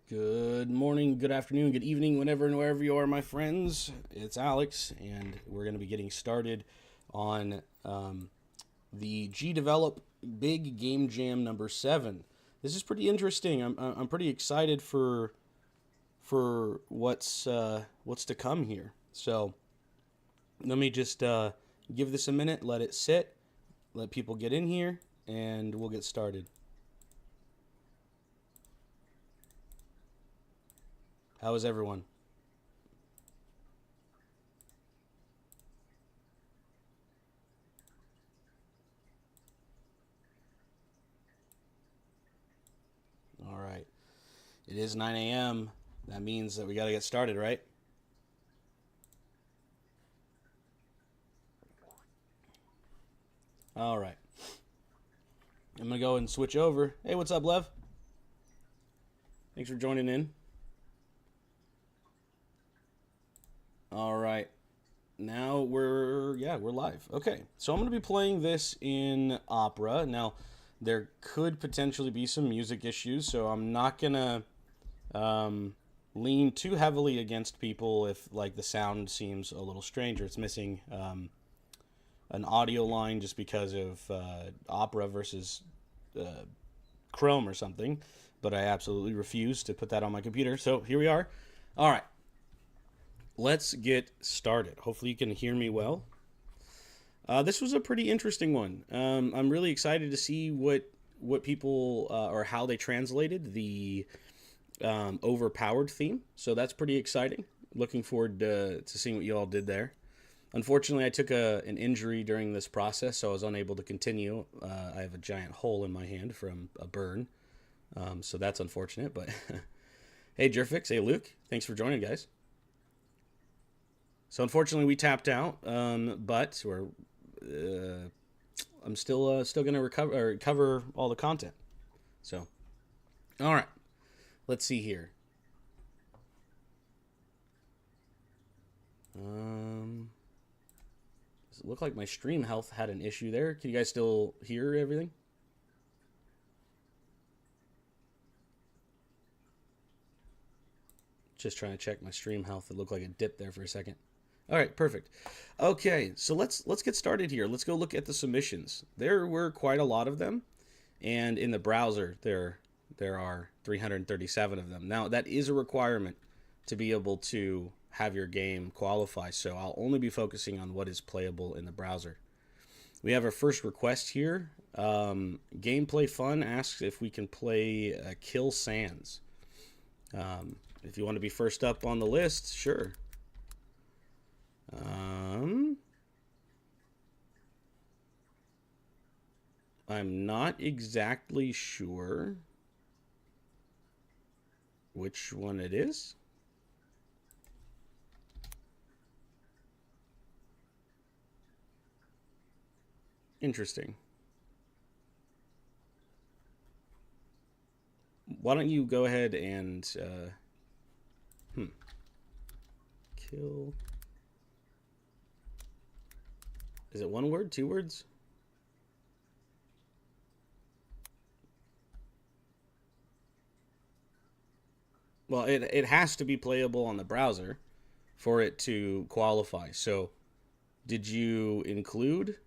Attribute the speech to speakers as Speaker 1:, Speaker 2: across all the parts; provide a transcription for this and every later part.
Speaker 1: Good morning, good afternoon, good evening, whenever and wherever you are, my friends. It's Alex, and we're going to be getting started on the Gdevelop Big Game Jam number 7. This is pretty interesting. I'm pretty excited for what's to come here. So let me just give this a minute, let it sit, let people get in here, and we'll get started. How is everyone? All right. It is 9 a.m. That means that we got to get started, right? All right. I'm going to go and switch over. Hey, what's up, Lev? Thanks for joining in. All right. Now we're live. Okay. So I'm going to be playing this in Opera. Now, there could potentially be some music issues, so I'm not going to lean too heavily against people if like the sound seems a little strange or it's missing an audio line just because of Opera versus Chrome or something. But I absolutely refuse to put that on my computer. So here we are. All right. Let's get started. Hopefully you can hear me well. This was a pretty interesting one. I'm really excited to see what people or how they translated the overpowered theme. So that's pretty exciting. Looking forward to seeing what you all did there. Unfortunately, I took an injury during this process, so I was unable to continue. I have a giant hole in my hand from a burn, so that's unfortunate. But hey, Jerfix, hey, Luke, thanks for joining, guys. So unfortunately, we tapped out, but I'm still gonna cover all the content. So, all right, let's see here. Does it look like my stream health had an issue there? Can you guys still hear everything? Just trying to check my stream health. It looked like it dipped there for a second. All right, perfect. Okay, so let's get started here. Let's go look at the submissions. There were quite a lot of them, and in the browser there are 337 of them. Now that is a requirement to be able to have your game qualify. So I'll only be focusing on what is playable in the browser. We have our first request here. Gameplay Fun asks if we can play Kill Sands. If you want to be first up on the list, sure. I'm not exactly sure which one it is. Interesting. Why don't you go ahead and kill. Is it one word, 2 words? Well, it has to be playable on the browser for it to qualify. So, did you include?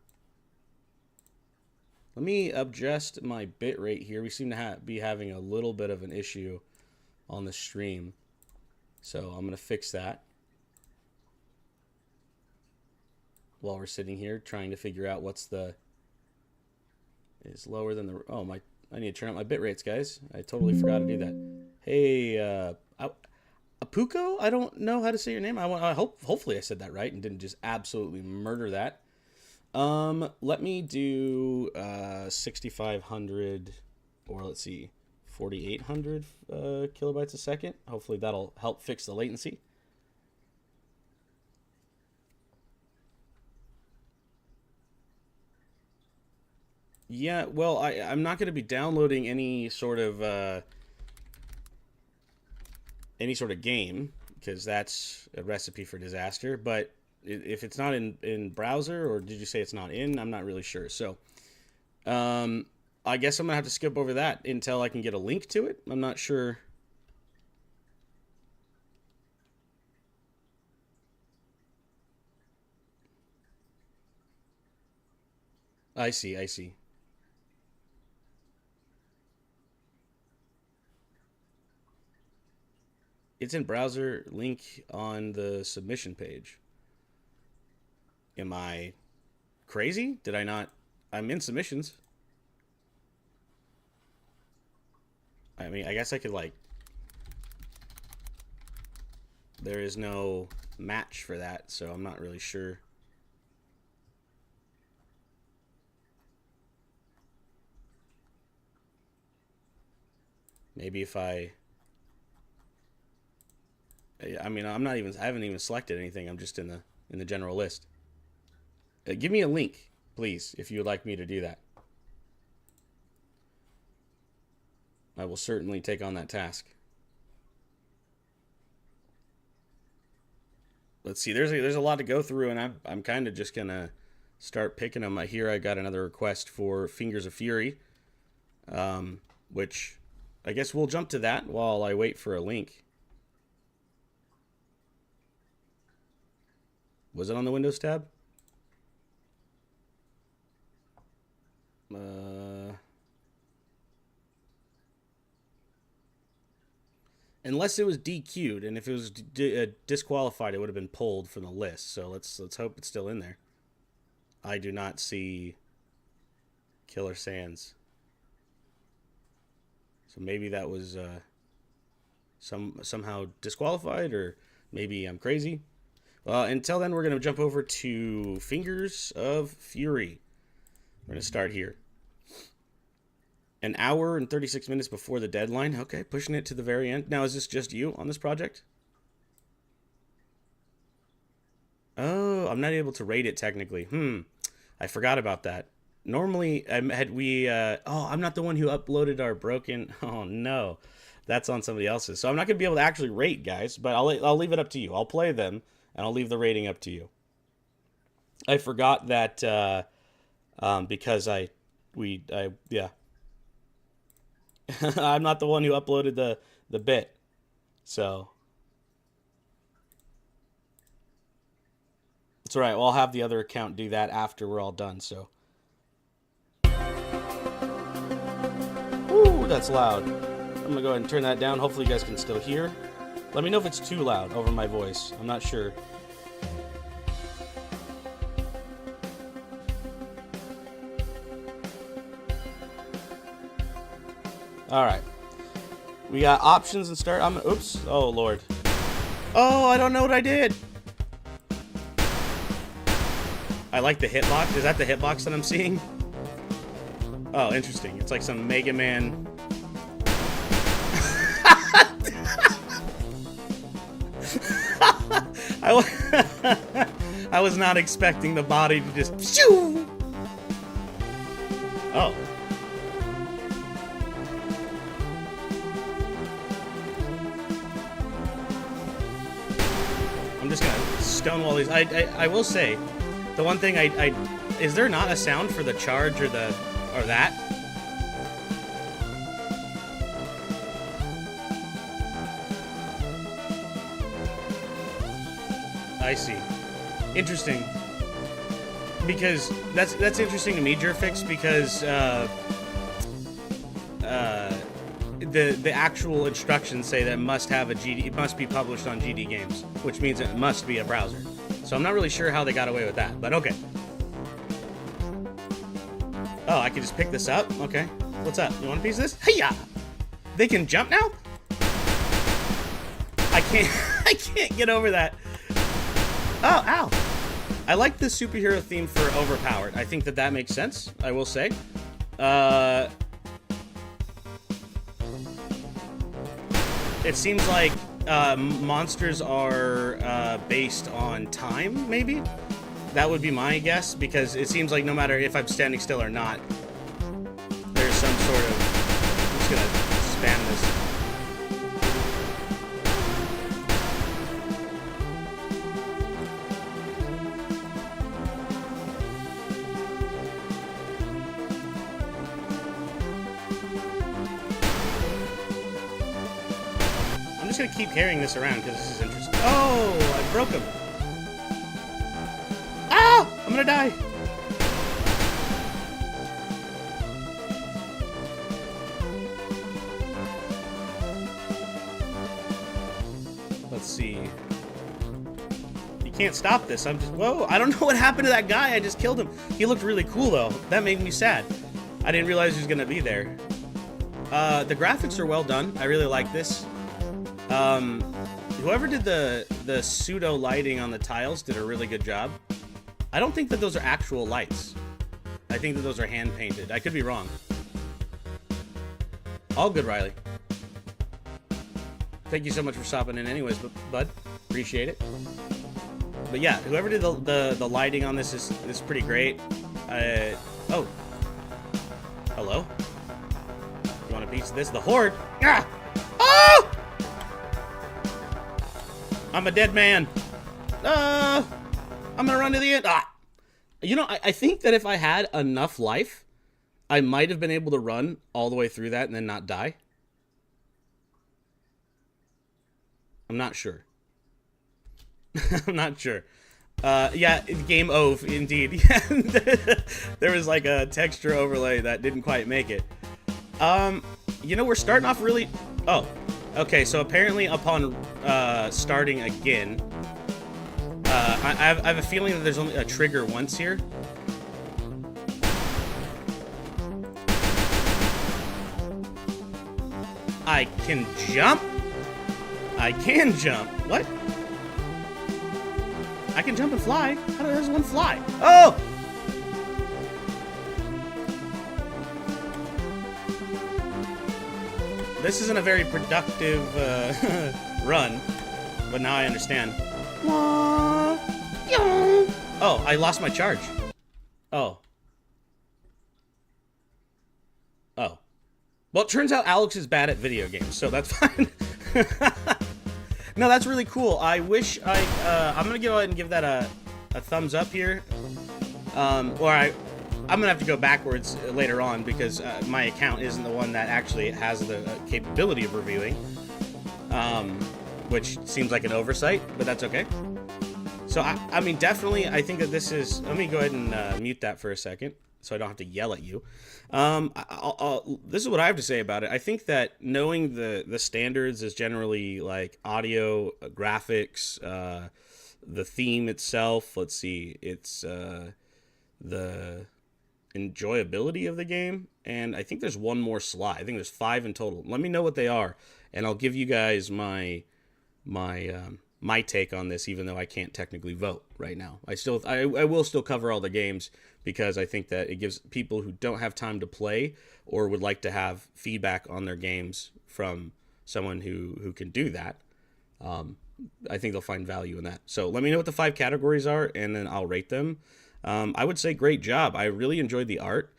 Speaker 1: Let me adjust my bit rate here. We seem to be having a little bit of an issue on the stream. So, I'm going to fix that while we're sitting here trying to figure out what's the is lower than the I need to turn up my bit rates, guys. I totally forgot to do that. Hey, Apuko, I don't know how to say your name. Hopefully I said that right and didn't just absolutely murder that. Let me do 6,500 or let's see, 4,800 kilobytes a second. Hopefully that'll help fix the latency. Yeah, well, I'm not going to be downloading any sort of game because that's a recipe for disaster. But if it's not in browser, or did you say it's not in? I'm not really sure. So, I guess I'm gonna have to skip over that until I can get a link to it. I'm not sure I see, I see. It's in browser link on the submission page. Am I crazy? Did I not? I'm in submissions. I mean, I guess I could, like... There is no match for that, so I'm not really sure. Maybe if I mean, I haven't even selected anything. I'm just in the general list. Give me a link, please, if you would like me to do that. I will certainly take on that task. Let's see. There's a lot to go through, and I'm kind of just gonna start picking them. Here I got another request for Fingers of Fury, which I guess we'll jump to that while I wait for a link. Was it on the Windows tab? Unless it was DQ'd, and if it was disqualified, it would have been pulled from the list. So let's hope it's still in there. I do not see Killer Sands. So maybe that was somehow disqualified, or maybe I'm crazy. Until then, we're going to jump over to Fingers of Fury. We're going to start here. An hour and 36 minutes before the deadline. Okay, pushing it to the very end. Now, is this just you on this project? Oh, I'm not able to rate it technically. I forgot about that. Normally, I'm not the one who uploaded our broken... Oh, no. That's on somebody else's. So I'm not going to be able to actually rate, guys, but I'll leave it up to you. I'll play them, and I'll leave the rating up to you. I forgot that because yeah. I'm not the one who uploaded the bit. So it's all right. Well, I'll have the other account do that after we're all done. So, ooh, that's loud. I'm gonna go ahead and turn that down. Hopefully, you guys can still hear. Let me know if it's too loud over my voice. I'm not sure. All right. We got options and start. Oops. Oh, Lord. Oh, I don't know what I did. I like the hitbox. Is that the hitbox that I'm seeing? Oh, interesting. It's like some Mega Man. I was not expecting the body to just... Shoo! Oh. I'm just gonna stonewall these. I will say, the one thing is there not a sound for the charge or that? I see. Interesting. Because that's interesting to me, Jerfix, because the actual instructions say that it must be published on GD Games, which means it must be a browser. So I'm not really sure how they got away with that, but okay. Oh, I can just pick this up? Okay. What's up? You want a piece of this? Hey-ya! They can jump now? I can't get over that. Oh, ow. I like the superhero theme for Overpowered. I think that makes sense, I will say. It seems like monsters are based on time, maybe? That would be my guess, because it seems like no matter if I'm standing still or not, there's some sort of... I'm just gonna spam this. I'm just gonna keep carrying this around because this is interesting. Oh, I broke him. Ah! I'm gonna die. see. You can't stop this. I'm just, whoa, I don't know what happened to that guy. I just killed him. He looked really cool, though. That made me sad. I didn't realize he was going to be there. The graphics are well done. I really like this. Whoever did the pseudo lighting on the tiles did a really good job. I don't think that those are actual lights. I think that those are hand painted. I could be wrong. All good, Riley. Thank you so much for stopping in anyways, bud. Appreciate it. But yeah, whoever did the lighting on this is pretty great. Oh. Hello? You want a piece of this? The Horde? Ah! Oh! I'm a dead man. I'm gonna run to the end. Ah! You know, I think that if I had enough life, I might have been able to run all the way through that and then not die. I'm not sure. I'm not sure. Yeah, game over, indeed. There was like a texture overlay that didn't quite make it. You know, we're starting off really... Oh, okay, so apparently upon starting again, I have a feeling that there's only a trigger once here. I can jump? I can jump. What? I can jump and fly. How does one fly? Oh! This isn't a very productive run, but now I understand. Oh, I lost my charge. Oh. Oh. Well, it turns out Alex is bad at video games, so that's fine. No, that's really cool. I wish I'm gonna go ahead and give that a thumbs up here. I'm gonna have to go backwards later on because my account isn't the one that actually has the capability of reviewing, which seems like an oversight, but that's okay. So I mean, definitely, I think that this is. Let me go ahead and mute that for a second, so I don't have to yell at you. This is what I have to say about it. I think that knowing the standards is generally like audio, graphics, the theme itself. Let's see, it's the enjoyability of the game, and I think there's one more slot. I think there's 5 in total. Let me know what they are, and I'll give you guys my take on this, even though I can't technically vote right now. I will still cover all the games because I think that it gives people who don't have time to play or would like to have feedback on their games from someone who can do that. I think they'll find value in that. So let me know what the 5 categories are, and then I'll rate them. I would say great job. I really enjoyed the art.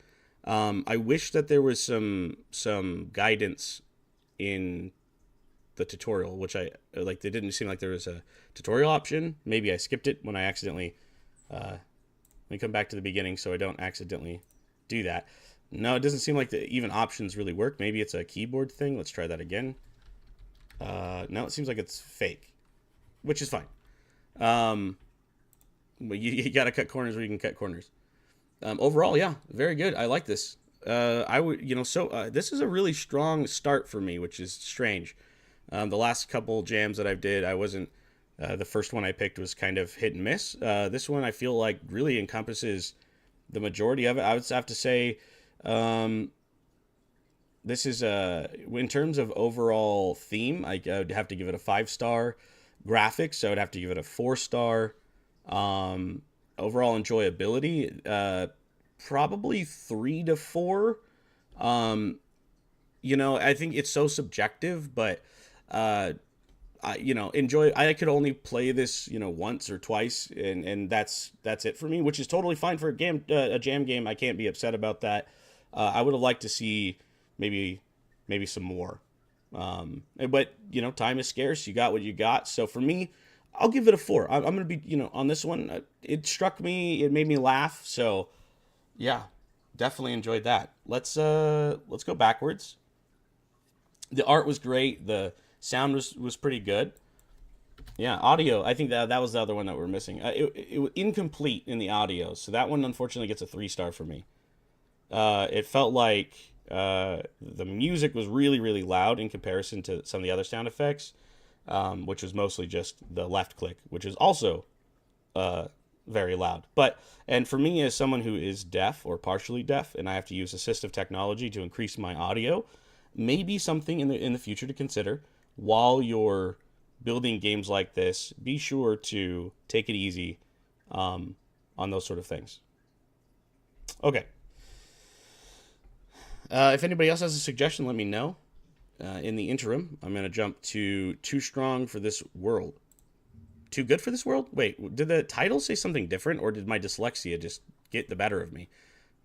Speaker 1: I wish that there was some guidance in the tutorial, which I like. It didn't seem like there was a tutorial option. Maybe I skipped it when I accidentally. Let me come back to the beginning so I don't accidentally do that. No, it doesn't seem like the even options really work. Maybe it's a keyboard thing. Let's try that again. No, it seems like it's fake, which is fine. But you got to cut corners where you can cut corners. Overall, yeah, very good. I like this. I would, this is a really strong start for me, which is strange. The last couple jams that I've did, I wasn't, the first one I picked was kind of hit and miss. This one I feel like really encompasses the majority of it. I would have to say, this is, in terms of overall theme, I would have to give it a 5-star. Graphics, I would have to give it a 4-star. Overall enjoyability, probably 3 to 4. I think it's so subjective, but I could only play this, once or twice, and that's it for me, which is totally fine for a jam game. I can't be upset about that. I would have liked to see maybe some more. But time is scarce. You got what you got. So for me, I'll give it a 4. I'm going to be, on this one. It struck me. It made me laugh. So yeah, definitely enjoyed that. Let's go backwards. The art was great. The sound was pretty good. Yeah, audio. I think that was the other one that we're missing. It was incomplete in the audio. So that one unfortunately gets a 3-star for me. It felt like the music was really, really loud in comparison to some of the other sound effects. which was mostly just the left click, which is also very loud. And for me, as someone who is deaf or partially deaf, and I have to use assistive technology to increase my audio, maybe something in the future to consider while you're building games like this. Be sure to take it easy on those sort of things. Okay. If anybody else has a suggestion, let me know. In the interim, I'm going to jump to Too Strong for This World. Too Good for This World? Wait, did the title say something different, or did my dyslexia just get the better of me?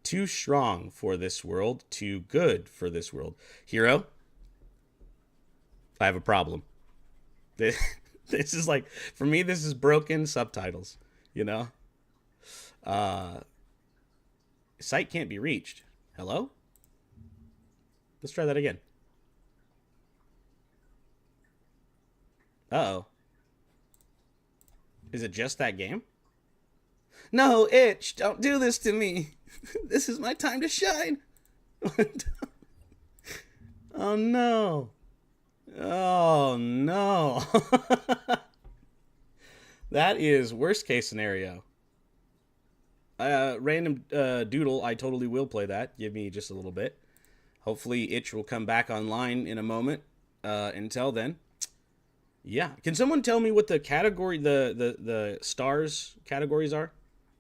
Speaker 1: Too Strong for This World, Too Good for This World. Hero, I have a problem. This is like, for me, this is broken subtitles, you know? Site can't be reached. Hello? Let's try that again. Uh-oh. Is it just that game? No, Itch, don't do this to me. This is my time to shine. Oh, no. Oh, no. That is worst case scenario. Random doodle, I totally will play that. Give me just a little bit. Hopefully Itch will come back online in a moment. Until then. Yeah. Can someone tell me what the category, the stars categories are?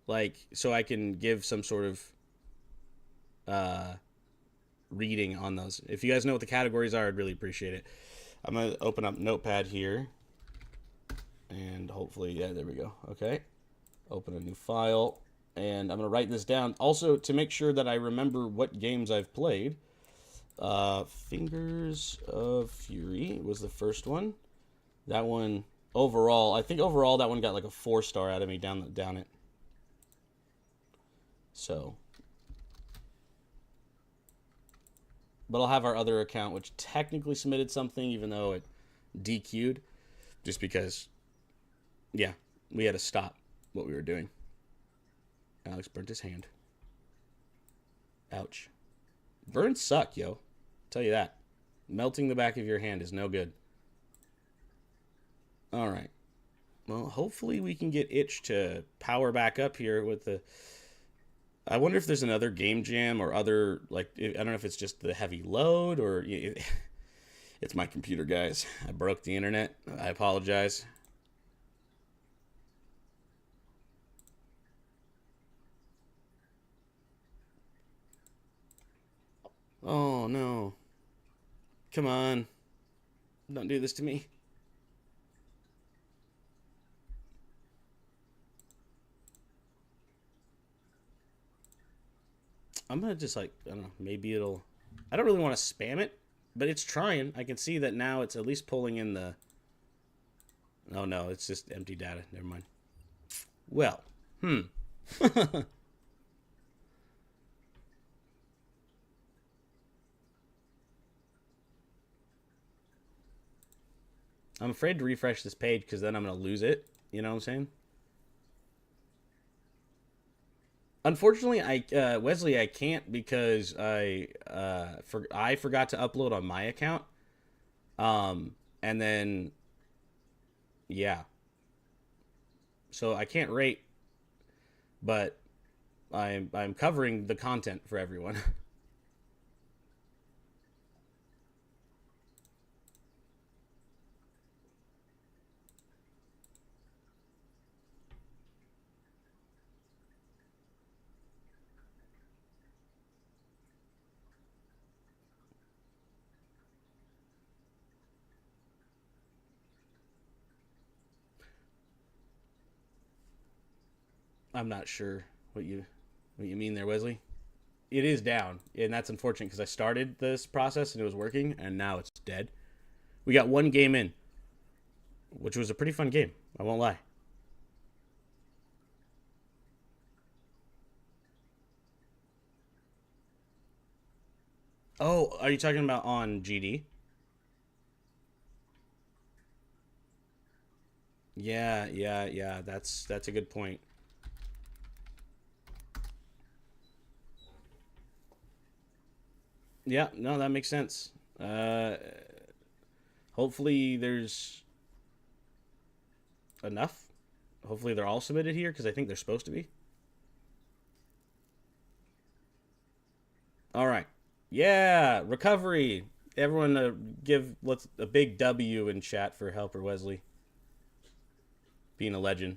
Speaker 1: Like, so I can give some sort of reading on those. If you guys know what the categories are, I'd really appreciate it. I'm going to open up Notepad here. And hopefully, yeah, there we go. Okay. Open a new file. And I'm going to write this down. Also, to make sure that I remember what games I've played. Fingers of Fury was the first one. That one, overall, I think overall that one got like a 4-star out of me down it. So. But I'll have our other account, which technically submitted something, even though it DQ'd. Just because, yeah, we had to stop what we were doing. Alex burnt his hand. Ouch. Burns suck, yo. Tell you that. Melting the back of your hand is no good. All right. Well, hopefully we can get Itch to power back up here with the... I wonder if there's another game jam or other, like, I don't know if it's just the heavy load or... It's my computer, guys. I broke the internet. I apologize. Oh, no. Come on. Don't do this to me. I'm going to just, like, I don't know, maybe it'll... I don't really want to spam it, but it's trying. I can see that now it's at least pulling in the... Oh, no, it's just empty data. Never mind. Well, I'm afraid to refresh this page because then I'm going to lose it. You know what I'm saying? Unfortunately, Wesley, I can't because I forgot to upload on my account. And then, yeah. So I can't rate, but I'm covering the content for everyone. I'm not sure what you mean there, Wesley. It is down, and that's unfortunate because I started this process and it was working, and now it's dead. We got one game in, which was a pretty fun game. I won't lie. Oh, are you talking about on GD? Yeah. That's a good point. Yeah, no, that makes sense. Hopefully there's enough. Hopefully they're all submitted here, because I think they're supposed to be. All right. Yeah, recovery. Everyone let's a big W in chat for Helper Wesley. Being a legend.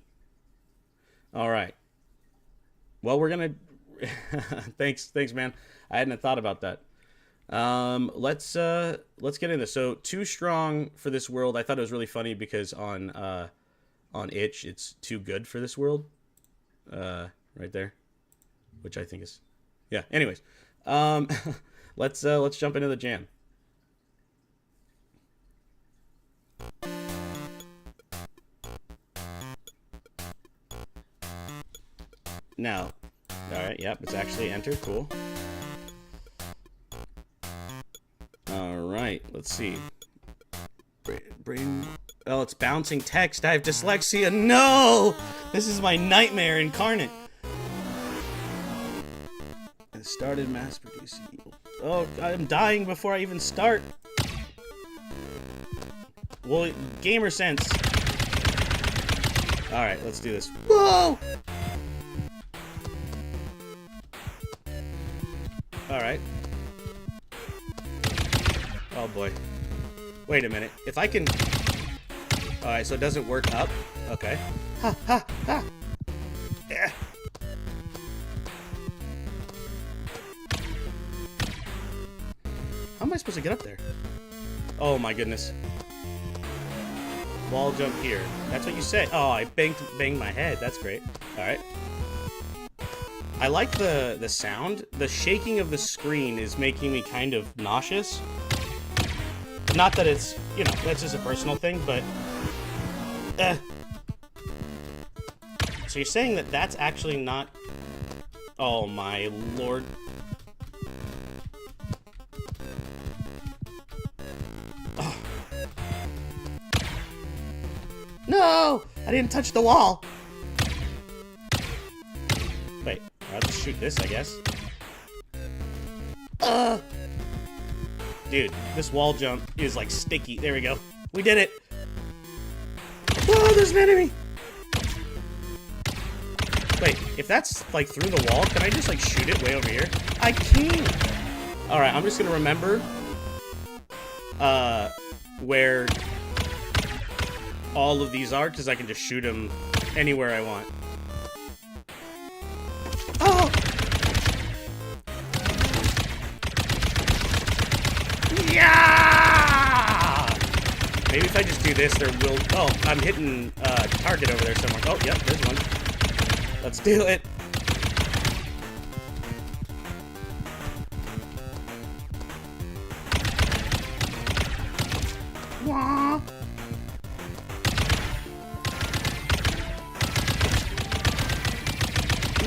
Speaker 1: All right. Well, we're going to... Thanks, man. I hadn't thought about that. Let's get into this. So, too strong for this world. I thought it was really funny because on itch, it's too good for this world. Right there. Which I think is... Yeah, anyways. Let's jump into the jam. Now, all right, yep, it's actually entered. Cool. All right, let's see. Oh, it's bouncing text. I have dyslexia. No, this is my nightmare incarnate. I started mass producing. Oh, I'm dying before I even start. Well, gamer sense. All right, let's do this. Whoa! All right. Oh boy. Wait a minute. If I can... All right, so it doesn't work up. Okay. Ha ha ha. Yeah. How am I supposed to get up there? Oh my goodness. Wall jump here. That's what you say. Oh, I banged my head. That's great. All right. I like the sound. The shaking of the screen is making me kind of nauseous. Not that it's, you know, that's just a personal thing, but... So you're saying that that's actually not... Oh my lord. Oh. No! I didn't touch the wall! Wait, I'll just shoot this, I guess. Dude, this wall jump is like sticky. There we go. We did it! Oh, there's an enemy! Wait, if that's like through the wall, can I just like shoot it way over here? I can! Alright, I'm just gonna remember where all of these are, because I can just shoot them anywhere I want. Oh! Yeah! Maybe if I just do this, there will... Oh, I'm hitting target over there somewhere. Oh, yep, there's one. Let's do it. Wah!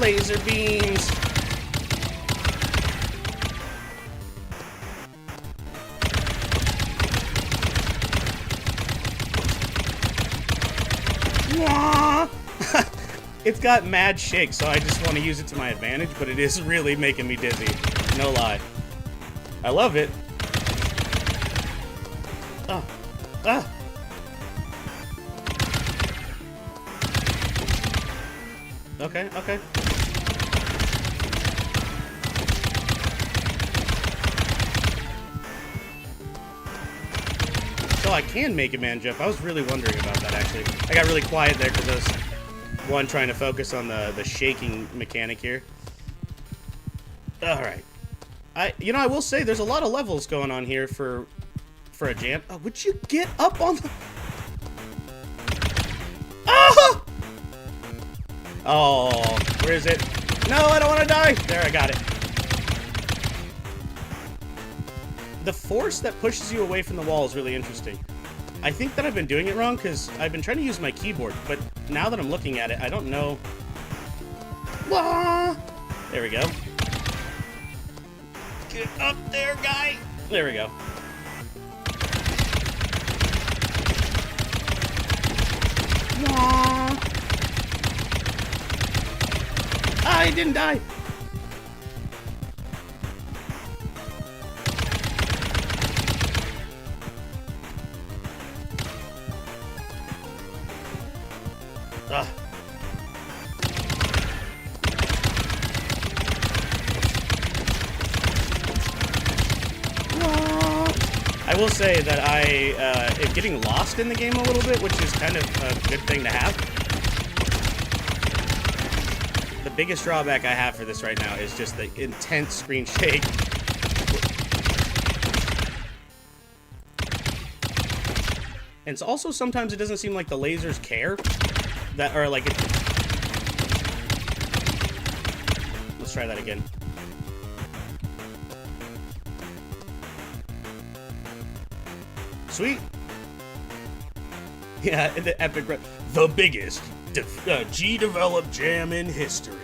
Speaker 1: Laser beams. It's got mad shake, so I just want to use it to my advantage, but it is really making me dizzy. No lie. I love it. Ah. Ah. Okay, okay. So I can make a man jump. I was really wondering about that, actually. I got really quiet there because I was, one, trying to focus on the shaking mechanic here. Alright. You know, I will say there's a lot of levels going on here for a jam. Oh, would you get up on the... Ah! Oh, where is it? No, I don't want to die! There, I got it. The force that pushes you away from the wall is really interesting. I think that I've been doing it wrong because I've been trying to use my keyboard, but now that I'm looking at it, I don't know. Wah! There we go. Get up there, guy! There we go. Wah! I didn't die! Ugh. I will say that I am getting lost in the game a little bit, which is kind of a good thing to have. The biggest drawback I have for this right now is just the intense screen shake. And it's also sometimes it doesn't seem like the lasers care. That or like it. Let's try that again. Sweet. Yeah, the epic, the biggest Gdevelops Jam in history.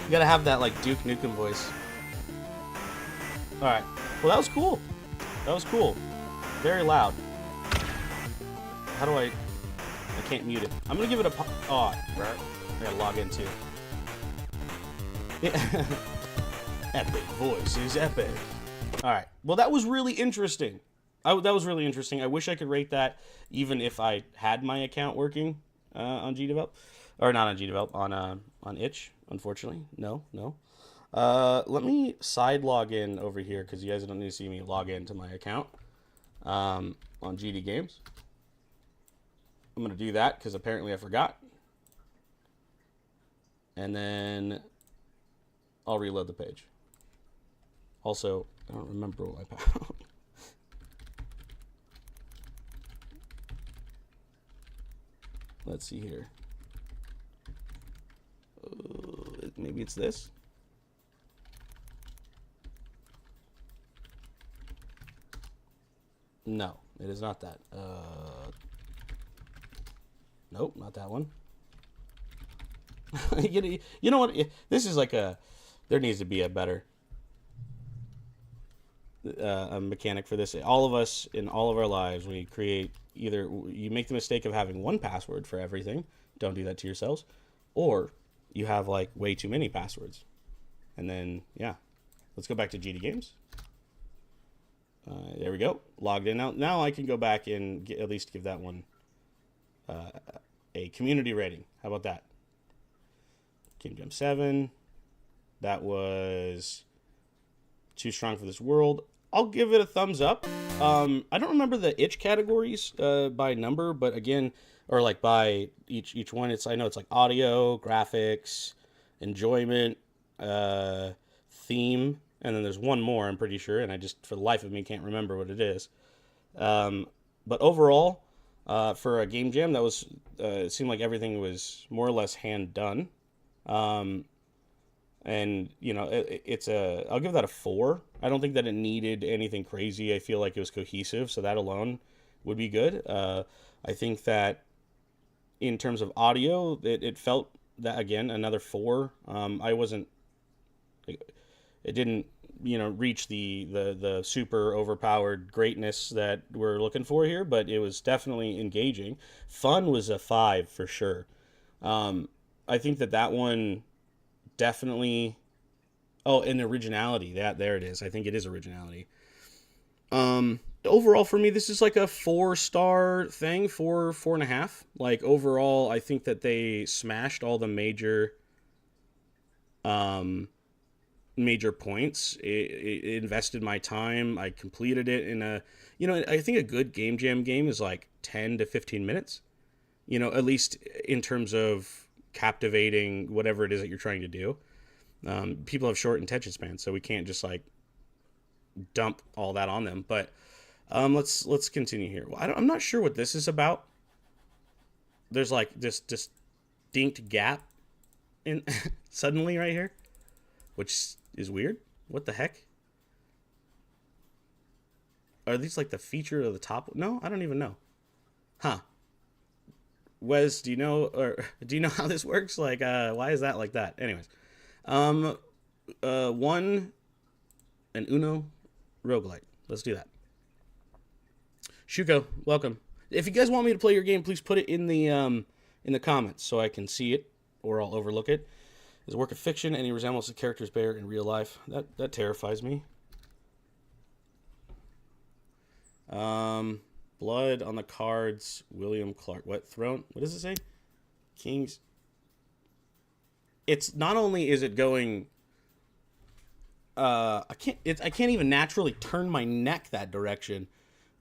Speaker 1: You gotta have that like Duke Nukem voice. All right. Well, that was cool. Very loud. How do I can't mute it. I'm gonna give it a. Oh, I gotta log in too. Yeah. Epic voice is epic. All right. Well, that was really interesting. That was really interesting. I wish I could rate that even if I had my account working on Gdevelop. Or not on Gdevelop, on itch, unfortunately. No. Let me side log in over here because you guys don't need to see me log into my account on GD Games. I'm going to do that because apparently I forgot. And then I'll reload the page. Also, I don't remember what I found. Let's see here. Maybe it's this. No, it is not that. Nope, not that one. You know what? This is like a. There needs to be a better a mechanic for this. All of us in all of our lives, we create either you make the mistake of having one password for everything. Don't do that to yourselves, or you have like way too many passwords, and then yeah, let's go back to GD Games. There we go. Logged in. Now I can go back and at least give that one a community rating. How about that? Game Jam 7. That was too strong for this world. I'll give it a thumbs up. I don't remember the itch categories by number, but again, or like by each one. I know it's like audio, graphics, enjoyment, theme, and then there's one more, I'm pretty sure, and I just, for the life of me, can't remember what it is. But overall, for a game jam, that was, it seemed like everything was more or less hand done. And, you know, I'll give that a 4. I don't think that it needed anything crazy. I feel like it was cohesive, so that alone would be good. I think that in terms of audio, it felt that, again, another 4. It didn't, you know, reach the super overpowered greatness that we're looking for here, but it was definitely engaging. Fun was a 5 for sure. I think that one definitely. Oh, and originality. There it is. I think it is originality. Overall for me, this is like a 4-star thing, 4.5. Like overall, I think that they smashed all the major points. It invested my time. I completed it in I think a good game jam game is like 10 to 15 minutes. You know, at least in terms of captivating whatever it is that you're trying to do. People have short attention spans, so we can't just like dump all that on them. But let's continue here. Well, I'm not sure what this is about. There's like this distinct gap in suddenly right here, which is weird. What the heck? Are these like the feature of the top? No, I don't even know. Huh. Wes, do you know how this works? Like, why is that like that? Anyways, one and Uno roguelite. Let's do that. Shuko, welcome. If you guys want me to play your game, please put it in the comments so I can see it or I'll overlook it. Is a work of fiction. Any resemblance to characters bear in real life? That terrifies me. Blood on the cards, William Clark. What throne? What does it say? Kings. It's not only is it going. I can't even naturally turn my neck that direction.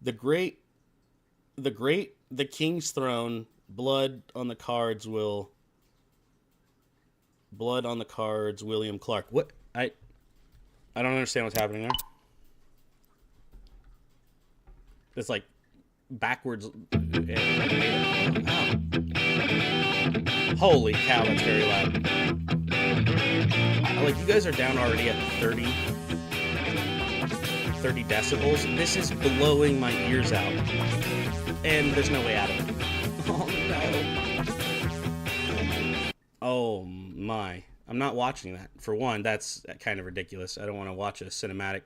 Speaker 1: The King's Throne. Blood on the cards, William Clark. What? I don't understand what's happening there. It's like backwards. Ow. Holy cow, that's very loud. Like, you guys are down already at 30 decibels. This is blowing my ears out. And there's no way out of it. Oh, no. Oh, my. I'm not watching that. For one, that's kind of ridiculous. I don't want to watch a cinematic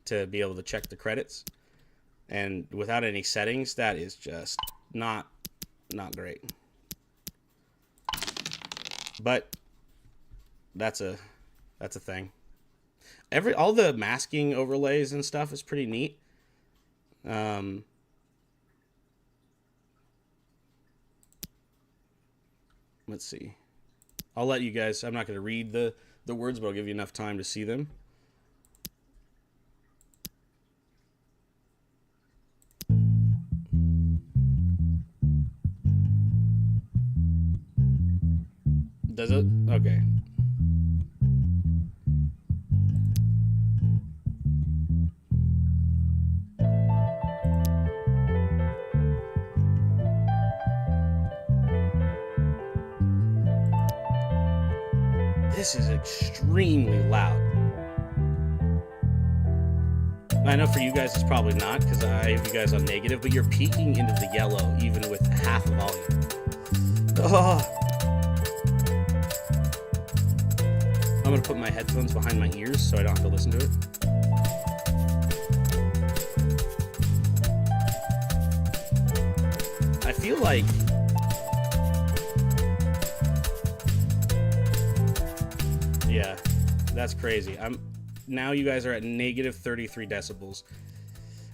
Speaker 1: to be able to check the credits. And without any settings, that is just not great. But that's a thing. All the masking overlays and stuff is pretty neat. Let's see. I'll let you guys. I'm not going to read the words, but I'll give you enough time to see them. Does it? Okay. This is extremely loud. I know for you guys it's probably not, because I have you guys on negative, but you're peaking into the yellow even with half a volume. Oh. I'm going to put my headphones behind my ears so I don't have to listen to it. I feel like yeah, that's crazy. Now you guys are at negative 33 decibels.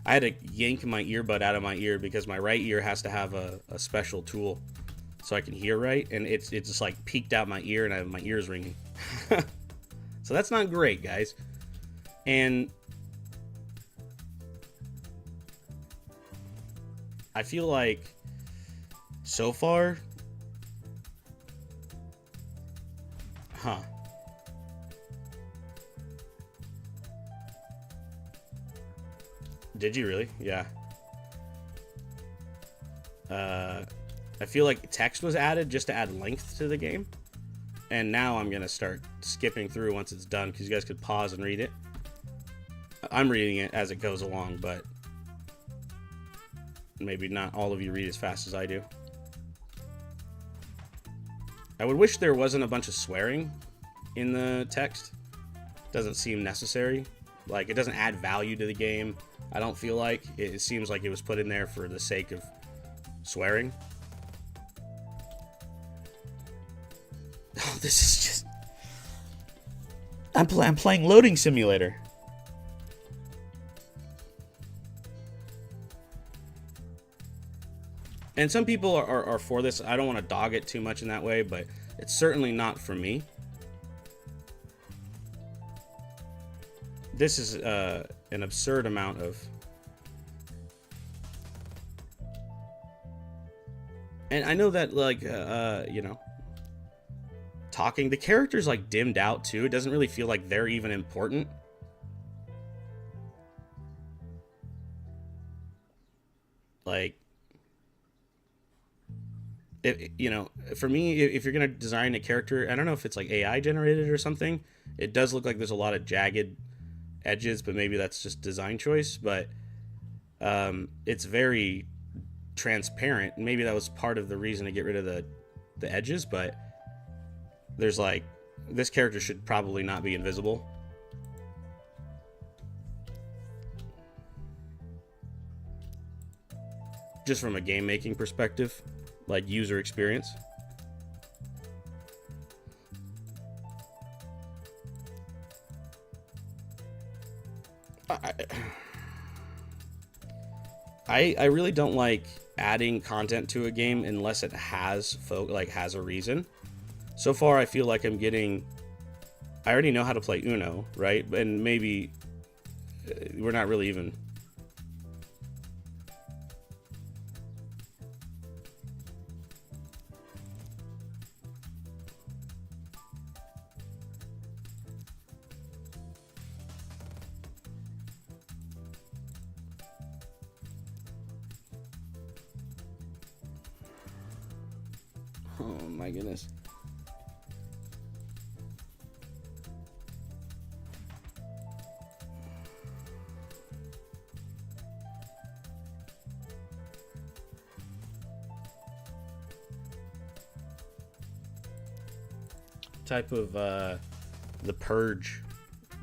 Speaker 1: I had to yank my earbud out of my ear because my right ear has to have a special tool so I can hear right, and it's just like peaked out my ear and my ear's ringing. So that's not great, guys. And I feel like so far, Did you really? Yeah. I feel like text was added just to add length to the game. And now I'm going to start skipping through once it's done, because you guys could pause and read it. I'm reading it as it goes along, but maybe not all of you read as fast as I do. I would wish there wasn't a bunch of swearing in the text. Doesn't seem necessary. Like, it doesn't add value to the game. I don't feel like. It seems like it was put in there for the sake of swearing. Oh, this is just... I'm playing Loading Simulator. And some people are for this. I don't want to dog it too much in that way, but it's certainly not for me. This is an absurd amount of... And I know that, like, you know, talking, the character's, like, dimmed out, too. It doesn't really feel like they're even important. Like, you know, for me, if you're going to design a character, I don't know if it's, like, AI generated or something. It does look like there's a lot of jagged edges, but maybe that's just design choice. But it's very transparent. Maybe that was part of the reason to get rid of the edges, but there's, like, this character should probably not be invisible. Just from a game making perspective, like user experience. I really don't like adding content to a game unless it has has a reason. So far, I feel like I'm getting. I already know how to play Uno, right? And maybe we're not really even. Oh my goodness. Type of the purge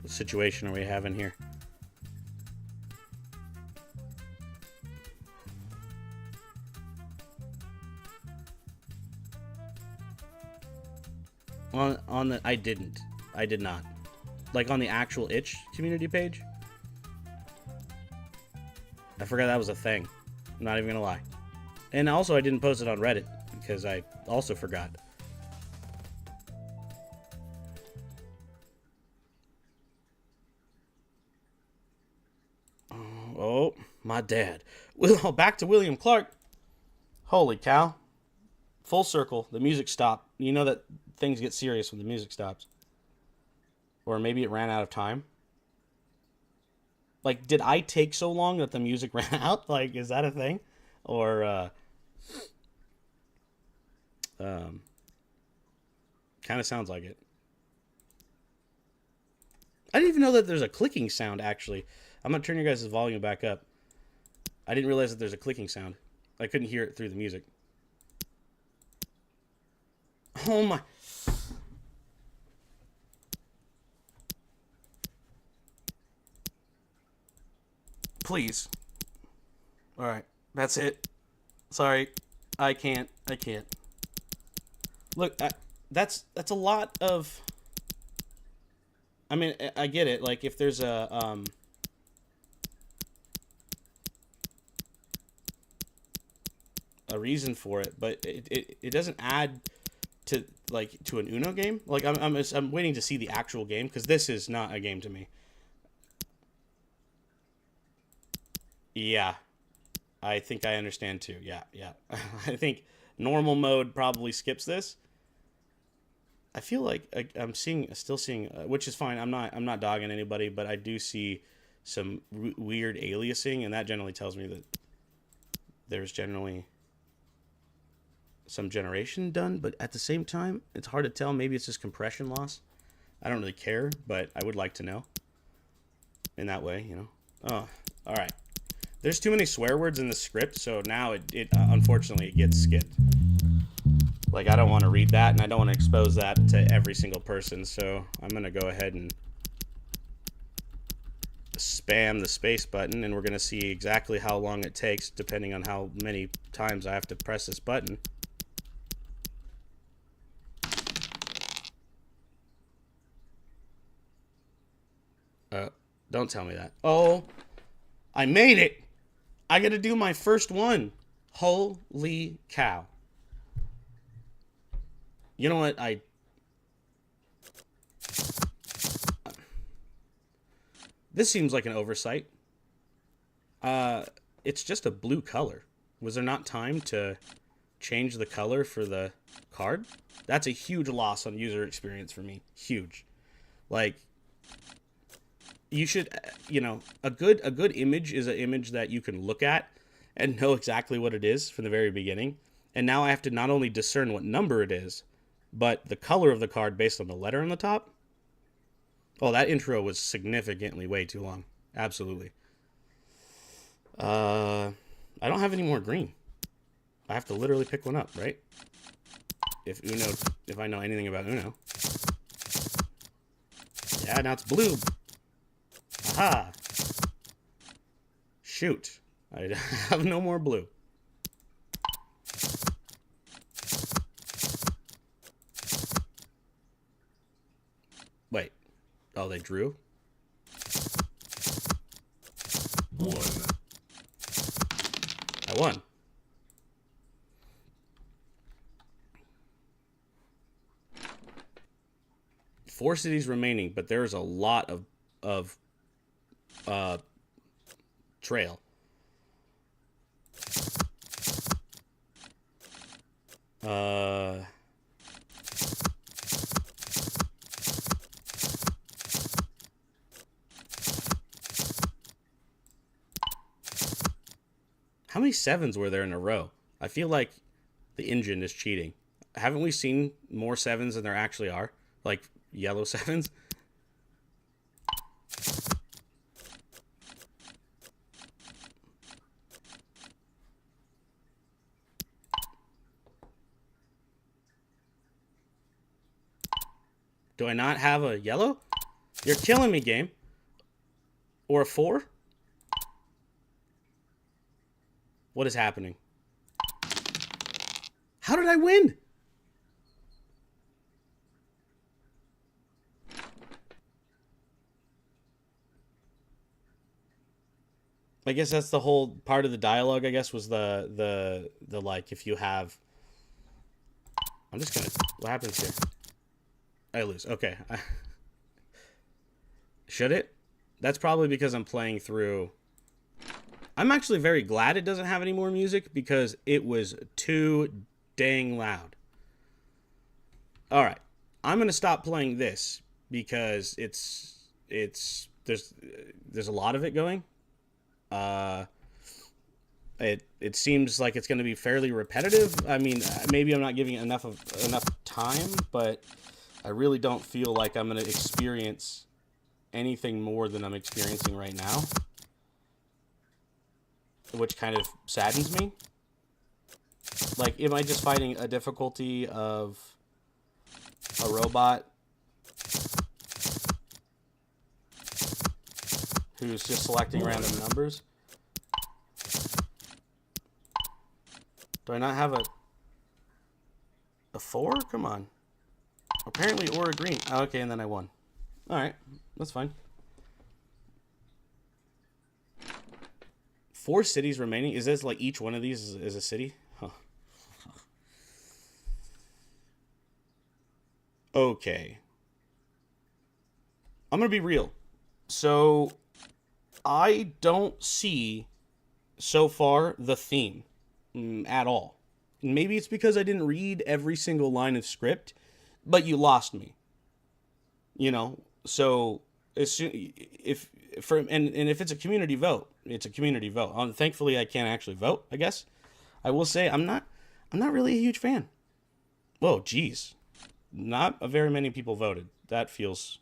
Speaker 1: situation are we having here? On the I did not. Like on the actual itch community page? I forgot that was a thing. I'm not even gonna lie. And also I didn't post it on Reddit because I also forgot. Oh, my dad. Well, back to William Clark. Holy cow. Full circle. The music stopped. You know that things get serious when the music stops. Or maybe it ran out of time. Like, did I take so long that the music ran out? Like, is that a thing? Or, kind of sounds like it. I didn't even know that there's a clicking sound, actually. I'm going to turn your guys' volume back up. I didn't realize that there's a clicking sound. I couldn't hear it through the music. Oh my. Please. Alright. That's it. Sorry. I can't. Look, that's a lot of... I mean, I get it. Like, if there's a reason for it, but it doesn't add to to an Uno game. Like, I'm waiting to see the actual game because this is not a game to me. Yeah, I think I understand too. Yeah. I think normal mode probably skips this. I feel like I'm still seeing, which is fine. I'm not dogging anybody, but I do see some weird aliasing, and that generally tells me that there's generally some generation done. But at the same time, it's hard to tell. Maybe it's just compression loss. I don't really care, but I would like to know. In that way, you know. Oh, all right. There's too many swear words in the script, so now it unfortunately it gets skipped. Like, I don't want to read that, and I don't want to expose that to every single person, so I'm going to go ahead and spam the space button, and we're going to see exactly how long it takes, depending on how many times I have to press this button. Don't tell me that. Oh, I made it! I got to do my first one. Holy cow. You know what? This seems like an oversight. It's just a blue color. Was there not time to change the color for the card? That's a huge loss on user experience for me. Huge. Like, you should, you know, a good image is an image that you can look at and know exactly what it is from the very beginning. And now I have to not only discern what number it is, but the color of the card based on the letter on the top. Oh, that intro was significantly way too long. Absolutely. I don't have any more green. I have to literally pick one up, right? If I know anything about Uno. Yeah, now it's blue. Aha! Shoot. I have no more blue. Wait. Oh, they drew? won. Four cities remaining, but there's a lot of trail. How many sevens were there in a row? I feel like the engine is cheating. Haven't we seen more sevens than there actually are? Like yellow sevens? Do I not have a yellow? You're killing me, game. Or a 4? What is happening? How did I win? I guess that's the whole part of the dialogue, I guess, was the like, if you have... I'm just gonna... What happens here? I lose. Okay. Should it? That's probably because I'm playing through... I'm actually very glad it doesn't have any more music because it was too dang loud. Alright. I'm going to stop playing this because there's a lot of it going. It seems like it's going to be fairly repetitive. I mean, maybe I'm not giving it enough time, but I really don't feel like I'm going to experience anything more than I'm experiencing right now, which kind of saddens me. Like, am I just fighting a difficulty of a robot who's just selecting random numbers? Do I not have a 4? Come on. Apparently, or a green. Oh, okay, and then I won. Alright, that's fine. 4 cities remaining. Is this like each one of these is a city? Huh. Okay. I'm going to be real. So, I don't see, so far, the theme at all. Maybe it's because I didn't read every single line of script, but you lost me. You know? So, if it's a community vote, it's a community vote. Thankfully, I can't actually vote, I guess. I will say I'm not really a huge fan. Whoa, geez. Not a very many people voted. That feels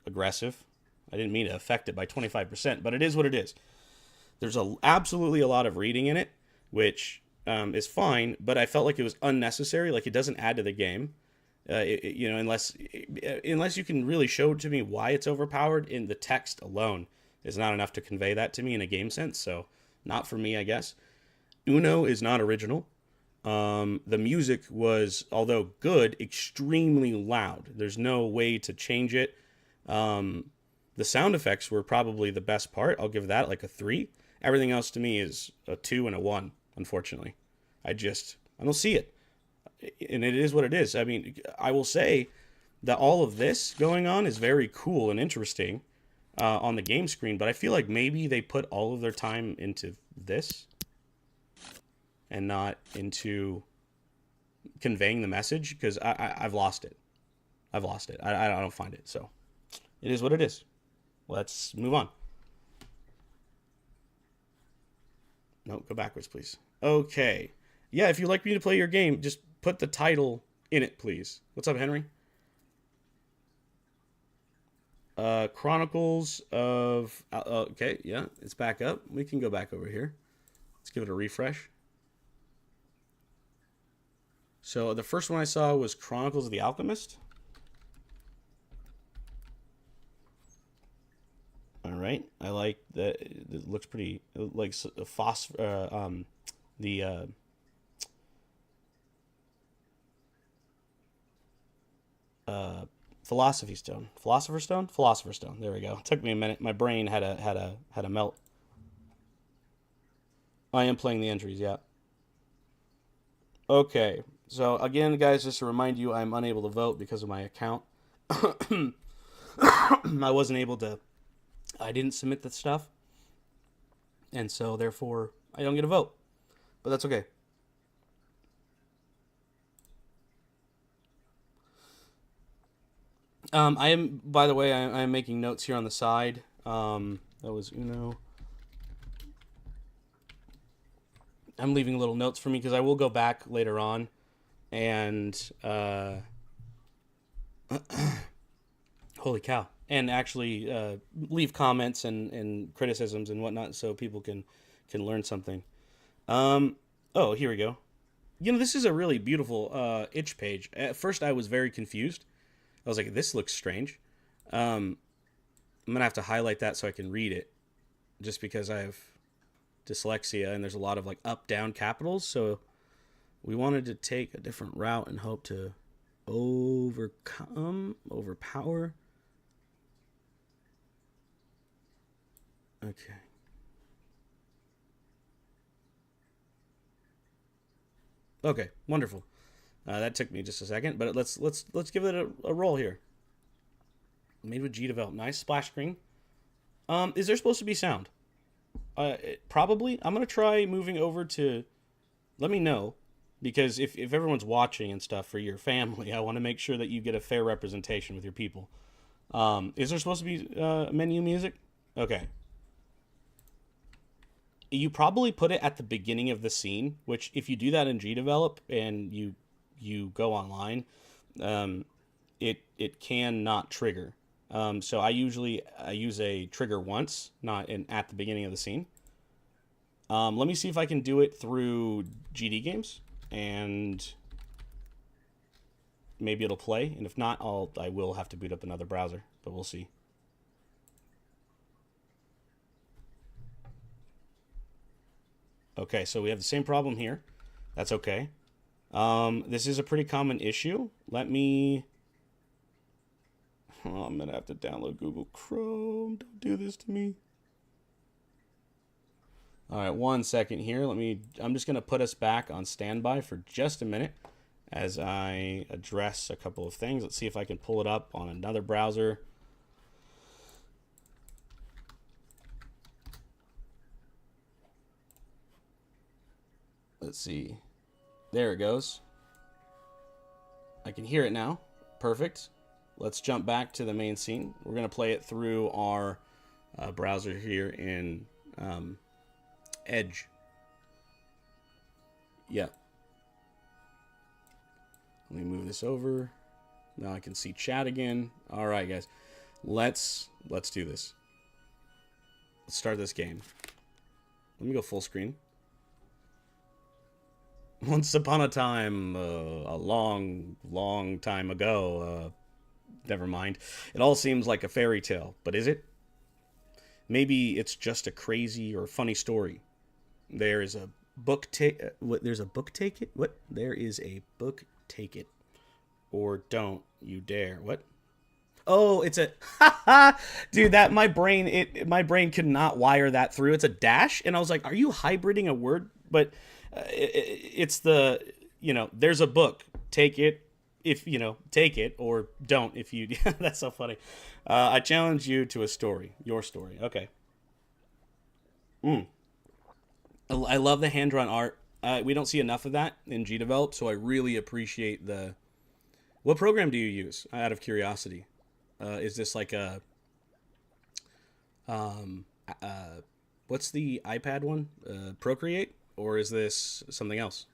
Speaker 1: aggressive. I didn't mean to affect it by 25%, but it is what it is. There's absolutely a lot of reading in it, which is fine, but I felt like it was unnecessary. Like, it doesn't add to the game. Unless you can really show to me why it's overpowered, in the text alone is not enough to convey that to me in a game sense. So, not for me, I guess. Uno is not original. The music was, although good, extremely loud. There's no way to change it. The sound effects were probably the best part. I'll give that like a 3. Everything else to me is a 2 and a 1, unfortunately. I don't see it. And it is what it is. I mean, I will say that all of this going on is very cool and interesting on the game screen, but I feel like maybe they put all of their time into this and not into conveying the message, because I've lost it. I don't find it. So it is what it is. Let's move on. No, go backwards, please. Okay. Yeah, if you'd like me to play your game, just put the title in it, please. What's up, Henry? Chronicles of... okay, yeah, it's back up. We can go back over here. Let's give it a refresh. So the first one I saw was Chronicles of the Alchemist. All right, I like that. It looks pretty like Philosopher's Stone. There we go. It took me a minute. My brain had a melt. I am playing the entries, yeah. Okay. So again, guys, just to remind you, I'm unable to vote because of my account. I wasn't able to. I didn't submit the stuff, and so therefore I don't get a vote. But that's okay. I am, by the way, I am making notes here on the side. That was Uno. I'm leaving little notes for me because I will go back later on and holy cow, and actually leave comments and criticisms and whatnot so people can learn something. Oh, here we go. You know, this is a really beautiful itch page. At first, I was very confused. I was like, this looks strange. I'm going to have to highlight that so I can read it, just because I have dyslexia and there's a lot of like up-down capitals. So we wanted to take a different route and hope to overpower. Okay. Okay, wonderful. That took me just a second, but let's give it a roll here. Made with Gdevelops. Nice splash screen. Is there supposed to be sound? Probably. I'm gonna try moving over to. Let me know, because if everyone's watching and stuff for your family, I want to make sure that you get a fair representation with your people. Is there supposed to be menu music? Okay. You probably put it at the beginning of the scene, which if you do that in Gdevelop and you go online, it can not trigger. So I use a trigger once, not at the beginning of the scene. Let me see if I can do it through GD games, and maybe it'll play. And if not, I will have to boot up another browser, but we'll see. Okay, so we have the same problem here. That's okay. This is a pretty common issue. Let me. Oh, I'm gonna have to download Google Chrome. Don't do this to me. All right, 1 second here. I'm just gonna put us back on standby for just a minute as I address a couple of things. Let's see if I can pull it up on another browser. Let's see. There it goes. I can hear it now. Perfect. Let's jump back to the main scene. We're going to play it through our browser here in Edge. Yeah. Let me move this over. Now I can see chat again. All right, guys. Let's do this. Let's start this game. Let me go full screen. Once upon a time, a long, long time ago, never mind. It all seems like a fairy tale, but is it? Maybe it's just a crazy or funny story. There is a book take. What? There's a book take it. What? There is a book take it, or don't you dare. What? Oh, it's a dude. That my brain could not wire that through. It's a dash, and I was like, "Are you hybriding a word?" But it's the there's a book. Take it if take it, or don't if you. That's so funny. I challenge you to a story. Your story. Okay. I love the hand drawn art. We don't see enough of that in Gdevelop, so I really appreciate the. What program do you use? Out of curiosity, is this like a what's the iPad one? Procreate, or is this something else?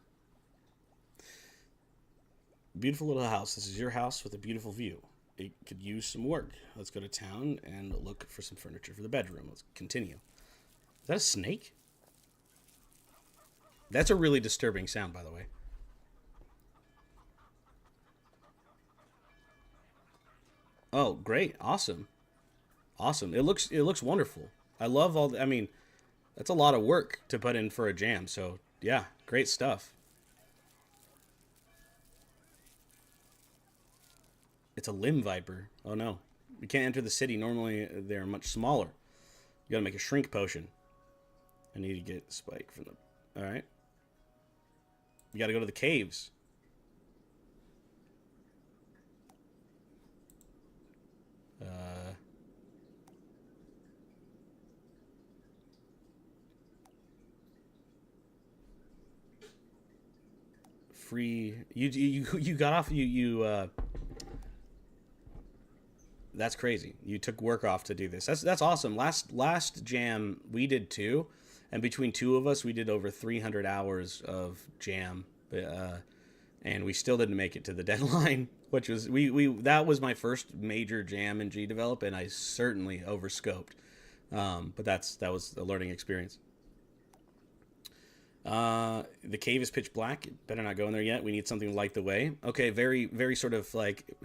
Speaker 1: Beautiful little house. This is your house with a beautiful view. It could use some work. Let's go to town and look for some furniture for the bedroom. Let's continue. Is that a snake? That's a really disturbing sound, by the way. Oh, great. Awesome. Awesome. It looks wonderful. I love all I mean, that's a lot of work to put in for a jam. So, yeah, great stuff. It's a limb viper. Oh no. We can't enter the city. Normally they're much smaller. You gotta make a shrink potion. I need to get Spike from the All right. You got to go to the caves. Free. You got off. That's crazy. You took work off to do this. That's awesome. Last jam we did too, and between two of us we did over 300 hours of jam, and we still didn't make it to the deadline. Which was we that was my first major jam in Gdevelop, and I certainly overscoped. But that was a learning experience. The cave is pitch black. Better not go in there yet. We need something to light the way. Okay, very very sort of like,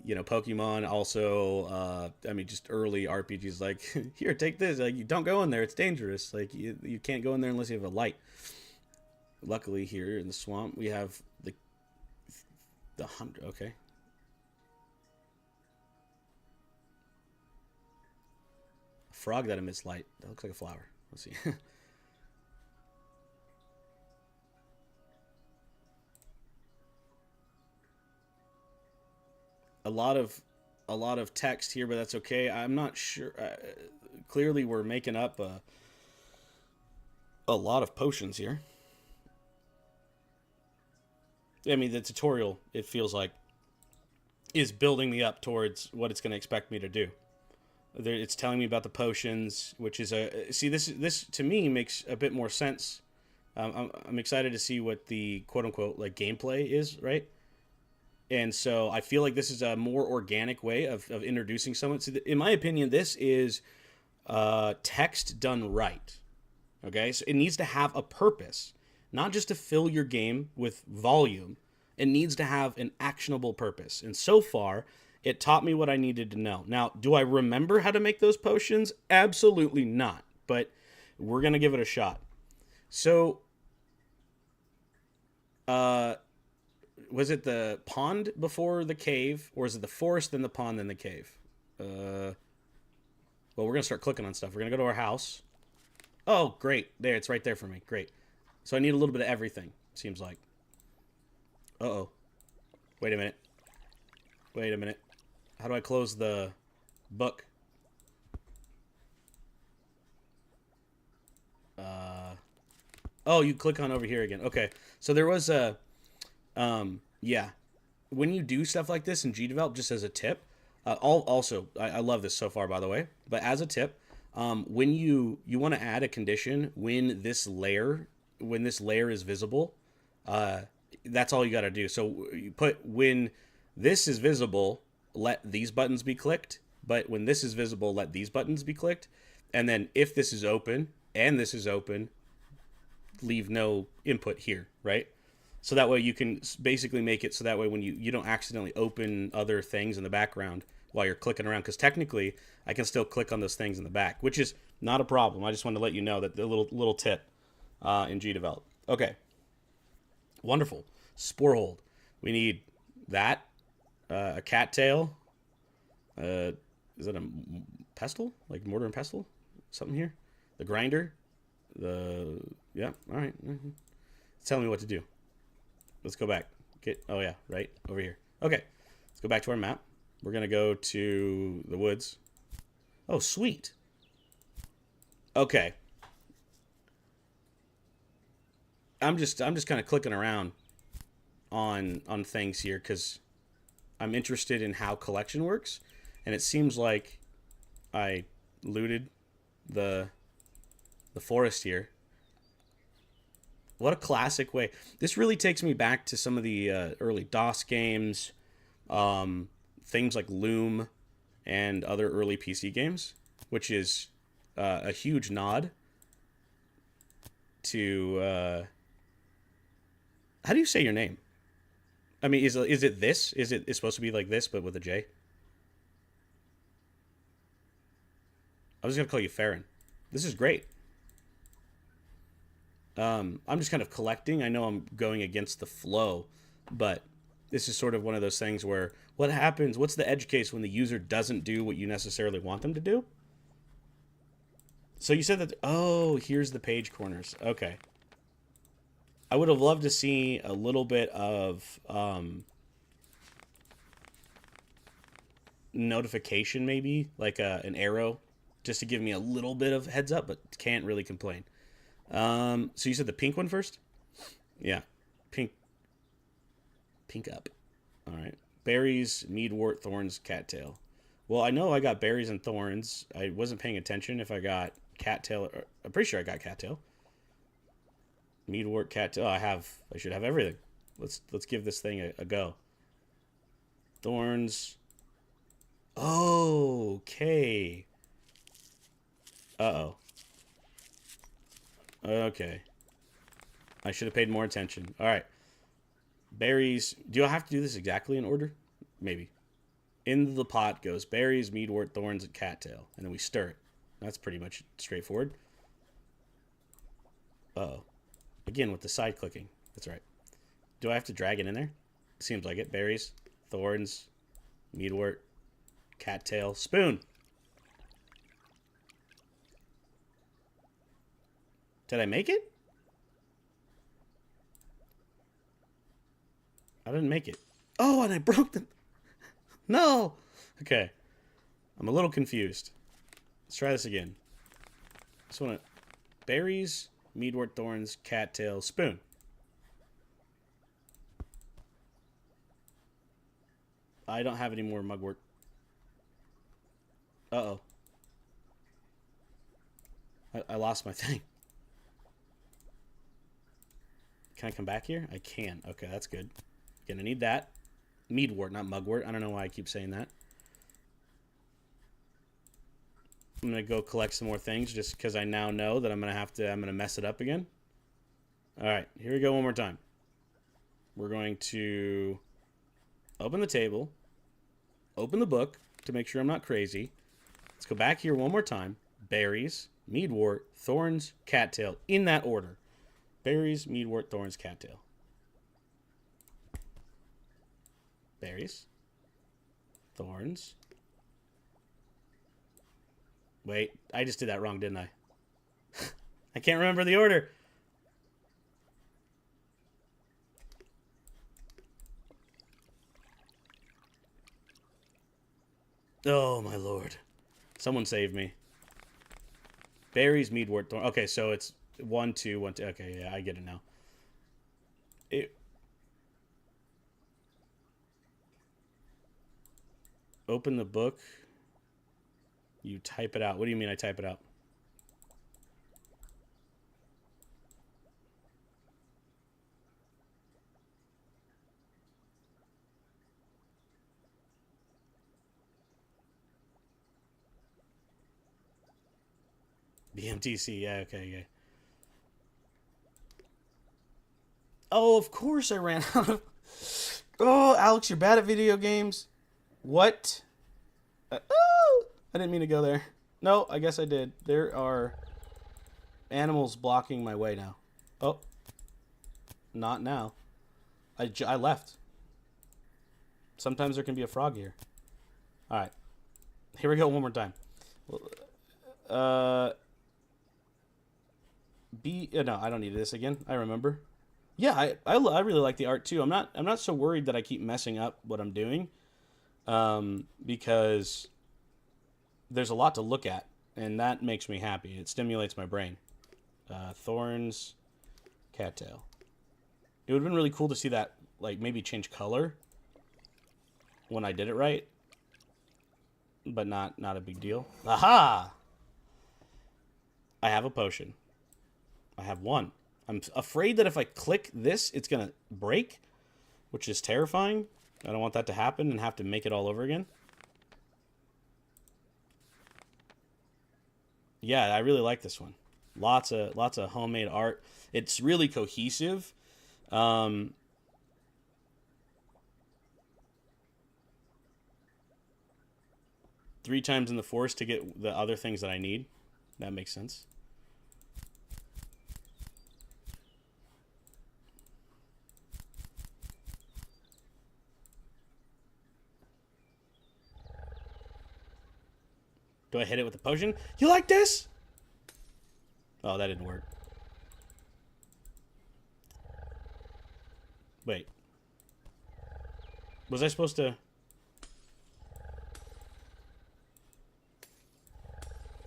Speaker 1: Pokemon. Also, I mean, just early RPGs. Like, here, take this. Like, you don't go in there. It's dangerous. Like, you can't go in there unless you have a light. Luckily, here in the swamp, we have the 100. Okay. A frog that emits light. That looks like a flower. Let's see. a lot of text here, but that's okay. I'm not sure. Clearly, we're making up a lot of potions here. I mean, the tutorial, it feels like, is building me up towards what it's going to expect me to do. It's telling me about the potions, which is see, this to me makes a bit more sense. I'm excited to see what the quote unquote like gameplay is, right? And so I feel like this is a more organic way of introducing someone. So in my opinion, this is text done right. Okay, so it needs to have a purpose, not just to fill your game with volume. It needs to have an actionable purpose. And so far, it taught me what I needed to know. Now, do I remember how to make those potions? Absolutely not. But we're going to give it a shot. So, was it the pond before the cave? Or is it the forest, then the pond, then the cave? Well, we're going to start clicking on stuff. We're going to go to our house. Oh, great. There, it's right there for me. Great. So I need a little bit of everything, seems like. Uh-oh. Wait a minute. Wait a minute. How do I close the book? Oh, you click on over here again. Okay. So there was a... yeah. When you do stuff like this in Gdevelop, just as a tip... also, I love this so far, by the way. But as a tip, when you want to add a condition when this layer is visible, that's all you got to do. So you put when this is visible, let these buttons be clicked. But when this is visible, let these buttons be clicked. And then if this is open and this is open, leave no input here, right? So that way you can basically make it so that way when you don't accidentally open other things in the background while you're clicking around. Because technically, I can still click on those things in the back, which is not a problem. I just wanted to let you know that the little tip in Gdevelop. Okay. Wonderful. Spore hold. We need that. A cattail. Is that a pestle? Like mortar and pestle? Something here? The grinder. Yeah. All right. Tell me what to do. Let's go back. Oh yeah, right over here. Okay. Let's go back to our map. We're going to go to the woods. Oh, sweet. Okay. I'm just kind of clicking around on things here because I'm interested in how collection works, and it seems like I looted the forest here. What a classic way! This really takes me back to some of the early DOS games, things like Loom, and other early PC games, which is a huge nod to. How do you say your name? I mean, is it this? It's supposed to be like this, but with a J? I was going to call you Farron. This is great. I'm just kind of collecting. I know I'm going against the flow, but this is sort of one of those things where what happens? What's the edge case when the user doesn't do what you necessarily want them to do? So you said that... Oh, here's the page corners. Okay. I would have loved to see a little bit of notification, maybe like an arrow, just to give me a little bit of heads up, but can't really complain. So you said the pink one first? Yeah, pink, pink up. All right, berries, meadwort, thorns, cattail. Well, I know I got berries and thorns. I wasn't paying attention if I got cattail. I'm pretty sure I got cattail. Meadwort, cattail. I should have everything. Let's give this thing a go. Thorns. Okay. Uh-oh. Okay. I should have paid more attention. All right. Berries. Do I have to do this exactly in order? Maybe. In the pot goes berries, meadwort, thorns, and cattail. And then we stir it. That's pretty much straightforward. Uh-oh. Again, with the side clicking. That's right. Do I have to drag it in there? Seems like it. Berries, thorns, meadwort, cattail, spoon. Did I make it? I didn't make it. Oh, and I broke them. No. Okay. I'm a little confused. Let's try this again. Just want to... Berries, meadwort, thorns, cattail, spoon. I don't have any more mugwort. Uh-oh. I lost my thing. Can I come back here? I can. Okay, that's good. Gonna need that. Meadwort, not mugwort. I don't know why I keep saying that. I'm gonna go collect some more things just because I now know that I'm gonna mess it up again. Alright, here we go one more time. We're going to open the table, open the book to make sure I'm not crazy. Let's go back here one more time. Berries, meadwort, thorns, cattail, in that order. Berries, meadwort, thorns, cattail. Berries. Thorns. Wait, I just did that wrong, didn't I? I can't remember the order. Oh, my lord. Someone save me. Berries, meadwort, thorns. Okay, so it's 1, 2, 1, 2. Okay, yeah, I get it now. Open the book. You type it out. What do you mean I type it out? BMTC, yeah, okay, yeah. Oh, of course I ran out of... Oh, Alex, you're bad at video games. What? Oh, I didn't mean to go there. No, I guess I did. There are animals blocking my way now. Oh, not now. I left. Sometimes there can be a frog here. All right. Here we go one more time. No, I don't need this again. I remember. Yeah, I really like the art too. I'm not so worried that I keep messing up what I'm doing, because there's a lot to look at, and that makes me happy. It stimulates my brain. Thorns, cattail. It would have been really cool to see that, like, maybe change color when I did it right, but not a big deal. Aha! I have a potion. I have one. I'm afraid that if I click this, it's going to break, which is terrifying. I don't want that to happen and have to make it all over again. Yeah, I really like this one. Lots of homemade art. It's really cohesive. 3 times in the forest to get the other things that I need. That makes sense. Do I hit it with the potion? You like this? Oh, that didn't work. Wait. Was I supposed to...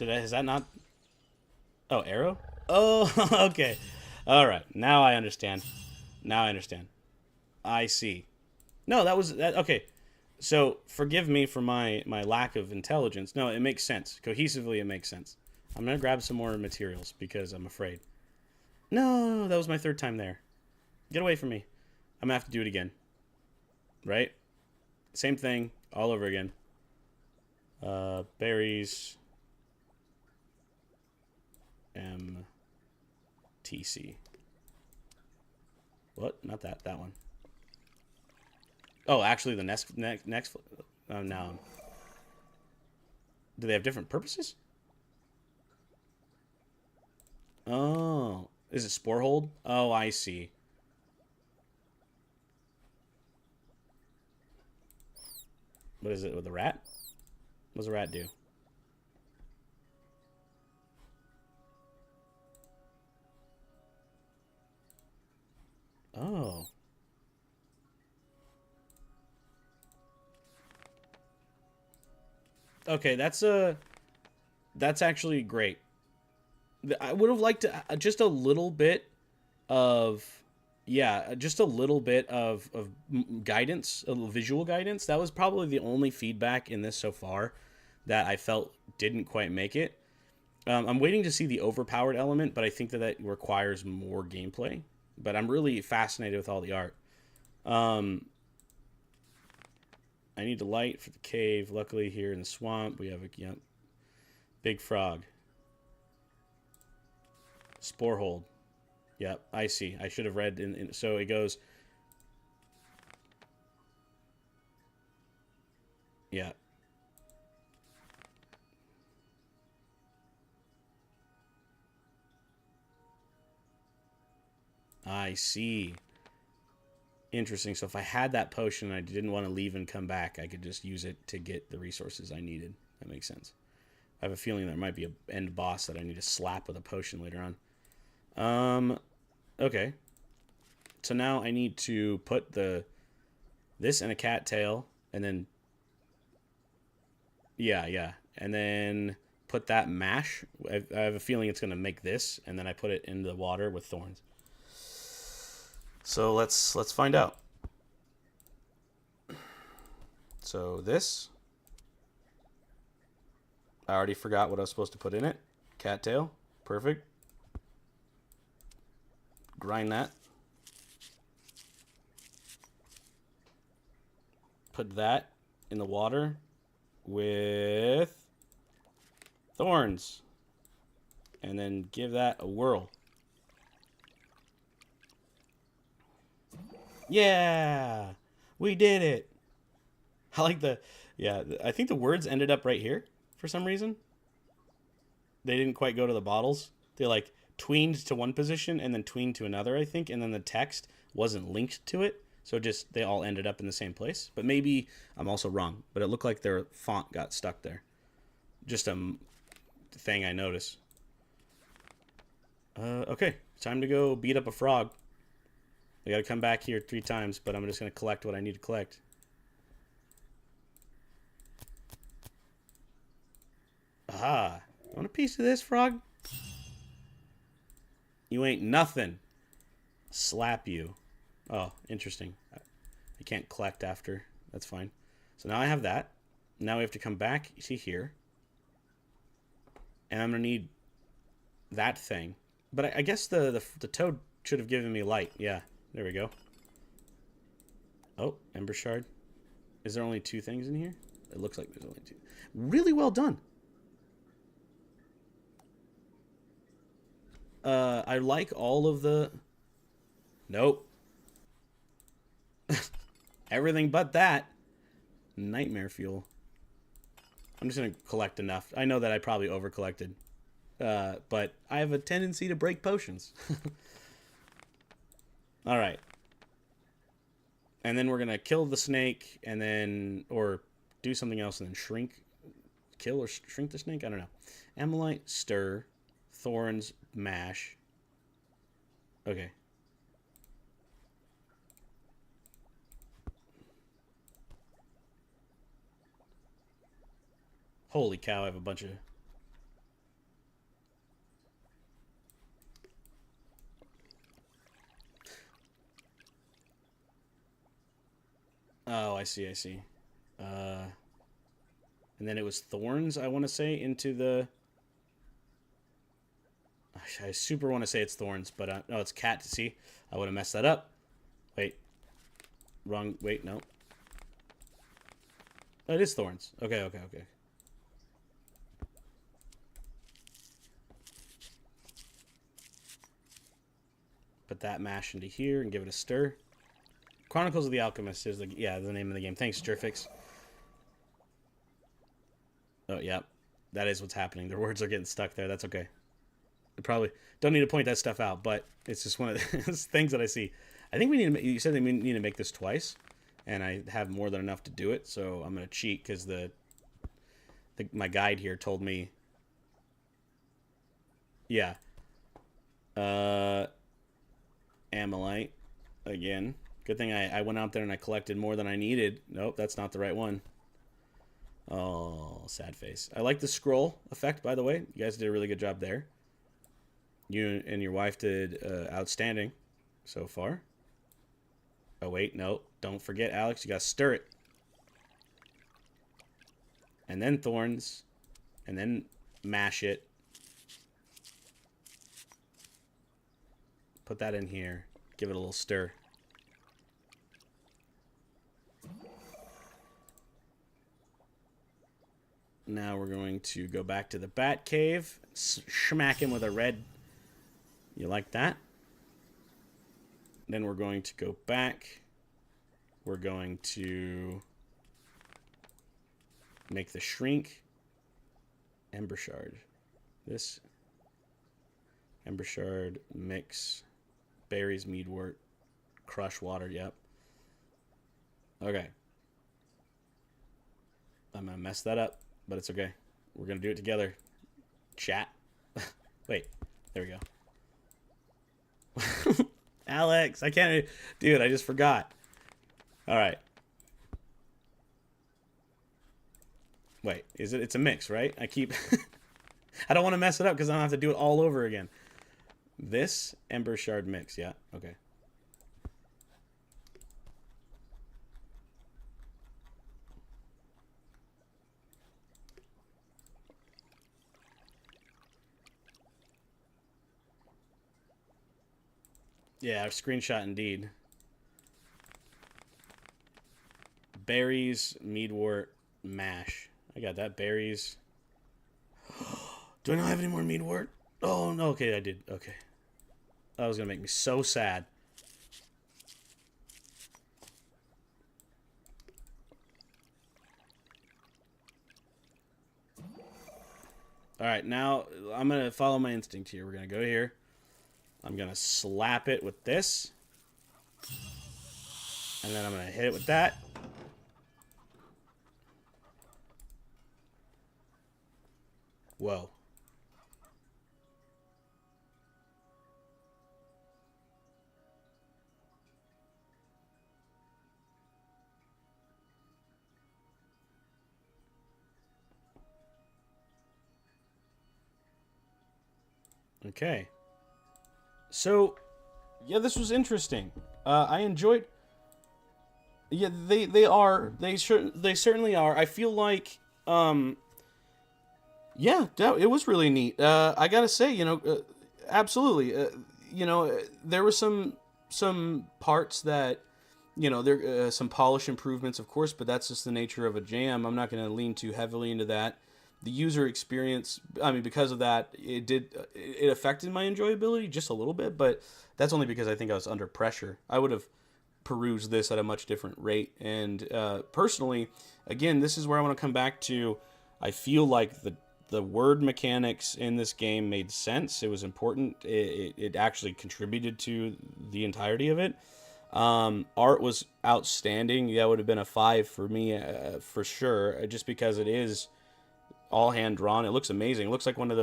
Speaker 1: Is that not... Oh, arrow? Oh, okay. All right. Now I understand. Now I understand. I see. No, that was... okay. So, forgive me for my lack of intelligence. No, it makes sense. Cohesively, it makes sense. I'm going to grab some more materials because I'm afraid. No, that was my third time there. Get away from me. I'm going to have to do it again. Right? Same thing. All over again. Berries... MTC. What? Not that. That one. Oh, actually, the next. Oh, no. Do they have different purposes? Oh, is it spore hold? Oh, I see. What is it with the rat? What does the rat do? Oh. Okay, that's actually great. I would have liked to, just a little bit of, yeah, just a little bit of guidance, a visual guidance. That was probably the only feedback in this so far that I felt didn't quite make it. I'm waiting to see the overpowered element, but I think that requires more gameplay. But I'm really fascinated with all the art. I need the light for the cave. Luckily, here in the swamp, we have a big frog. Spore hold. Yep, I see. I should have read so it goes. Yeah. I see. Interesting. So if I had that potion and I didn't want to leave and come back, I could just use it to get the resources I needed. That makes sense. I have a feeling there might be an end boss that I need to slap with a potion later on. Okay. So now I need to put this in a cattail, and then... Yeah. And then put that mash. I have a feeling it's going to make this, and then I put it in the water with thorns. So let's find out. So this, I already forgot what I was supposed to put in it. Cattail, perfect. Grind that. Put that in the water with thorns. And then give that a whirl. Yeah, we did it. I like I think the words ended up right here for some reason. They didn't quite go to the bottles. They like tweened to one position and then tweened to another, I think. And then the text wasn't linked to it. So just they all ended up in the same place. But maybe I'm also wrong. But it looked like their font got stuck there. Just a thing I noticed. Okay, time to go beat up a frog. I gotta come back here 3 times, but I'm just gonna collect what I need to collect. Aha. Want a piece of this, frog? You ain't nothing. Slap you. Oh, interesting. I can't collect after. That's fine. So now I have that. Now we have to come back, see here. And I'm gonna need that thing. But I guess the toad should have given me light. Yeah. There we go. Oh, Ember Shard. Is there only 2 things in here? It looks like there's only 2. Really well done. I like all of the... Nope. Everything but that. Nightmare fuel. I'm just going to collect enough. I know that I probably over-collected. But I have a tendency to break potions. Alright. And then we're going to kill the snake and then... Or do something else and then shrink... Kill or shrink the snake? I don't know. Amylite, stir. Thorns, mash. Okay. Holy cow, I have a bunch of... Oh, I see, I see. And then it was thorns, I want to say, into the... I super want to say it's thorns, but no, it's cat. See, I would have messed that up. Wait, wrong. Wait, no. Oh, it is thorns. Okay, okay, okay. Put that mash into here and give it a stir. Chronicles of the Alchemist is the name of the game. Thanks, Jerfix. Oh yeah, that is what's happening. Their words are getting stuck there. That's okay. I probably don't need to point that stuff out, but it's just one of those things that I see. I think we need to. You said they need to make this twice, and I have more than enough to do it. So I'm gonna cheat because my guide here told me. Yeah. Amylite again. Good thing I went out there and I collected more than I needed. Nope, that's not the right one. Oh, sad face. I like the scroll effect, by the way. You guys did a really good job there. You and your wife did outstanding so far. Oh, wait, no. Don't forget, Alex. You got to stir it. And then thorns. And then mash it. Put that in here. Give it a little stir. Now we're going to go back to the bat cave. Smack him with a red. You like that? Then we're going to go back. We're going to make the shrink. Ember shard. This. Ember shard. Mix. Berries, meadwort. Crush water. Yep. Okay. I'm going to mess that up. But it's okay. We're going to do it together. Chat. Wait. There we go. Alex, I can't... Dude, I just forgot. All right. Wait. Is it? It's a mix, right? I keep... I don't want to mess it up because I don't have to do it all over again. This Ember Shard mix. Yeah. Okay. Yeah, screenshot indeed. Berries, meadwort, mash. I got that. Berries. Do I not have any more meadwort? Oh, no. Okay, I did. Okay. That was going to make me so sad. All right, now I'm going to follow my instinct here. We're going to go here. I'm going to slap it with this. And then I'm going to hit it with that. Whoa. Okay. So, yeah, this was interesting. I enjoyed. Yeah, they are. They certainly are. I feel like, yeah, it was really neat. I gotta say, absolutely. There were some parts that, there some polish improvements, of course, but that's just the nature of a jam. I'm not gonna lean too heavily into that. The user experience, I mean, because of that, it affected my enjoyability just a little bit, but that's only because I think I was under pressure. I would have perused this at a much different rate. And personally, again, this is where I want to come back to. I feel like the word mechanics in this game made sense. It was important. It actually contributed to the entirety of it. Art was outstanding. That would have been a 5 for me, for sure, just because it is all hand drawn. It looks amazing. It looks like one of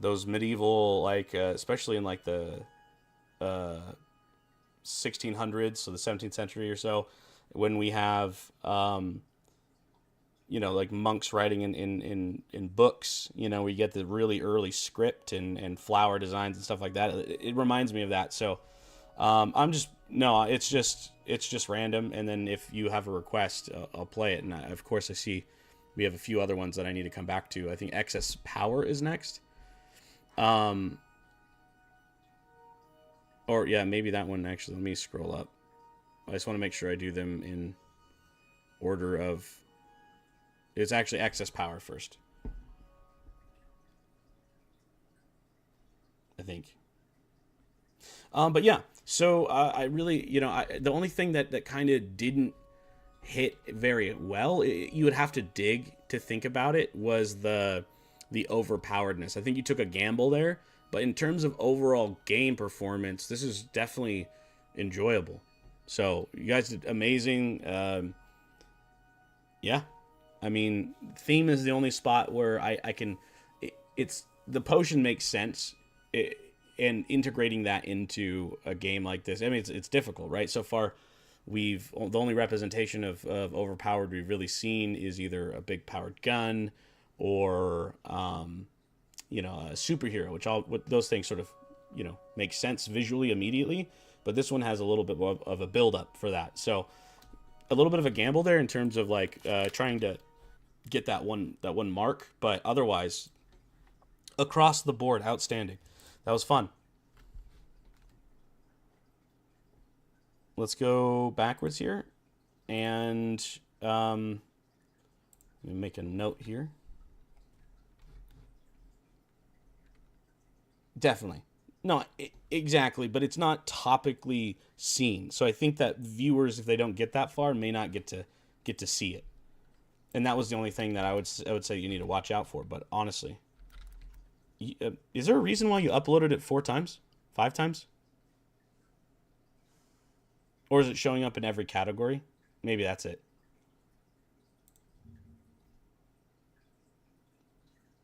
Speaker 1: those medieval, like especially in like the 1600s, so the 17th century or so, when we have like monks writing in books, we get the really early script and flower designs and stuff like that. It reminds me of that. So I'm just, no, it's just random. And then if you have a request, I'll play it. And of course I see we have a few other ones that I need to come back to. I think Excess Power is next. Or yeah, maybe that one actually. Let me scroll up. I just want to make sure I do them in order of... It's actually Excess Power first, I think. But yeah, so I really, the only thing that kind of didn't hit very well, you would have to dig to think about it, was the overpoweredness. I think you took a gamble there, but in terms of overall game performance, this is definitely enjoyable. So you guys did amazing. Yeah. I mean, theme is the only spot where I can... It's the potion makes sense, and integrating that into a game like this, I mean, it's difficult, right? So far, the only representation of overpowered we've really seen is either a big powered gun or a superhero, which those things sort of make sense visually immediately, but this one has a little bit more of a build up for that. So a little bit of a gamble there in terms of like trying to get that one mark, but otherwise across the board, outstanding. That was fun. Let's go backwards here, and let me make a note here. Definitely. No, exactly, but it's not topically seen. So I think that viewers, if they don't get that far, may not get to see it. And that was the only thing that I would say you need to watch out for. But honestly, is there a reason why you uploaded it 4 times? 5 times? Or is it showing up in every category? Maybe that's it.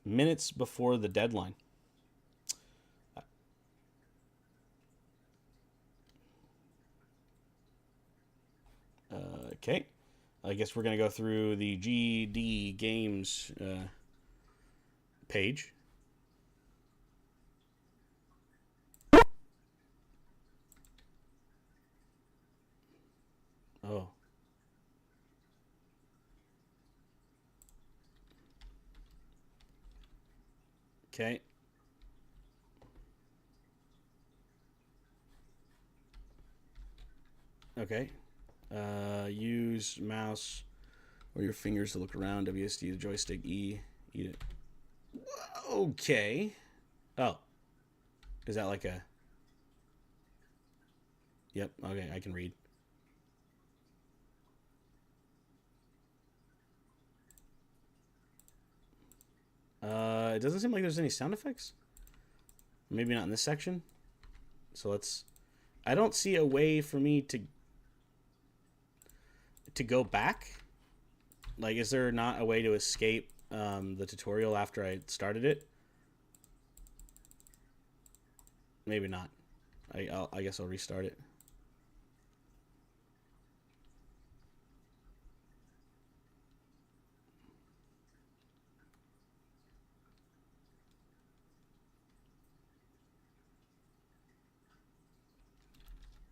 Speaker 1: Minutes before the deadline. Okay. I guess we're going to go through the GD Games page. Oh. Okay. Okay. Use mouse or your fingers to look around. WSD, the joystick, E. Eat it. Okay. Oh. Is that like a... Yep. Okay, I can read. It doesn't seem like there's any sound effects. Maybe not in this section. So let's... I don't see a way for me to go back. Like, is there not a way to escape the tutorial after I started it? Maybe not. I guess I'll restart it.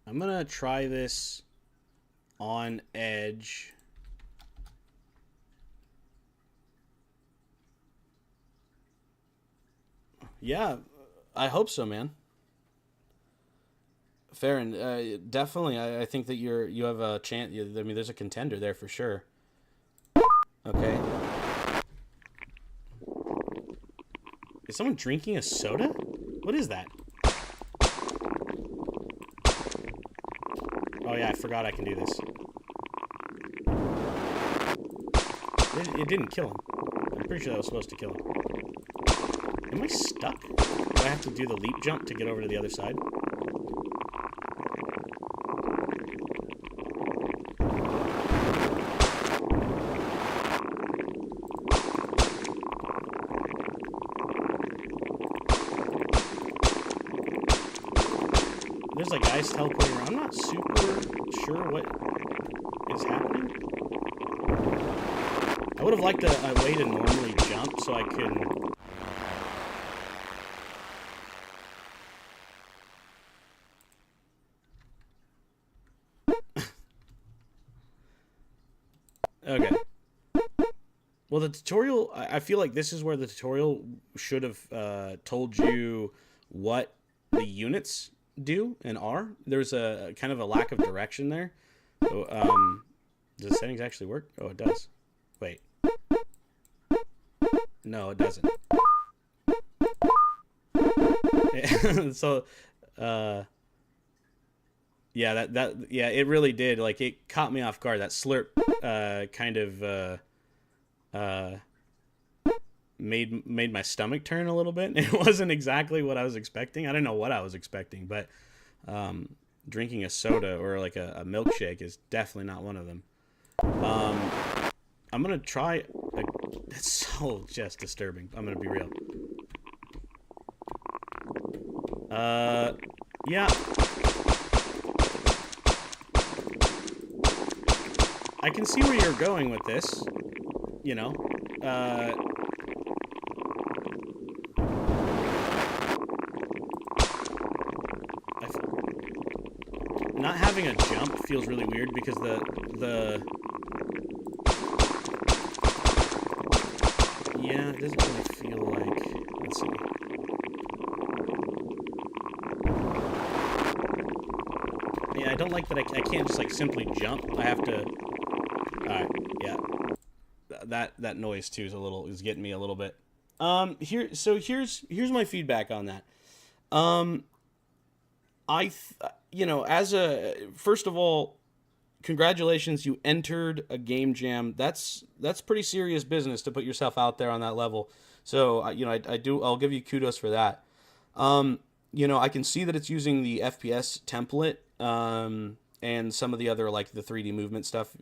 Speaker 1: I'm gonna try this on Edge. Yeah, I hope so, man. Farron, definitely. I think that you have a chance. I mean, there's a contender there for sure. Okay. Is someone drinking a soda? What is that? Oh yeah, I forgot I can do this. It didn't kill him. I'm pretty sure that was supposed to kill him. Am I stuck? Do I have to do the leap jump to get over to the other side? There's like guys teleporting around. I'm not super sure what is happening. I would have liked a way to normally jump so I can... Okay. Well, the tutorial, I feel like this is where the tutorial should have told you what the units do and are. There's a kind of a lack of direction there. So, does the settings actually work? Oh, it does. Wait. No, it doesn't. So, yeah, yeah, it really did. Like, it caught me off guard. That slurp kind of uh, made my stomach turn a little bit. It wasn't exactly what I was expecting. I don't know what I was expecting, but drinking a soda or like a milkshake is definitely not one of them. I'm gonna try. That's so just disturbing. I'm gonna be real. Yeah. I can see where you're going with this. You know, not having a jump feels really weird because yeah, it doesn't really feel like, let's see. Yeah, I don't like that I can't just like simply jump. I have to, alright, yeah. That noise too is getting me a little bit. Here's my feedback on that. First of all, congratulations, you entered a game jam. That's pretty serious business to put yourself out there on that level. So I'll give you kudos for that. I can see that it's using the FPS template and some of the other like the 3D movement stuff.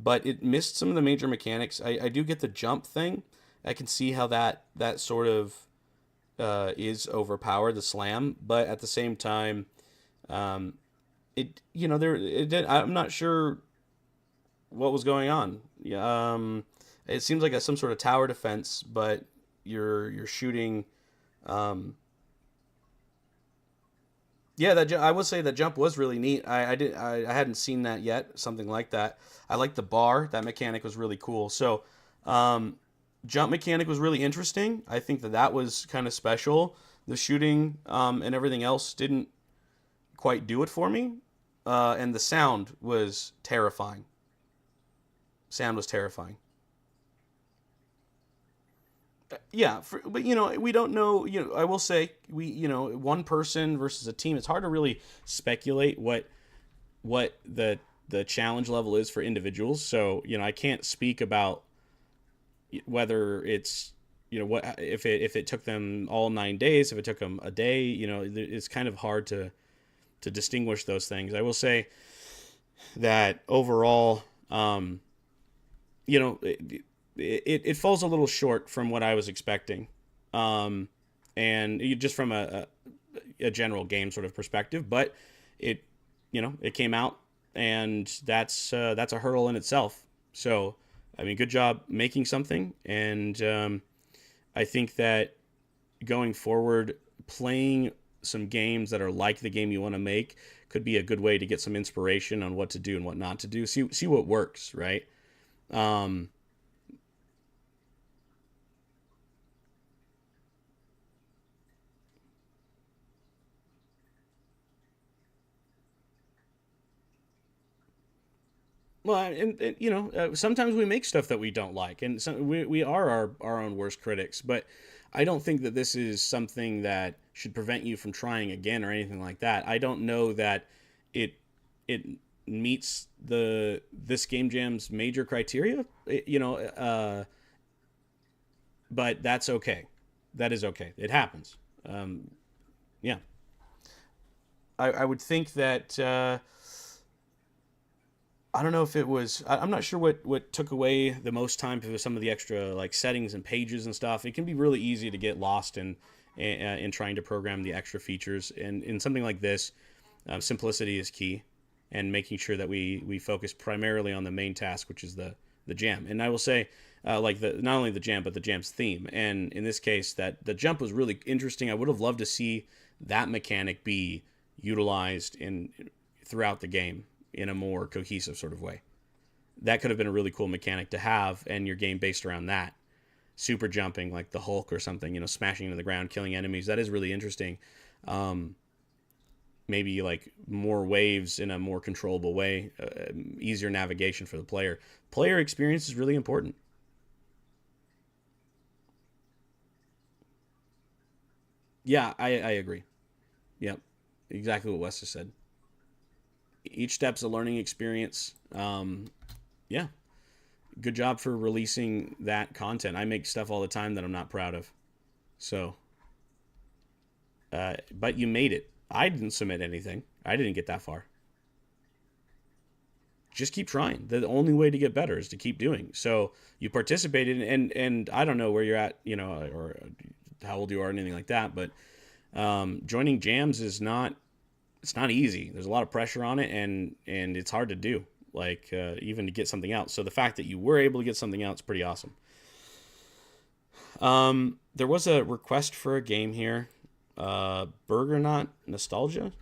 Speaker 1: But it missed some of the major mechanics. I do get the jump thing. I can see how that sort of is overpowered, the slam. But at the same time, I'm not sure what was going on. It seems like some sort of tower defense, but you're shooting. Yeah, I would say that jump was really neat. I hadn't seen that yet, something like that. I like the bar. That mechanic was really cool. So, jump mechanic was really interesting. I think that was kind of special. The shooting and everything else didn't quite do it for me. And the sound was terrifying. Sound was terrifying. Yeah, but we don't know. I will say one person versus a team. It's hard to really speculate what the challenge level is for individuals. So I can't speak about whether it's what if it took them all 9 days, if it took them a day. It's kind of hard to distinguish those things. I will say that overall, it falls a little short from what I was expecting, and just from a general game sort of perspective. But it came out, and that's a hurdle in itself. So I mean, good job making something, and I think that going forward, playing some games that are like the game you want to make could be a good way to get some inspiration on what to do and what not to do. See what works, right? Well, and sometimes we make stuff that we don't like, and we are our own worst critics. But I don't think that this is something that should prevent you from trying again or anything like that. I don't know that it it meets this game jam's major criteria, but that's okay. That is okay. It happens. Yeah, I would think that. I don't know if it was. I'm not sure what took away the most time for some of the extra like settings and pages and stuff. It can be really easy to get lost in trying to program the extra features. And in something like this, simplicity is key, and making sure that we focus primarily on the main task, which is the the jam. And I will say, like not only the jam but the jam's theme. And in this case, that the jump was really interesting. I would have loved to see that mechanic be utilized throughout the game in a more cohesive sort of way. That could have been a really cool mechanic to have, and your game based around that. Super jumping like the Hulk or something, smashing into the ground, killing enemies. That is really interesting. Maybe like more waves in a more controllable way, easier navigation for the player. Player experience is really important. Yeah, I agree. Yep, exactly what Wes has said. Each step's a learning experience. Yeah, good job for releasing that content. I make stuff all the time that I'm not proud of. So, but you made it. I didn't submit anything. I didn't get that far. Just keep trying. The only way to get better is to keep doing. So you participated, and I don't know where you're at, or how old you are, or anything like that. But joining jams is not. It's not easy. There's a lot of pressure on it, and it's hard to do. Like even to get something out. So the fact that you were able to get something out is pretty awesome. There was a request for a game here. Burger Not Nostalgia.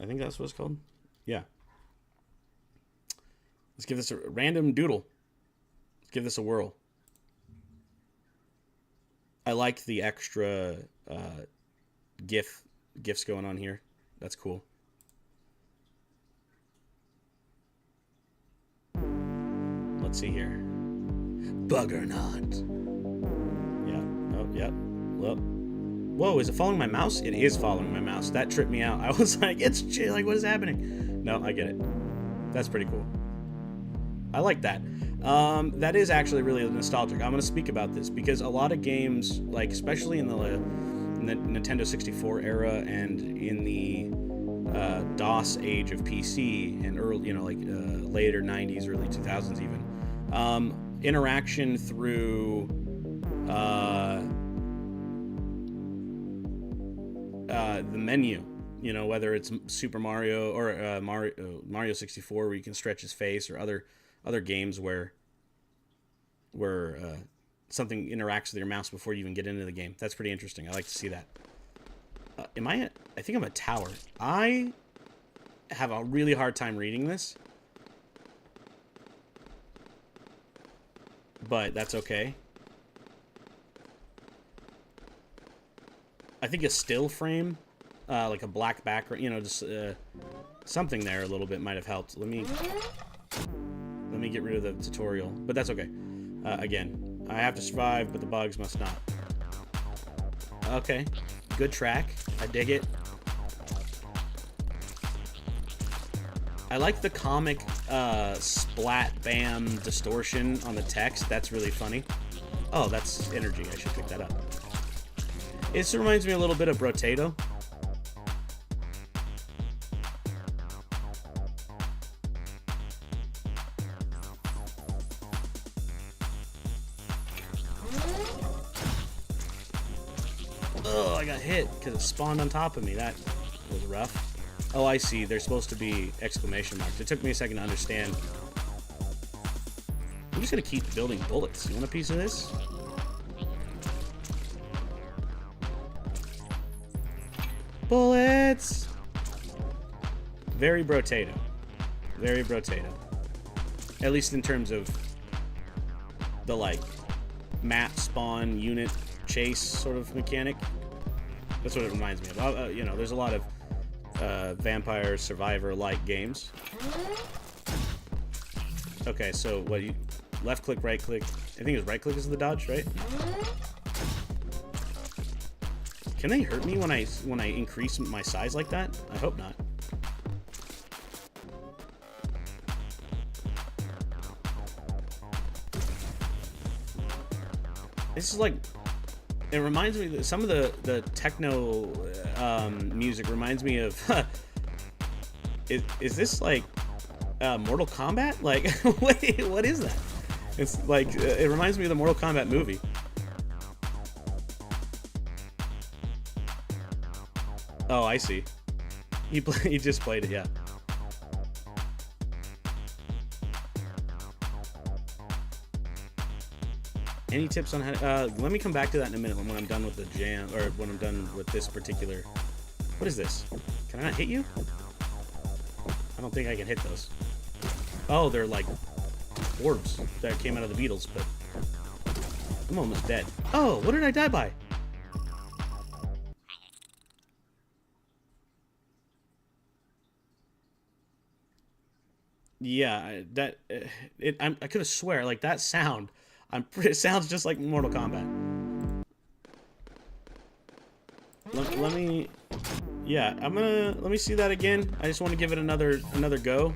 Speaker 1: I think that's what it's called. Yeah. Let's give this a random doodle. Let's give this a whirl. I like the extra gifs going on here. That's cool. Let's see here. Bugger not. Yeah. Oh, yep. Well. Whoa, is it following my mouse? It is following my mouse. That tripped me out. I was like, like, what is happening? No, I get it. That's pretty cool. I like that. That is actually really nostalgic. I'm going to speak about this because a lot of games, like especially in the Nintendo 64 era and in the DOS age of PC and early, later 90s, early 2000s even, interaction through the menu, whether it's Super Mario or Mario 64 where you can stretch his face, or other games where something interacts with your mouse before you even get into the game. That's pretty interesting. I like to see that. I think I'm a tower. I have a really hard time reading this, but that's okay. I think a still frame, like a black background, just something there a little bit might have helped. Let me get rid of the tutorial, but that's okay. Again, I have to survive, but the bugs must not. Okay, good track. I dig it. I like the comic splat bam distortion on the text. That's really funny. Oh, that's energy. I should pick that up. It reminds me a little bit of Brotato. Oh, I got hit because it spawned on top of me. That was rough. Oh, I see. They're supposed to be exclamation marks. It took me a second to understand. I'm just going to keep building bullets. You want a piece of this? Bullets! Very Brotato. Very Brotato. At least in terms of the, map spawn unit chase sort of mechanic. That's what it reminds me of. There's a lot of vampire survivor-like games. Okay, so left click, right click. I think it's right click is the dodge, right? Can they hurt me when I increase my size like that? I hope not. This is it reminds me that some of the techno music reminds me of. Is this Mortal Kombat? Wait, what is that? It's it reminds me of the Mortal Kombat movie. Oh, I see. He just played it, yeah. Any tips on how let me come back to that in a minute when I'm done with the jam, or when I'm done with this particular... What is this? Can I not hit you? I don't think I can hit those. Oh, they're like orbs that came out of the beetles, but I'm almost dead. Oh, what did I die by? Yeah, I could have swear like that sound. It sounds just like Mortal Kombat. Let me, yeah, let me see that again. I just want to give it another go.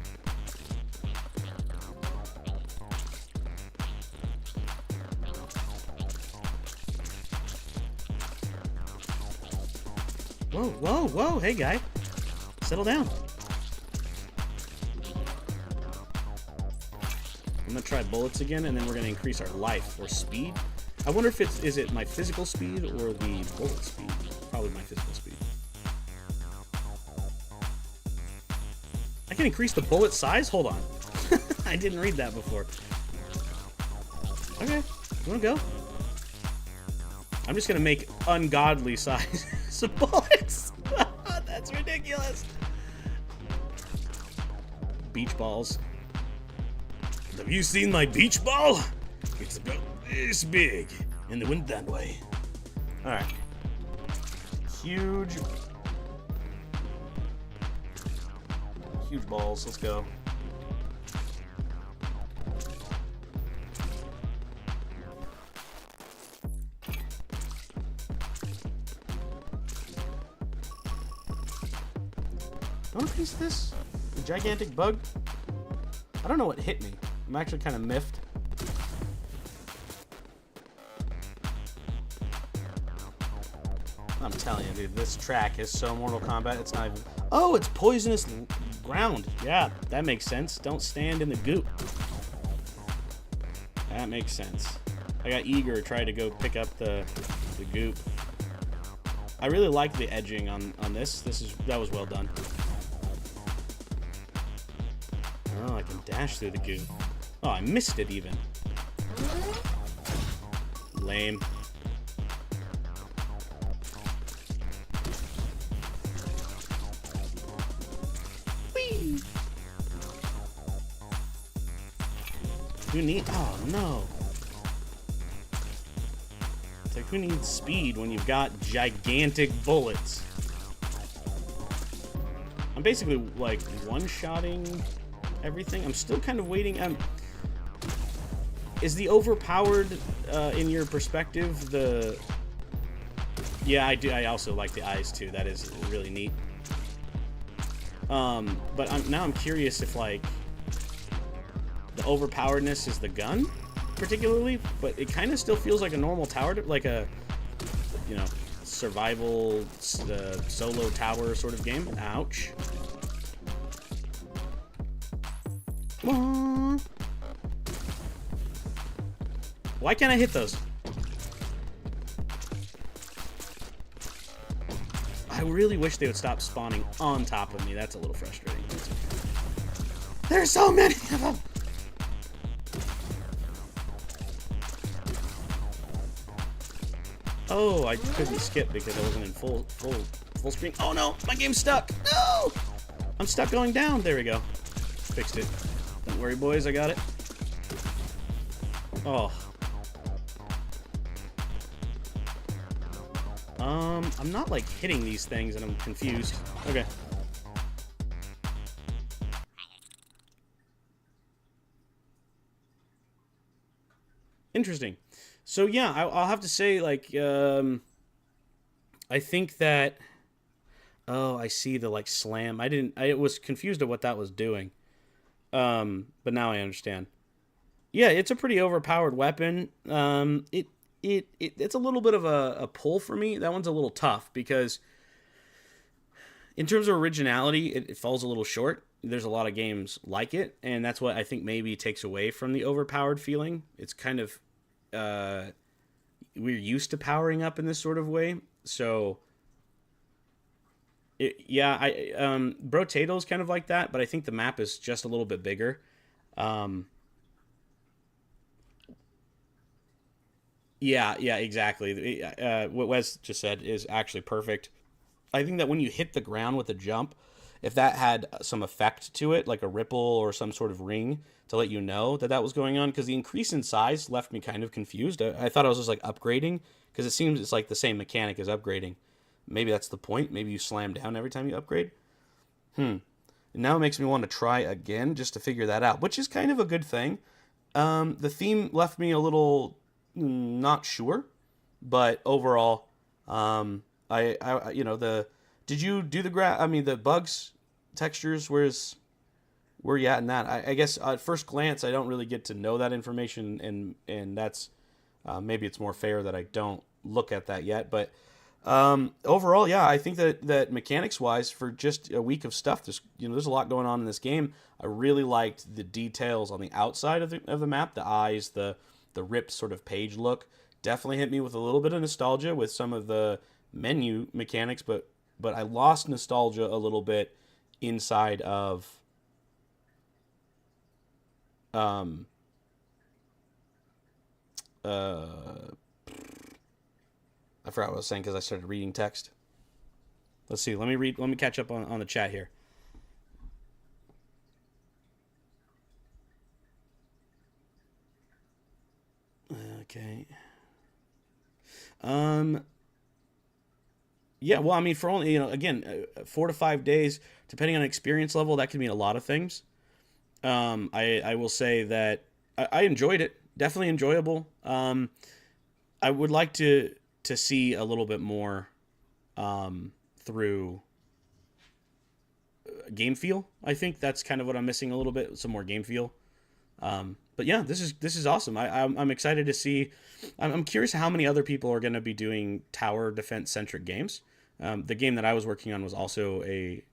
Speaker 1: Whoa, whoa, whoa! Hey, guy, settle down. I'm gonna try bullets again, and then we're gonna increase our life or speed. I wonder if is it my physical speed or the bullet speed? Probably my physical speed. I can increase the bullet size? Hold on. I didn't read that before. Okay, you wanna go? I'm just gonna make ungodly size bullets. That's ridiculous. Beach balls. Have you seen my beach ball? It's about this big, and they went that way. All right. Huge balls. Let's go. Want a piece of this? A gigantic bug? I don't know what hit me. I'm actually kind of miffed. I'm telling you, dude, this track is so Mortal Kombat, it's not even... Oh, it's poisonous ground. Yeah, that makes sense. Don't stand in the goop. That makes sense. I got eager, tried to go pick up the goop. I really like the edging on this. That was well done. Oh, I can dash through the goop. Oh, I missed it even. Lame. Whee! Who needs... Oh, no. It's like, who needs speed when you've got gigantic bullets? I'm basically, like, one-shotting everything. I'm still kind of waiting. Is the overpowered, in your perspective, the... Yeah, I do. I also like the eyes, too. That is really neat. But now I'm curious if, like, the overpoweredness is the gun, particularly, but it kind of still feels like a normal tower, like a, you know, survival, solo tower sort of game. Ouch. Why can't I hit those? I really wish they would stop spawning on top of me. That's a little frustrating. There's so many of them! Oh, I couldn't skip because I wasn't in full screen. Oh no, my game's stuck. No! I'm stuck going down. There we go. Fixed it. Don't worry, boys, I got it. Oh. I'm not, like, hitting these things, and I'm confused. Okay. Interesting. So, yeah, I'll have to say, like, I think that... Oh, I see the, like, slam. I was confused at what that was doing. But now I understand. Yeah, it's a pretty overpowered weapon. It's a little bit of a pull for me. That one's a little tough because in terms of originality, it falls a little short. There's a lot of games like it, and that's what I think maybe takes away from the overpowered feeling. It's kind of we're used to powering up in this sort of way, so Brotato's kind of like that, but I think the map is just a little bit bigger. Yeah, exactly. What Wes just said is actually perfect. I think that when you hit the ground with a jump, if that had some effect to it, like a ripple or some sort of ring to let you know that that was going on, because the increase in size left me kind of confused. I thought I was just like upgrading, because it seems it's like the same mechanic as upgrading. Maybe that's the point. Maybe you slam down every time you upgrade. And now it makes me want to try again just to figure that out, which is kind of a good thing. The theme left me a little not sure, but overall, you know, the did you do the I mean, the bugs, textures. Where you at in that? I guess at first glance, I don't really get to know that information, and that's maybe it's more fair that I don't look at that yet. But overall, yeah, I think that mechanics wise, for just a week of stuff, there's a lot going on in this game. I really liked the details on the outside of the map, the eyes, the ripped sort of page look. Definitely hit me with a little bit of nostalgia with some of the menu mechanics, but I lost nostalgia a little bit inside of um uh I forgot what I was saying because I started reading text. Let's see. Let me catch up on the chat here. Okay. Um. Yeah. Well, I mean, for only again, 4 to 5 days, depending on experience level, that can mean a lot of things. I will say that I enjoyed it. Definitely enjoyable. I would like to see a little bit more through game feel. I think that's kind of what I'm missing a little bit. Some more game feel. But yeah, this is awesome. I'm excited to see. I'm curious how many other people are going to be doing tower defense centric games. The game that I was working on was also a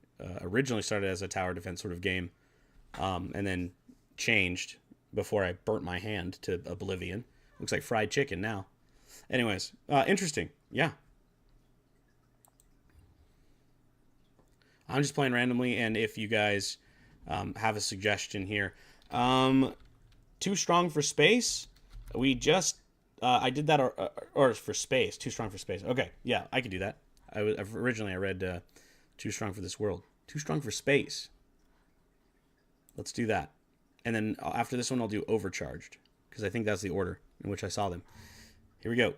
Speaker 1: originally started as a tower defense sort of game, and then changed before I burnt my hand to oblivion. Looks like fried chicken now. Anyways, interesting. Yeah, I'm just playing randomly, and if you guys have a suggestion here, um, too strong for space. We just I did that, or for space. Too strong for space. Okay, yeah, I could do that. Originally I read too strong for this world. Too strong for space. Let's do that. And then after this one, I'll do overcharged because I think that's the order in which I saw them. Here we go.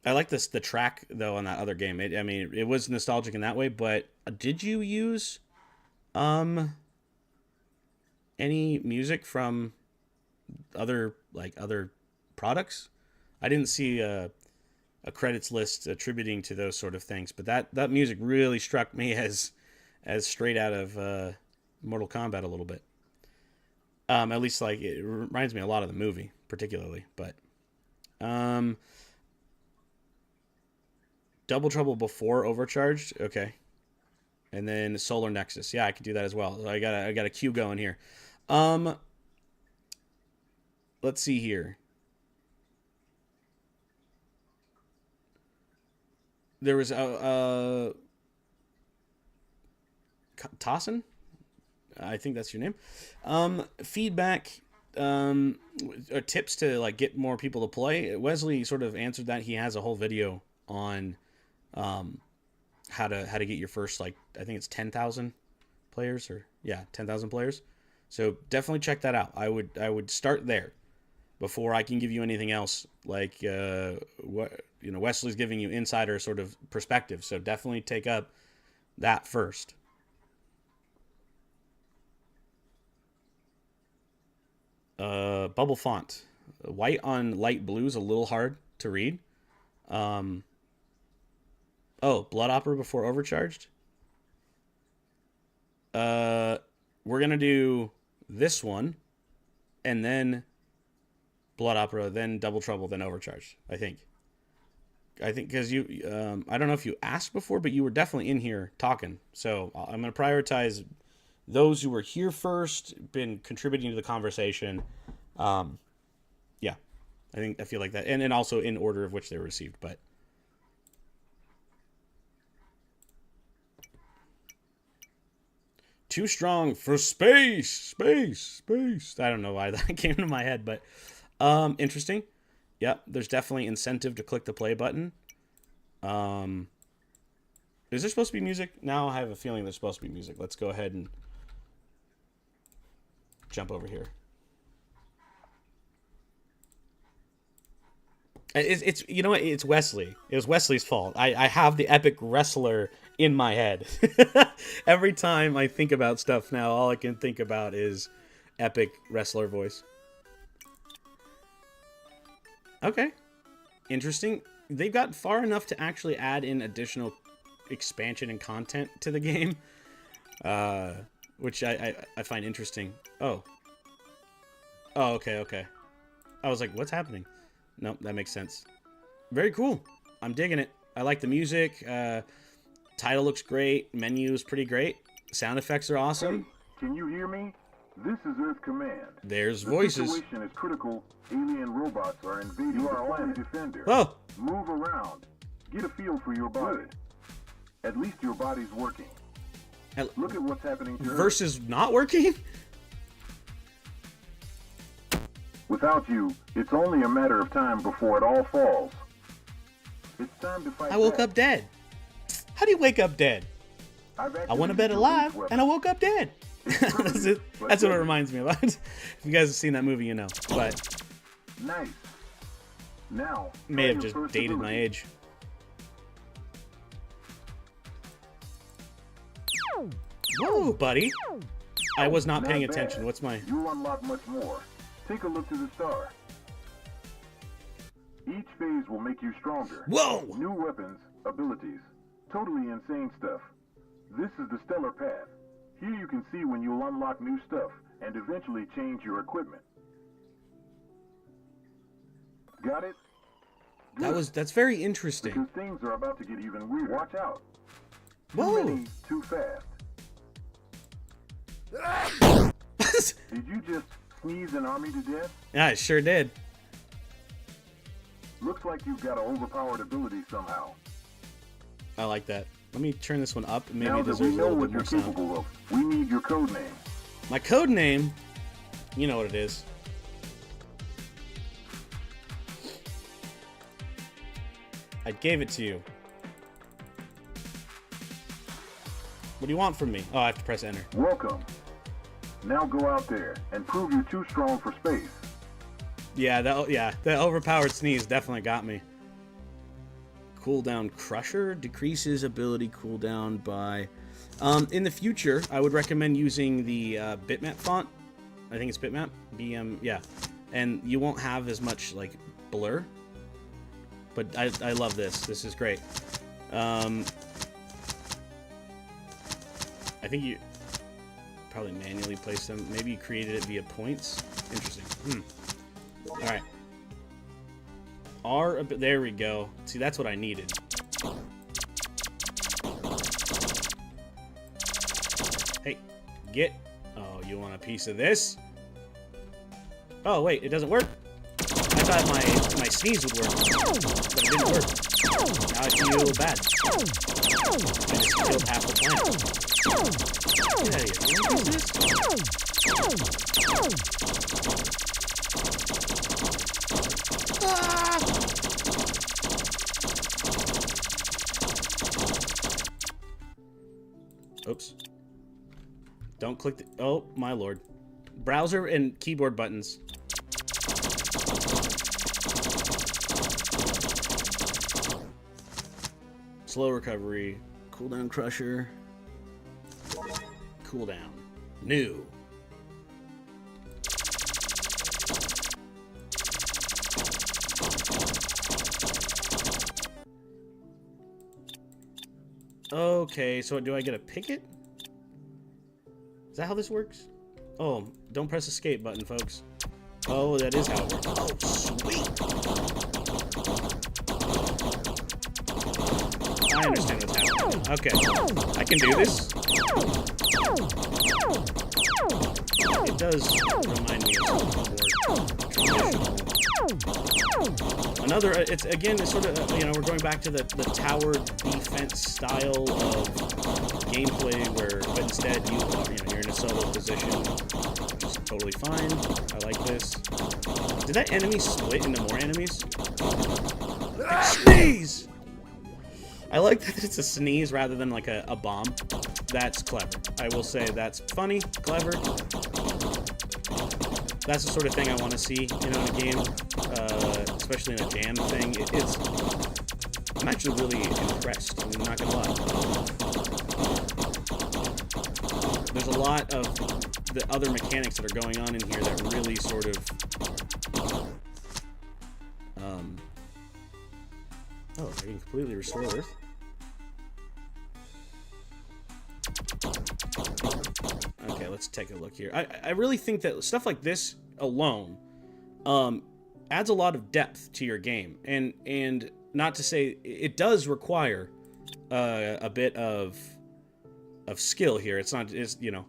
Speaker 1: I like the track though on that other game. I mean, it was nostalgic in that way. But did you use um any music from other products? I didn't see a credits list attributing to those sort of things, but that music really struck me as straight out of Mortal Kombat a little bit. At least like it reminds me a lot of the movie, particularly. But um, Double Trouble before Overcharged, okay, and then Solar Nexus, yeah, I could do that as well. So I got a queue going here. Um, let's see here. There was a Tossin, I think that's your name. Feedback, or tips to like get more people to play. Wesley sort of answered that. He has a whole video on um, how to get your first, like, I think it's 10,000 players, or yeah, 10,000 players. So definitely check that out. I would start there before I can give you anything else. Like what Wesley's giving you insider sort of perspective. So definitely take up that first. Bubble font. White on light blue is a little hard to read. Um, oh, Blood Opera before Overcharged. Uh, we're gonna do this one, and then Blood Opera, then Double Trouble, then Overcharged. I think because I don't know if you asked before, but you were definitely in here talking. So I'm gonna prioritize those who were here first, been contributing to the conversation. Um, yeah, I feel like that, and also in order of which they were received. But too strong for space. I don't know why that came to my head, but Interesting. Yep, there's definitely incentive to click the play button. Is there supposed to be music? Now I have a feeling there's supposed to be music. Let's go ahead and jump over here. It's you know what? It's Wesley. It was Wesley's fault. I have the epic wrestler in my head. Every time I think about stuff now, all I can think about is epic wrestler voice. Okay. Interesting. They got far enough to actually add in additional expansion and content to the game, which I find interesting. Oh, okay. I was like, what's happening? Nope, that makes sense. Very cool. I'm digging it. I like the music. Title looks great. Menu is pretty great. Sound effects are awesome.
Speaker 2: Hey, can you hear me? This is Earth Command.
Speaker 1: There's voices.
Speaker 2: The situation is critical. Alien robots are invading the planet Defender.
Speaker 1: Oh!
Speaker 2: Move around. Get a feel for your body. At least your body's working. Look at what's happening to
Speaker 1: Versus not working?
Speaker 2: Without you, it's only a matter of time before it all falls. It's time to fight.
Speaker 1: I woke up dead. How do you wake up dead? I went to bed alive, and I woke up dead. That's what it reminds me of. If you guys have seen that movie, you know. But
Speaker 2: nice. Now
Speaker 1: may have just dated my age. Whoa, buddy! I was not paying attention. What's my?
Speaker 2: You'll unlock much more. Take a look to the star. Each phase will make you stronger.
Speaker 1: Whoa!
Speaker 2: New weapons, abilities, totally insane stuff. This is the stellar path. Here you can see when you'll unlock new stuff and eventually change your equipment. Got it? Good.
Speaker 1: That's very interesting.
Speaker 2: Because things are about to get even weirder. Watch out.
Speaker 1: Whoa!
Speaker 2: Too many, too fast. Did you just sneeze an army to death?
Speaker 1: Yeah, I sure did.
Speaker 2: Looks like you've got an overpowered ability somehow.
Speaker 1: I like that. Let me turn this one up. Maybe
Speaker 2: now
Speaker 1: it
Speaker 2: that we
Speaker 1: deserves a
Speaker 2: know
Speaker 1: little
Speaker 2: what
Speaker 1: bit
Speaker 2: you're
Speaker 1: more sound.
Speaker 2: capable of, we need your code name.
Speaker 1: My code name, you know what it is. I gave it to you. What do you want from me? Oh, I have to press enter.
Speaker 2: Welcome. Now go out there and prove you're too strong for space.
Speaker 1: Yeah, that overpowered sneeze definitely got me. Cooldown Crusher decreases ability cooldown by... in the future, I would recommend using the bitmap font. I think it's bitmap. BM, yeah. And you won't have as much, like, blur. But I love this. This is great. I think you probably manually place them. Maybe you created it via points. Interesting. Alright. There we go. See, that's what I needed. Hey, get... Oh, you want a piece of this? Oh, wait, it doesn't work? I thought my sneeze would work, but it didn't work. Now I feel bad. I just killed half the planet. Get out of here. What is this? Ah! Oops. Don't click the... Oh, my lord. Browser and keyboard buttons. Slow recovery. Cooldown crusher. Cooldown. New. Okay, so do I get a picket? Is that how this works? Oh, don't press escape button, folks. Oh, that is how it works. Oh, sweet! I understand what's happening. Okay, I can do this. It does remind me of something more traditional. It's again, it's sort of, we're going back to the tower defense style of gameplay but instead you're in a solo position, which is totally fine. I like this. Did that enemy split into more enemies? Sneeze! I like that it's a sneeze rather than like a bomb. That's clever. I will say that's funny, clever. That's the sort of thing I want to see, you know, in a game, especially in a jam thing. I'm actually really impressed. I'm not gonna lie. There's a lot of the other mechanics that are going on in here that really sort of, oh, I can completely restore Earth. Okay, let's take a look here. I really think that stuff like this alone adds a lot of depth to your game, and not to say it does require a bit of skill here. It's not, it's, you know,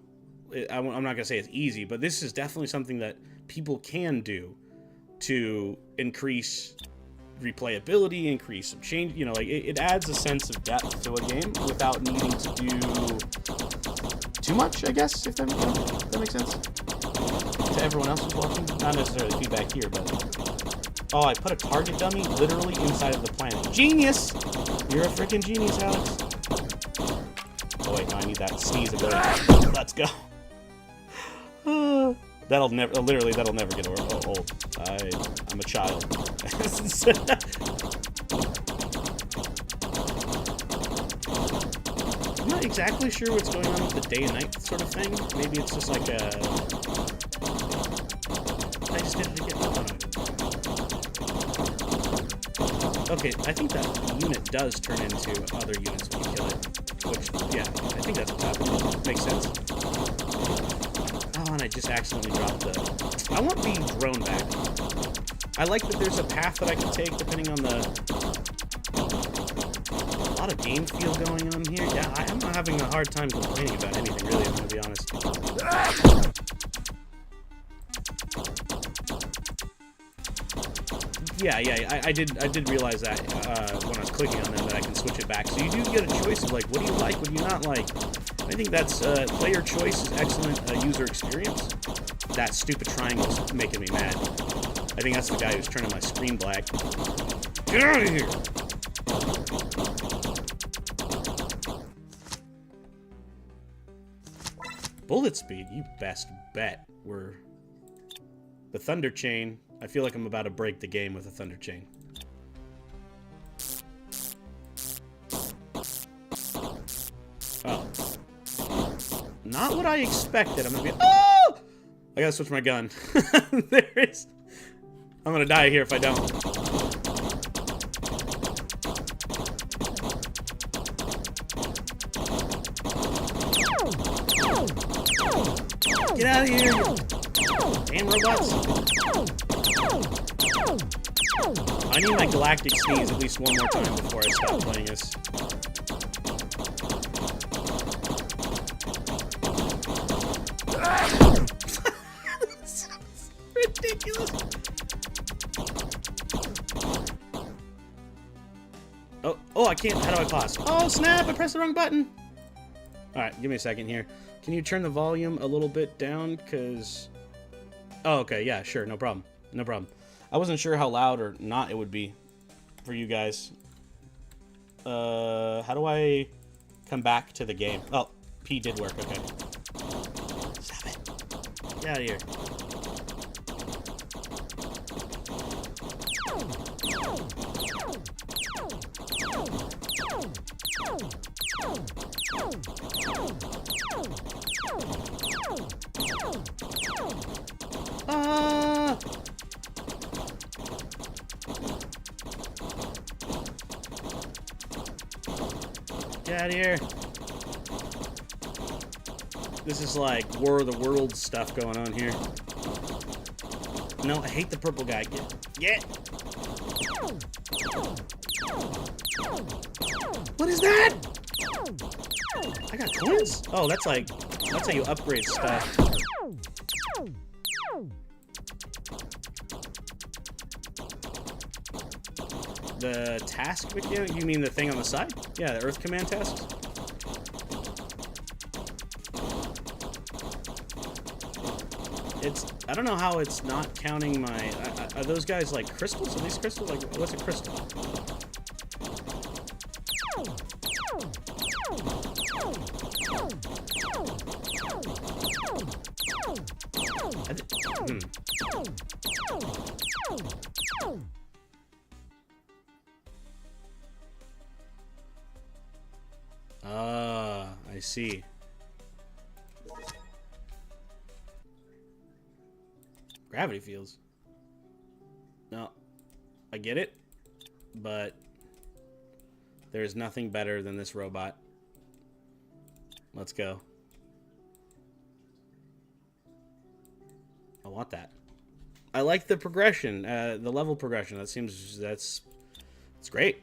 Speaker 1: I'm not gonna say it's easy, but this is definitely something that people can do to increase replayability, increase some change, you know, like it adds a sense of depth to a game without needing to do too much, I guess, if that makes sense to everyone else who's watching. Not necessarily feedback here, but oh, I put a target dummy literally inside of the planet. Genius! You're a freaking genius, Alex. Oh wait, no, I need that sneeze ability. Let's go. That'll never get old. I'm a child. I'm not exactly sure what's going on with the day and night sort of thing. Maybe it's just like a... I just did it again. Oh, no. Okay, I think that unit does turn into other units when you kill it. Which, yeah, I think that's what's happening. Makes sense. Oh, and I just accidentally dropped the... I want the drone back. I like that there's a path that I can take depending on the... A lot of game feel going on here. Yeah, I'm not having a hard time complaining about anything, really, I'm gonna be honest. Yeah, I did realize that when I was clicking on them that I can switch it back. So you do get a choice of like, what do you like, what do you not like. I think that's player choice is excellent user experience. That stupid triangle's making me mad. I think that's the guy who's turning my screen black. Get out of here! Bullet speed, you best bet. We're the Thunder Chain. I feel like I'm about to break the game with a Thunder Chain. Oh. Not what I expected. I'm gonna be... Oh! I gotta switch my gun. There is... I'm gonna die here if I don't. Get out of here! Damn robots! I need my galactic sneeze at least one more time before I stop playing this. This is ridiculous. Oh, I can't. How do I pause? Oh, snap! I pressed the wrong button. All right, give me a second here. Can you turn the volume a little bit down? Cause... Oh, okay. Yeah, sure. No problem. No problem. I wasn't sure how loud or not it would be for you guys. How do I come back to the game? Oh, P did work. Okay. Stop it. Get out of here. Get out of here. This is like War of the Worlds stuff going on here. No, I hate the purple guy. Get. What is that? I got coins? Oh, that's how you upgrade stuff. The task video? You mean the thing on the side? Yeah, the Earth Command tasks. It's, I don't know how it's not counting my, are those guys like crystals? Are these crystals? Like, what's a crystal? I see. Gravity fields. No, I get it, but there's nothing better than this robot. Let's go. I want that. I like the progression, the level progression. That seems, it's great.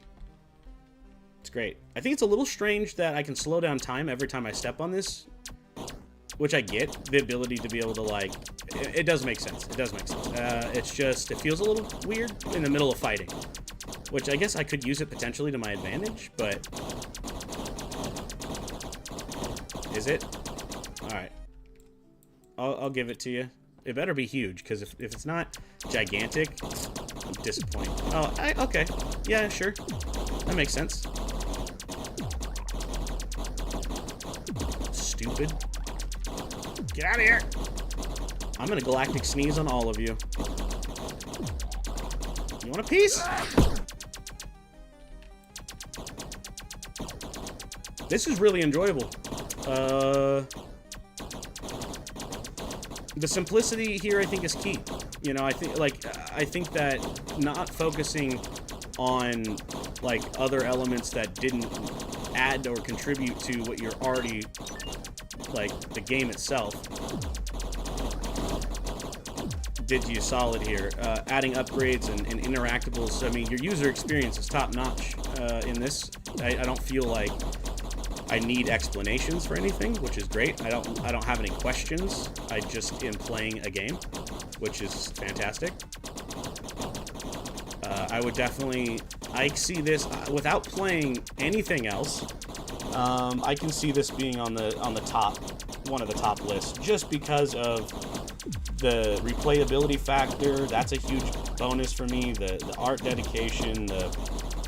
Speaker 1: It's great. I think it's a little strange that I can slow down time every time I step on this, which I get. The ability to be able to, like, it does make sense. It does make sense. It's just, it feels a little weird in the middle of fighting, which I guess I could use it potentially to my advantage, but is it? All right. I'll give it to you. It better be huge, because if it's not gigantic, I'm disappointed. Oh, okay. Yeah, sure. That makes sense. Stupid. Get out of here! I'm gonna galactic sneeze on all of you. You want a piece? This is really enjoyable. The simplicity here, I think, is key. You know, I think that not focusing on, like, other elements that didn't add or contribute to what you're already, like, the game itself, did you solid here. Adding upgrades and interactables. I mean, your user experience is top notch in this. I don't feel like I need explanations for anything, which is great. I don't have any questions. I just am playing a game, which is fantastic. I would definitely, I see this without playing anything else. I can see this being on the top, one of the top lists, just because of the replayability factor. That's a huge bonus for me. The art dedication, the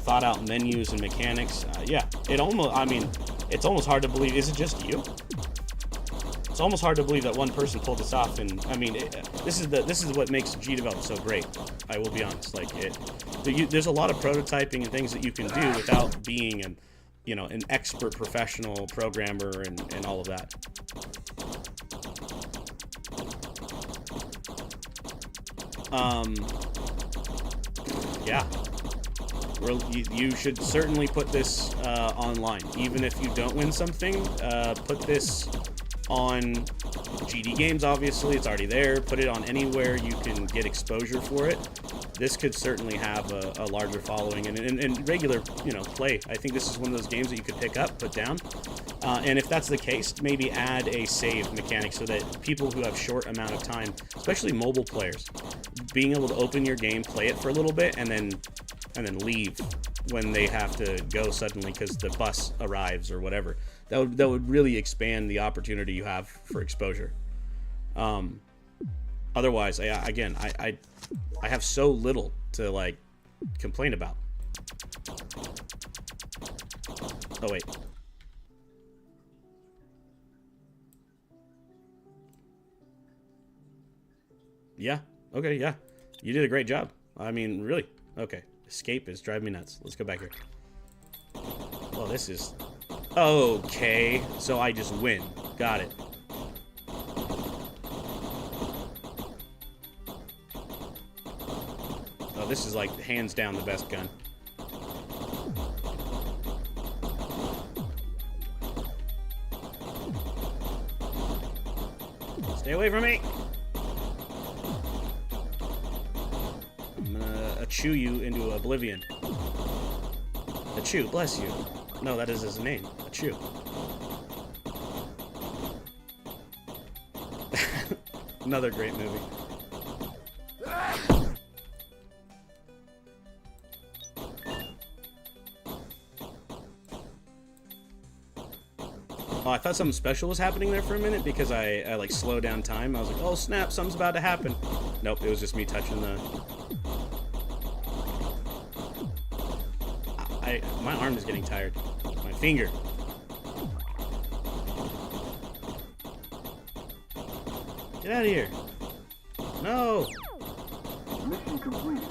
Speaker 1: thought out menus and mechanics. Yeah, it almost, I mean, it's almost hard to believe. Is it just you? It's almost hard to believe that one person pulled this off. And I mean, this is what makes Gdevelops so great. I will be honest. Like, there's a lot of prototyping and things that you can do without being an expert professional programmer and all of that. Yeah. You should certainly put this online. Even if you don't win something, put this on GD Games, obviously. It's already there. Put it on anywhere you can get exposure for it. This could certainly have a larger following and regular, play. I think this is one of those games that you could pick up, put down. And if that's the case, maybe add a save mechanic so that people who have short amount of time, especially mobile players, being able to open your game, play it for a little bit, and then leave when they have to go suddenly because the bus arrives or whatever. That would really expand the opportunity you have for exposure. Otherwise, I have so little to, like, complain about. Oh wait. Yeah. Okay, yeah. You did a great job. I mean, really. Okay. Escape is driving me nuts. Let's go back here. Well, this is... Okay. So I just win. Got it. Oh, this is, like, hands down the best gun. Stay away from me! I'm gonna chew you into oblivion. Achu, bless you. No, that is his name. Achu. Another great movie. Oh, I thought something special was happening there for a minute because I like slowed down time. I was like, oh snap, something's about to happen. Nope, it was just me touching the... My arm is getting tired. My finger. Get out of here. No.
Speaker 2: Mission complete.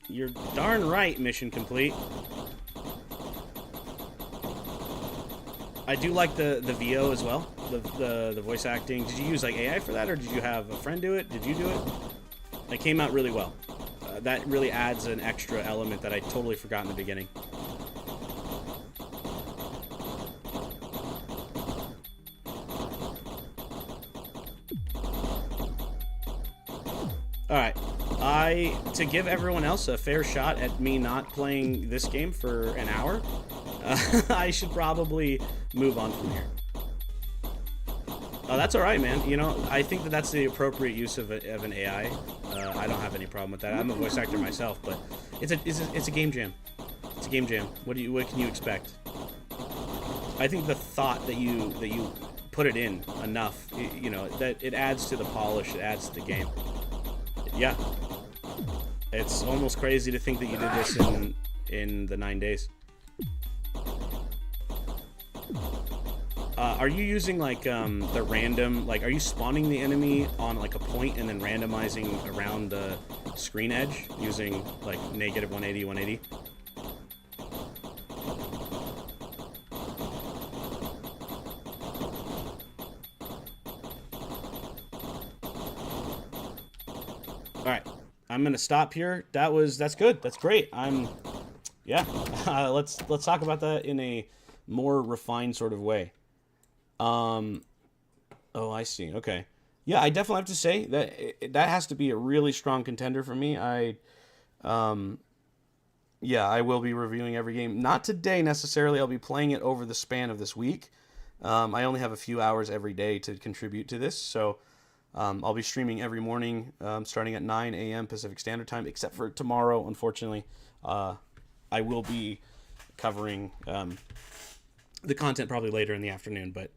Speaker 1: You're darn right, mission complete. I do like the VO as well, the voice acting. Did you use like AI for that, or did you have a friend do it? Did you do it? It came out really well. That really adds an extra element that I totally forgot in the beginning. Alright, to give everyone else a fair shot at me not playing this game for an hour, I should probably move on from here. Oh, that's alright, man. You know, I think that that's the appropriate use of an AI. I don't have any problem with that. I'm a voice actor myself, but it's a game jam. It's a game jam. What can you expect? I think the thought that you put it in enough, you know, that it adds to the polish, it adds to the game. Yeah. It's almost crazy to think that you did this in the 9 days. Are you using like the random, like are you spawning the enemy on like a point and then randomizing around the screen edge using like negative 180, 180? Alright, I'm gonna stop here. That's good. That's great. Yeah. Let's talk about that in a more refined sort of way. Oh, I see. Okay. Yeah, I definitely have to say that that has to be a really strong contender for me. Yeah, I will be reviewing every game. Not today necessarily. I'll be playing it over the span of this week. I only have a few hours every day to contribute to this, so I'll be streaming every morning, starting at 9 a.m. Pacific Standard Time, except for tomorrow, unfortunately. I will be covering the content probably later in the afternoon, but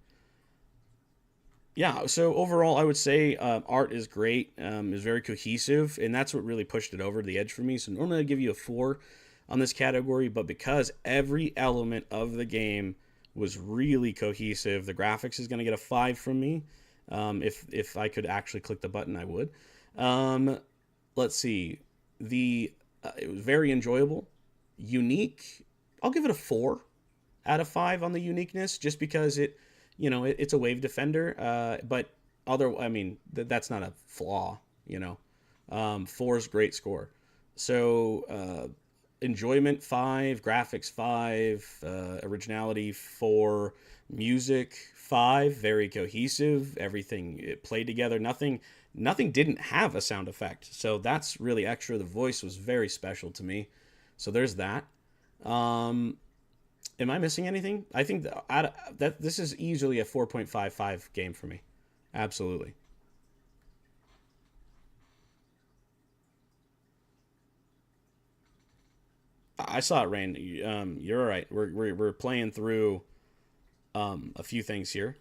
Speaker 1: yeah, so overall, I would say art is great, is very cohesive, and that's what really pushed it over the edge for me. So normally I'd give you a 4 on this category, but because every element of the game was really cohesive, the graphics is going to get a 5 from me. If I could actually click the button, I would. Let's see. It was very enjoyable. Unique, I'll give it a 4 out of 5 on the uniqueness, just because it's a wave defender, but that's not a flaw, 4 is great score. So, enjoyment 5, graphics 5, originality 4, music 5, very cohesive, everything it played together, nothing didn't have a sound effect, so that's really extra. The voice was very special to me, so there's that. Am I missing anything? I think that this is easily a 4.55 game for me. Absolutely. I saw it, Rain. You're all right. We're playing through a few things here.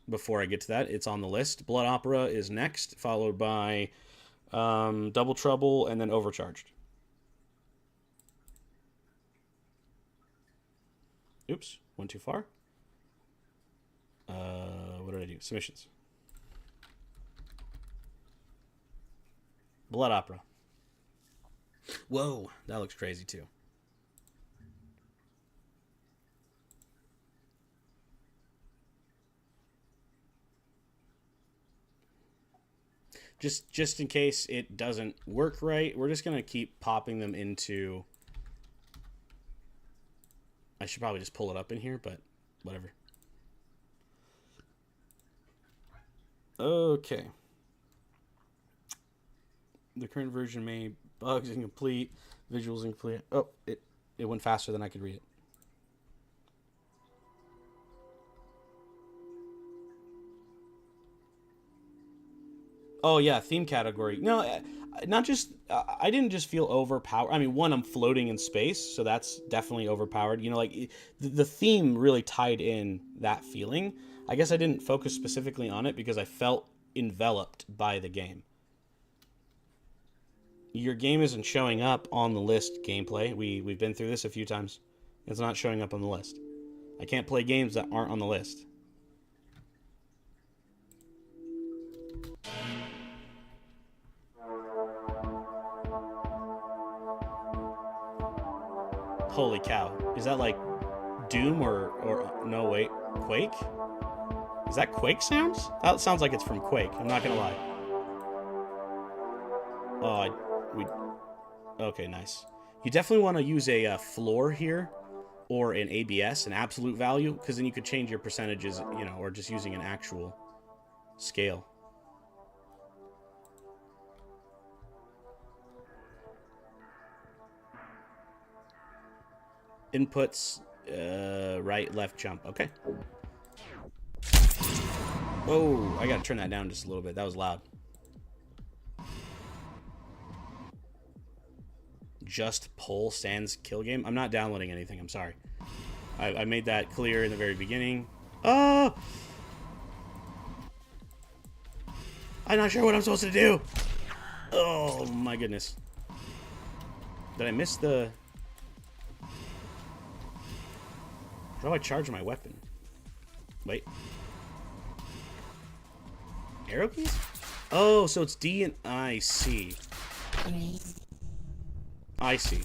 Speaker 1: Before I get to that, it's on the list. Blood Opera is next, followed by Double Trouble, and then Overcharged. Oops, went too far. What did I do? Submissions. Blood Opera. Whoa, that looks crazy too. Just in case it doesn't work right, we're just gonna keep popping them into... I should probably just pull it up in here, but whatever. Okay. The current version may bugs incomplete, visuals incomplete. Oh, it went faster than I could read it. Oh yeah, theme category. No, not just I didn't just feel overpowered. I mean, one, I'm floating in space, so that's definitely overpowered. You know, like the theme really tied in that feeling. I guess I didn't focus specifically on it because I felt enveloped by the game. Your game isn't showing up on the list gameplay. We've been through this a few times. It's not showing up on the list. I can't play games that aren't on the list. Holy cow. Is that like Doom or no, wait, Quake? Is that Quake sounds? That sounds like it's from Quake. I'm not gonna lie. Okay, nice. You definitely want to use a floor here or an ABS, an absolute value, because then you could change your percentages, you know, or just using an actual scale. Inputs, right, left, jump. Okay. Oh, I gotta turn that down just a little bit. That was loud. Just pull sans kill game. I'm not downloading anything. I'm sorry. I made that clear in the very beginning. Oh! I'm not sure what I'm supposed to do. Oh, my goodness. Did I miss the... How do I charge my weapon? Wait. Arrow keys? Oh, so it's D and I see. I see.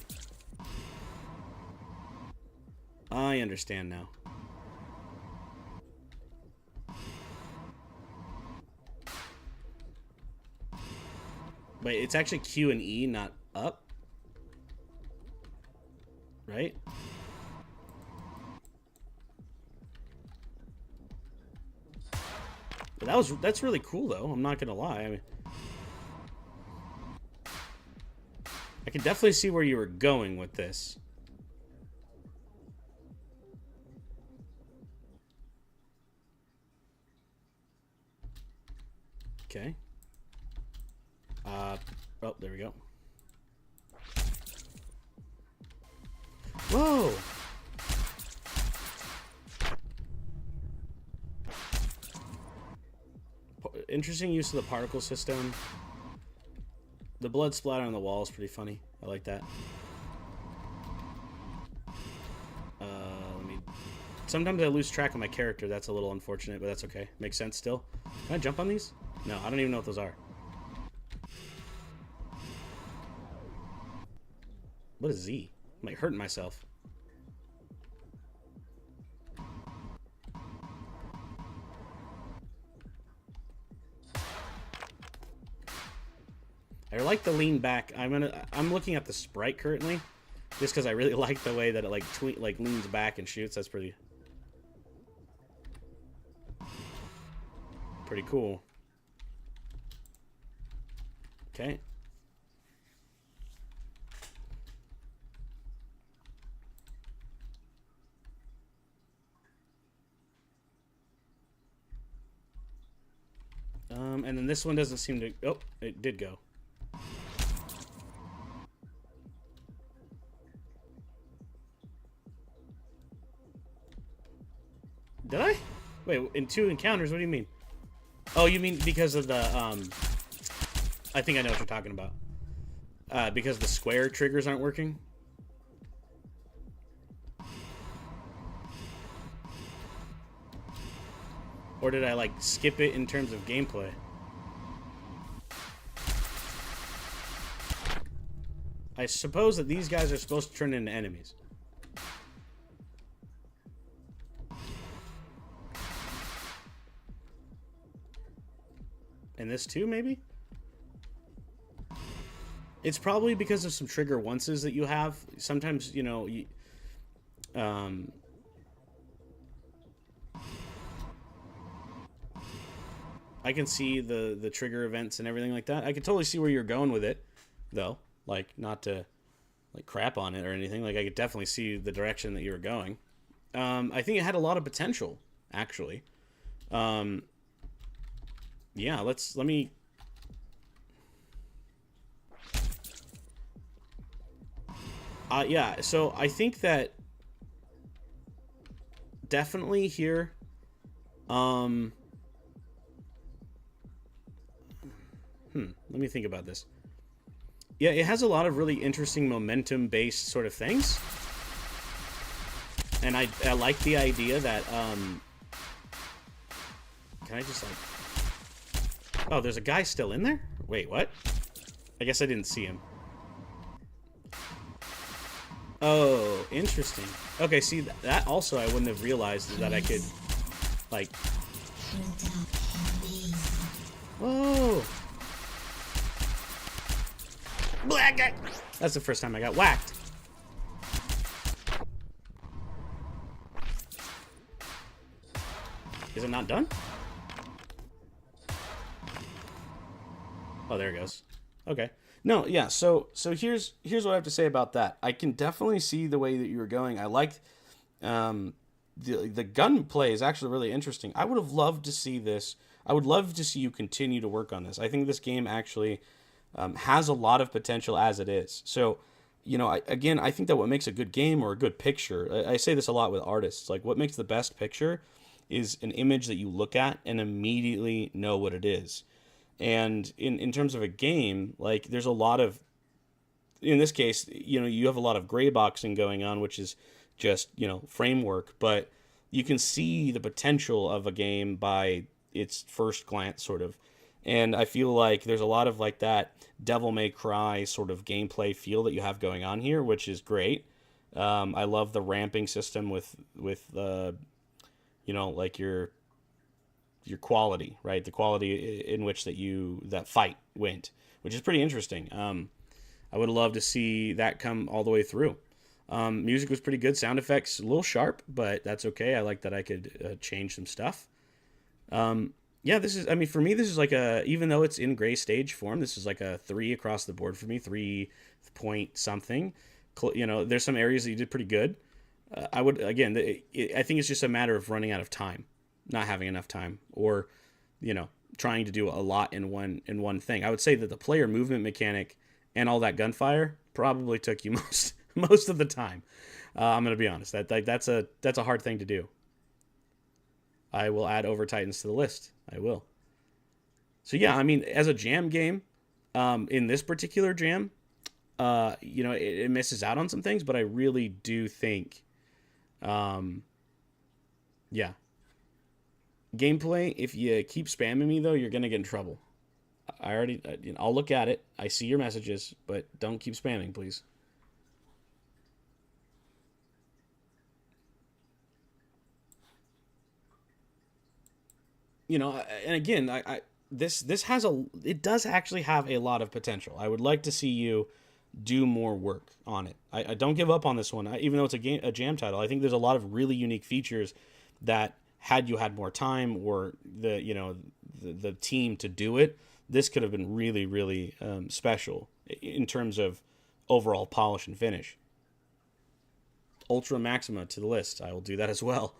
Speaker 1: I understand now. Wait, it's actually Q and E, not up? Right? But that's really cool though, I'm not gonna lie. I mean, I can definitely see where you were going with this. Okay. Oh, there we go. Whoa! Interesting use of the particle system. The blood splatter on the wall is pretty funny. I like that. Let me... Sometimes I lose track of my character. That's a little unfortunate, but that's okay. Makes sense still. Can I jump on these? No, I don't even know what those are. What is Z? I'm like hurting myself. I like the lean back. I'm looking at the sprite currently, just because I really like the way that it like leans back and shoots. That's pretty cool. Okay. And then this one doesn't seem to... Oh, it did go. Did I? Wait, in 2 encounters, what do you mean? Oh, you mean because of the, I think I know what you're talking about. Because the square triggers aren't working? Or did I, like, skip it in terms of gameplay? I suppose that these guys are supposed to turn into enemies. And this too, maybe? It's probably because of some trigger onces that you have. Sometimes, you know, I can see the trigger events and everything like that. I can totally see where you're going with it, though. Like, not to like crap on it or anything. Like, I could definitely see the direction that you were going. I think it had a lot of potential, actually. Yeah, let me... Yeah, so I think that definitely here, um, let me think about this. Yeah, it has a lot of really interesting momentum-based sort of things. And I like the idea that, can I just, like... Oh, there's a guy still in there? Wait, what? I guess I didn't see him. Oh, interesting. Okay, see, that also I wouldn't have realized that I could, like... Whoa! Black. That's the first time I got whacked. Is it not done? Oh, there it goes. Okay. No, yeah. So here's what I have to say about that. I can definitely see the way that you were going. I liked the gunplay is actually really interesting. I would have loved to see this. I would love to see you continue to work on this. I think this game actually has a lot of potential as it is. So, I think that what makes a good game or a good picture, I say this a lot with artists, like what makes the best picture is an image that you look at and immediately know what it is. And in terms of a game, like there's a lot of, in this case, you have a lot of gray boxing going on, which is just, framework, but you can see the potential of a game by its first glance, sort of. And I feel like there's a lot of like that Devil May Cry sort of gameplay feel that you have going on here, which is great. I love the ramping system with like your quality, right? The quality in which that fight went, which is pretty interesting. I would love to see that come all the way through. Music was pretty good. Sound effects a little sharp, but that's okay. I like that I could change some stuff. Yeah, for me, this is like even though it's in gray stage form, this is like a 3 across the board for me, 3 point something. There's some areas that you did pretty good. I would, again, I think it's just a matter of running out of time, not having enough time, or, trying to do a lot in one thing. I would say that the player movement mechanic and all that gunfire probably took you most of the time. I'm going to be honest. That's a hard thing to do. I will add Over Titans to the list. I will. So yeah, as a jam game, in this particular jam, it misses out on some things, but I really do think, yeah. Gameplay, if you keep spamming me though, you're gonna get in trouble. I'll look at it. I see your messages, but don't keep spamming, please. And again, this it does actually have a lot of potential. I would like to see you do more work on it. I don't give up on this one, even though it's a jam title. I think there's a lot of really unique features that, had you had more time or the team to do it, this could have been really, really special in terms of overall polish and finish. Ultra Maxima to the list. I will do that as well.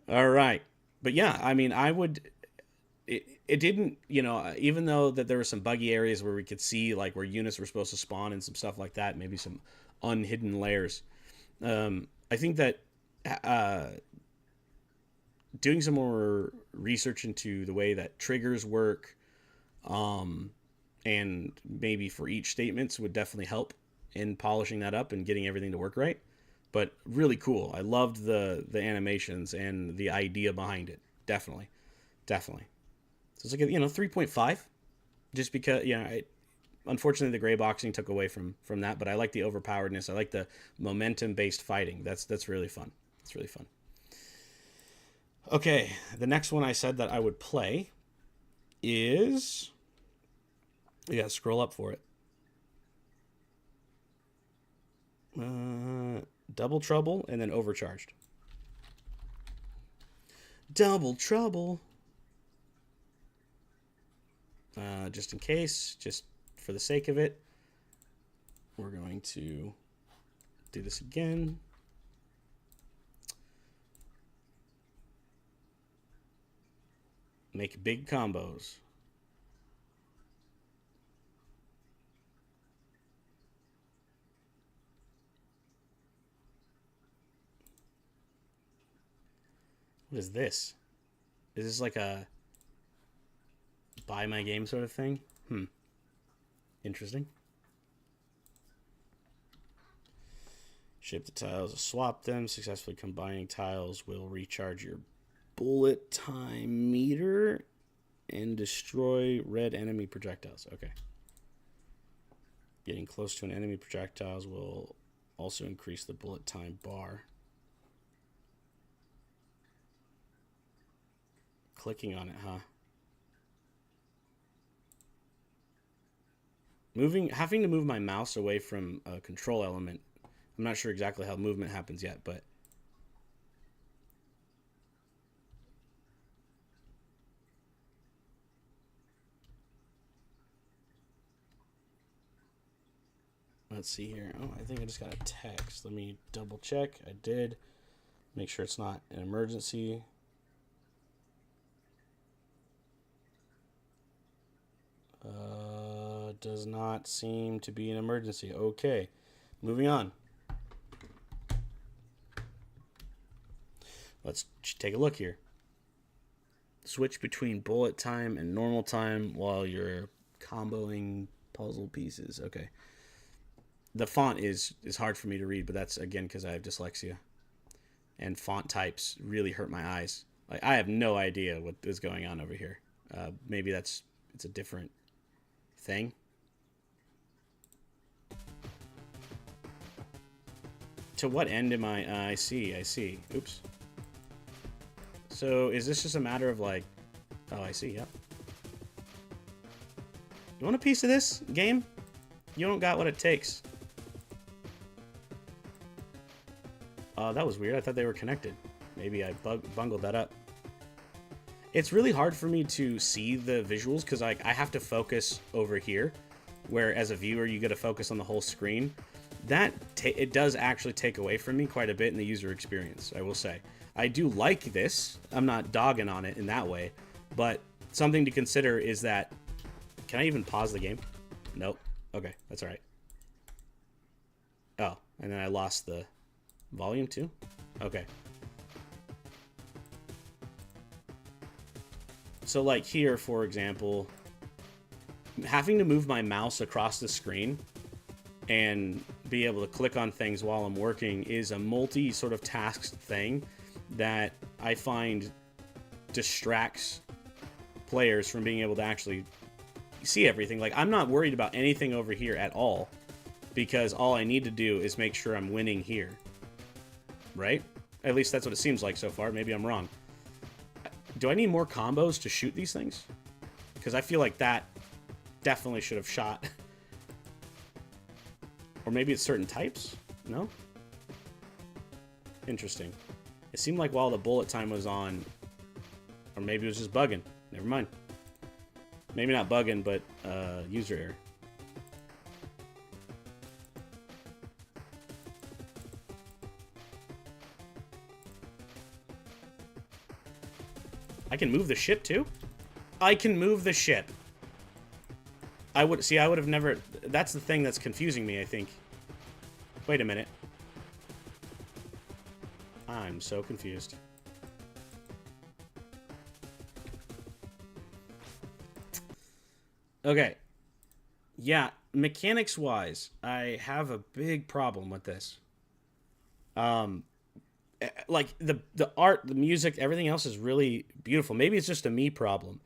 Speaker 1: All right. But yeah, I would. It didn't, even though that there were some buggy areas where we could see like where units were supposed to spawn and some stuff like that, maybe some unhidden layers. I think that doing some more research into the way that triggers work, and maybe for each statements would definitely help in polishing that up and getting everything to work right. But really cool. I loved the animations and the idea behind it. Definitely. So it's like 3.5, just because unfortunately the gray boxing took away from that, but I like the overpoweredness. I like the momentum based fighting. That's really fun. It's really fun. Okay, the next one I said that I would play is, scroll up for it. Double Trouble and then Overcharged. Double Trouble. Just in case, just for the sake of it, we're going to do this again. Make big combos. What is this? Is this like a buy my game sort of thing? Interesting. Shape the tiles, swap them. Successfully combining tiles will recharge your bullet time meter and destroy red enemy projectiles. Okay. Getting close to an enemy projectiles will also increase the bullet time bar. Clicking on it, huh? Having to move my mouse away from a control element. I'm not sure exactly how movement happens yet, but let's see here. Oh, I think I just got a text. Let me double check. I did. Make sure it's not an emergency. Does not seem to be an emergency. Okay, moving on. Let's take a look here. Switch between bullet time and normal time while you're comboing puzzle pieces. Okay. The font is hard for me to read, but that's, again, because I have dyslexia. And font types really hurt my eyes. Like, I have no idea what is going on over here. Maybe it's a different thing. To what end am I? I see. Oops. So is this just a matter of like... Oh, I see, yep. You want a piece of this game? You don't got what it takes. That was weird. I thought they were connected. Maybe I bungled that up. It's really hard for me to see the visuals because I have to focus over here, where as a viewer you get to focus on the whole screen. It does actually take away from me quite a bit in the user experience, I will say. I do like this. I'm not dogging on it in that way, but something to consider is that... Can I even pause the game? Nope. Okay, that's all right. Oh, and then I lost the volume too? Okay. So like here, for example, having to move my mouse across the screen and be able to click on things while I'm working is a multi sort of tasked thing that I find distracts players from being able to actually see everything. Like, I'm not worried about anything over here at all because all I need to do is make sure I'm winning here. Right? At least that's what it seems like so far. Maybe I'm wrong. Do I need more combos to shoot these things? Because I feel like that definitely should have shot. Or maybe it's certain types? No? Interesting. It seemed like while the bullet time was on, or maybe it was just bugging. Never mind. Maybe not bugging, but user error. I can move the ship too? I can move the ship. I would have never... That's the thing that's confusing me, I think. Wait a minute. I'm so confused. Okay. Yeah, mechanics-wise, I have a big problem with this. Like, the art, the music, everything else is really beautiful. Maybe it's just a me problem.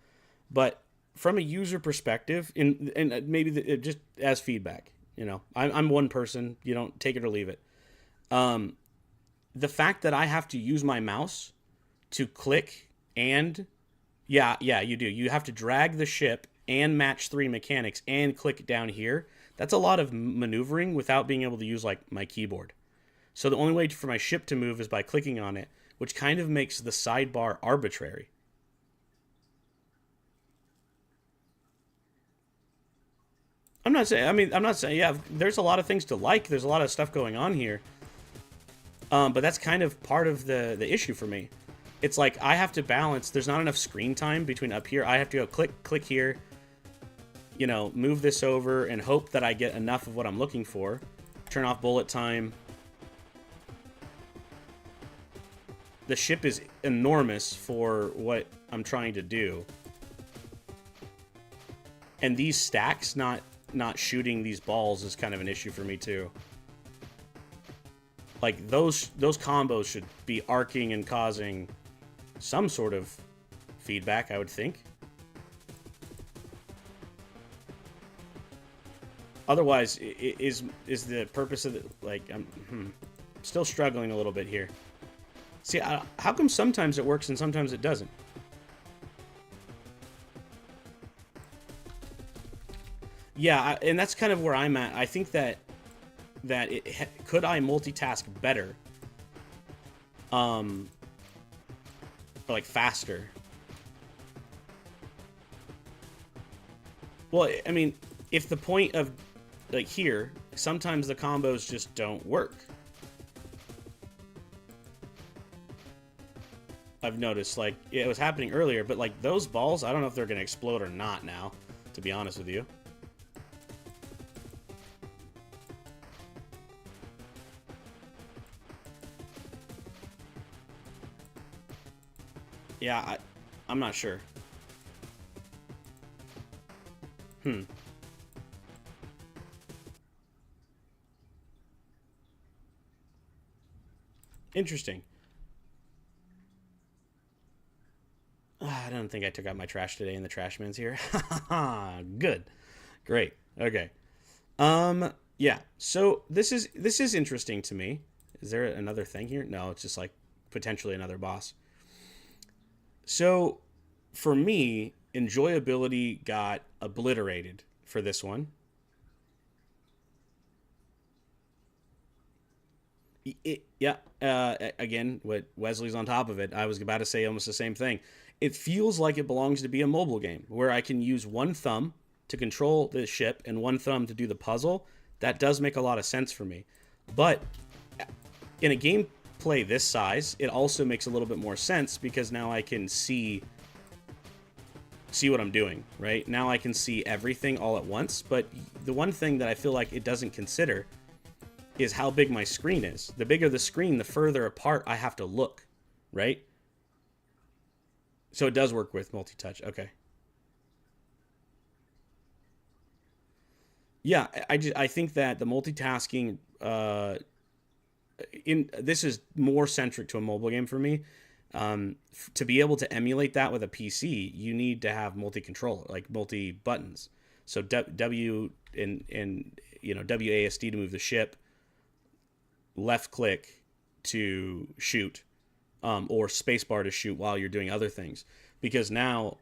Speaker 1: But from a user perspective, and maybe just as feedback, you know, I'm one person, you don't take it or leave it. The fact that I have to use my mouse to click and... Yeah, you do. You have to drag the ship and match 3 mechanics and click down here. That's a lot of maneuvering without being able to use, like, my keyboard. So the only way for my ship to move is by clicking on it, which kind of makes the sidebar arbitrary. I'm not saying, yeah, there's a lot of things to like. There's a lot of stuff going on here. But that's kind of part of the issue for me. It's like I have to balance. There's not enough screen time between up here. I have to go click here, you know, move this over and hope that I get enough of what I'm looking for. Turn off bullet time. the ship is enormous for what I'm trying to do. And these stacks not shooting these balls is kind of an issue for me too. Like those combos should be arcing and causing some sort of feedback, I would think. Otherwise, is the purpose of the, like, I'm still struggling a little bit here. See, how come sometimes it works and sometimes it doesn't? Yeah, and that's kind of where I'm at. I think that could I multitask better, or like faster. Well, I mean, if the point of like here, sometimes the combos just don't work. I've noticed, like, it was happening earlier, but like those balls, I don't know if they're gonna explode or not now, to be honest with you. Yeah, I'm not sure. Interesting. I don't think I took out my trash today and the trash man's here. Good. Great. Okay. Yeah. So this is interesting to me. Is there another thing here? No, it's just like potentially another boss. So for me, enjoyability got obliterated for this one. Yeah. Again, what Wesley's on top of it. I was about to say almost the same thing. It feels like it belongs to be a mobile game where I can use one thumb to control the ship and one thumb to do the puzzle. That does make a lot of sense for me. But in a gameplay this size, it also makes a little bit more sense because now I can see what I'm doing, right? Now I can see everything all at once. But the one thing that I feel like it doesn't consider is how big my screen is. The bigger the screen, the further apart I have to look, right? So it does work with multi-touch. Okay. Yeah, I think that the multitasking in this is more centric to a mobile game for me. To be able to emulate that with a PC, you need to have multi-control, like multi-buttons. So W and WASD to move the ship, left click to shoot, or spacebar to shoot while you're doing other things. Because now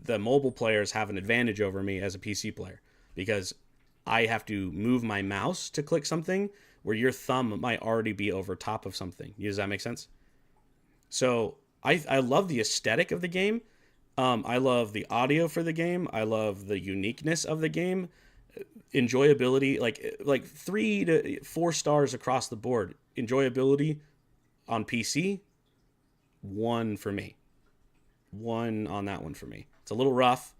Speaker 1: the mobile players have an advantage over me as a PC player because I have to move my mouse to click something where your thumb might already be over top of something. Does that make sense? So I love the aesthetic of the game. I love the audio for the game. I love the uniqueness of the game. Enjoyability, like 3 to 4 stars across the board. Enjoyability on PC, 1 for me. 1 on that one for me. It's a little rough,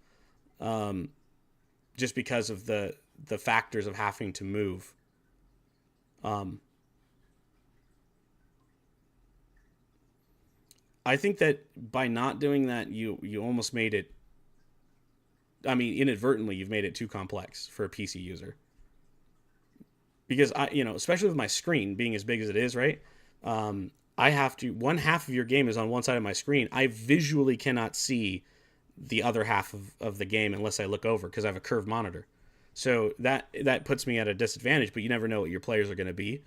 Speaker 1: just because of the factors of having to move. I think that by not doing that, you almost made it. I mean, inadvertently, you've made it too complex for a PC user. Because especially with my screen being as big as it is, right? I have to. One half of your game is on one side of my screen. I visually cannot see the other half of the game unless I look over because I have a curved monitor. So that puts me at a disadvantage. But you never know what your players are going to be,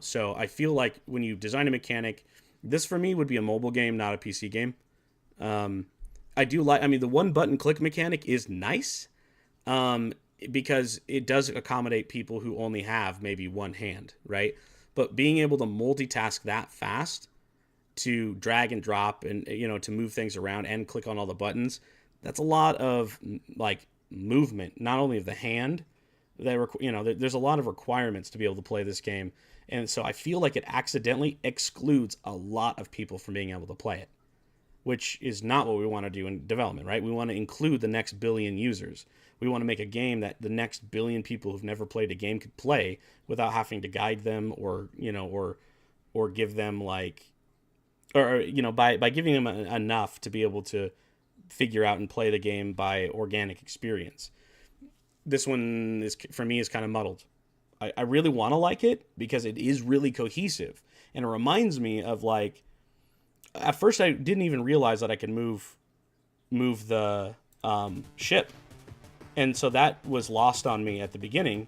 Speaker 1: So I feel like when you design a mechanic, this for me would be a mobile game, not a PC game. I do like. I mean, the one button click mechanic is nice. Because it does accommodate people who only have maybe one hand, right? But being able to multitask that fast to drag and drop and, to move things around and click on all the buttons, that's a lot of like movement, not only of the hand, there's a lot of requirements to be able to play this game. And so I feel like it accidentally excludes a lot of people from being able to play it, which is not what we want to do in development, right? We want to include the next billion users. We want to make a game that the next billion people who've never played a game could play without having to guide them or give them like or by giving them enough to be able to figure out and play the game by organic experience. This one is, for me, is kind of muddled. I really want to like it because it is really cohesive, and it reminds me of, like, at first I didn't even realize that I could move the ship, and so that was lost on me at the beginning.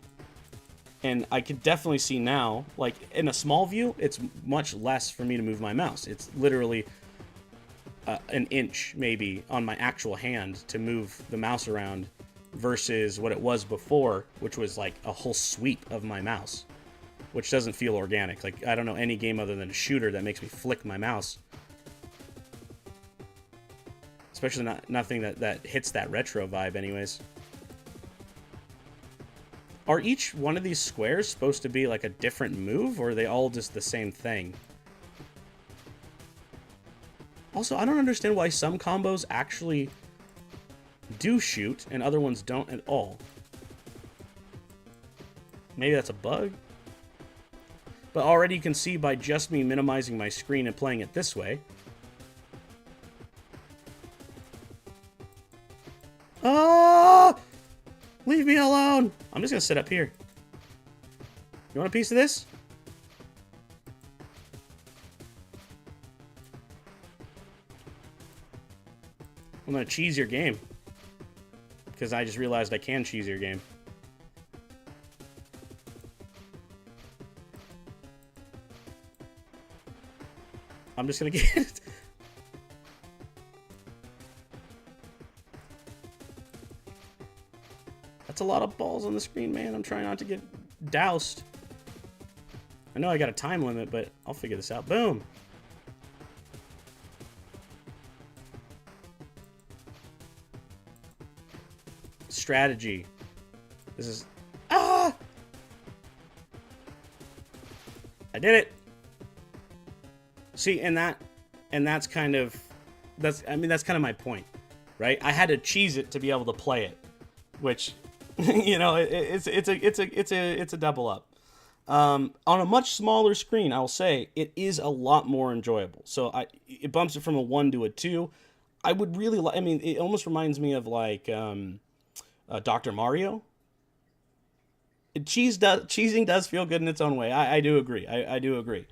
Speaker 1: And I could definitely see now, like, in a small view, it's much less for me to move my mouse. It's literally an inch maybe on my actual hand to move the mouse around, versus what it was before, which was like a whole sweep of my mouse, which doesn't feel organic. Like, I don't know any game other than a shooter that makes me flick my mouse. Especially nothing that hits that retro vibe anyways. Are each one of these squares supposed to be like a different move, or are they all just the same thing? Also, I don't understand why some combos actually do shoot and other ones don't at all. Maybe that's a bug? But already you can see by just me minimizing my screen and playing it this way. Oh! Leave me alone! I'm just gonna sit up here. You want a piece of this? I'm gonna cheese your game. Because I just realized I can cheese your game. I'm just gonna get it. That's a lot of balls on the screen, man. I'm trying not to get doused. I know I got a time limit, but I'll figure this out. Boom. Strategy. This is... Ah! I did it. See, and that's kind of... I mean, that's kind of my point, right? I had to cheese it to be able to play it, which... you know, it's a double up. On a much smaller screen, I will say it is a lot more enjoyable. So it bumps it from a 1 to a 2. I would really I mean, it almost reminds me of like Dr. Mario. Cheesing does feel good in its own way. I do agree. I do agree.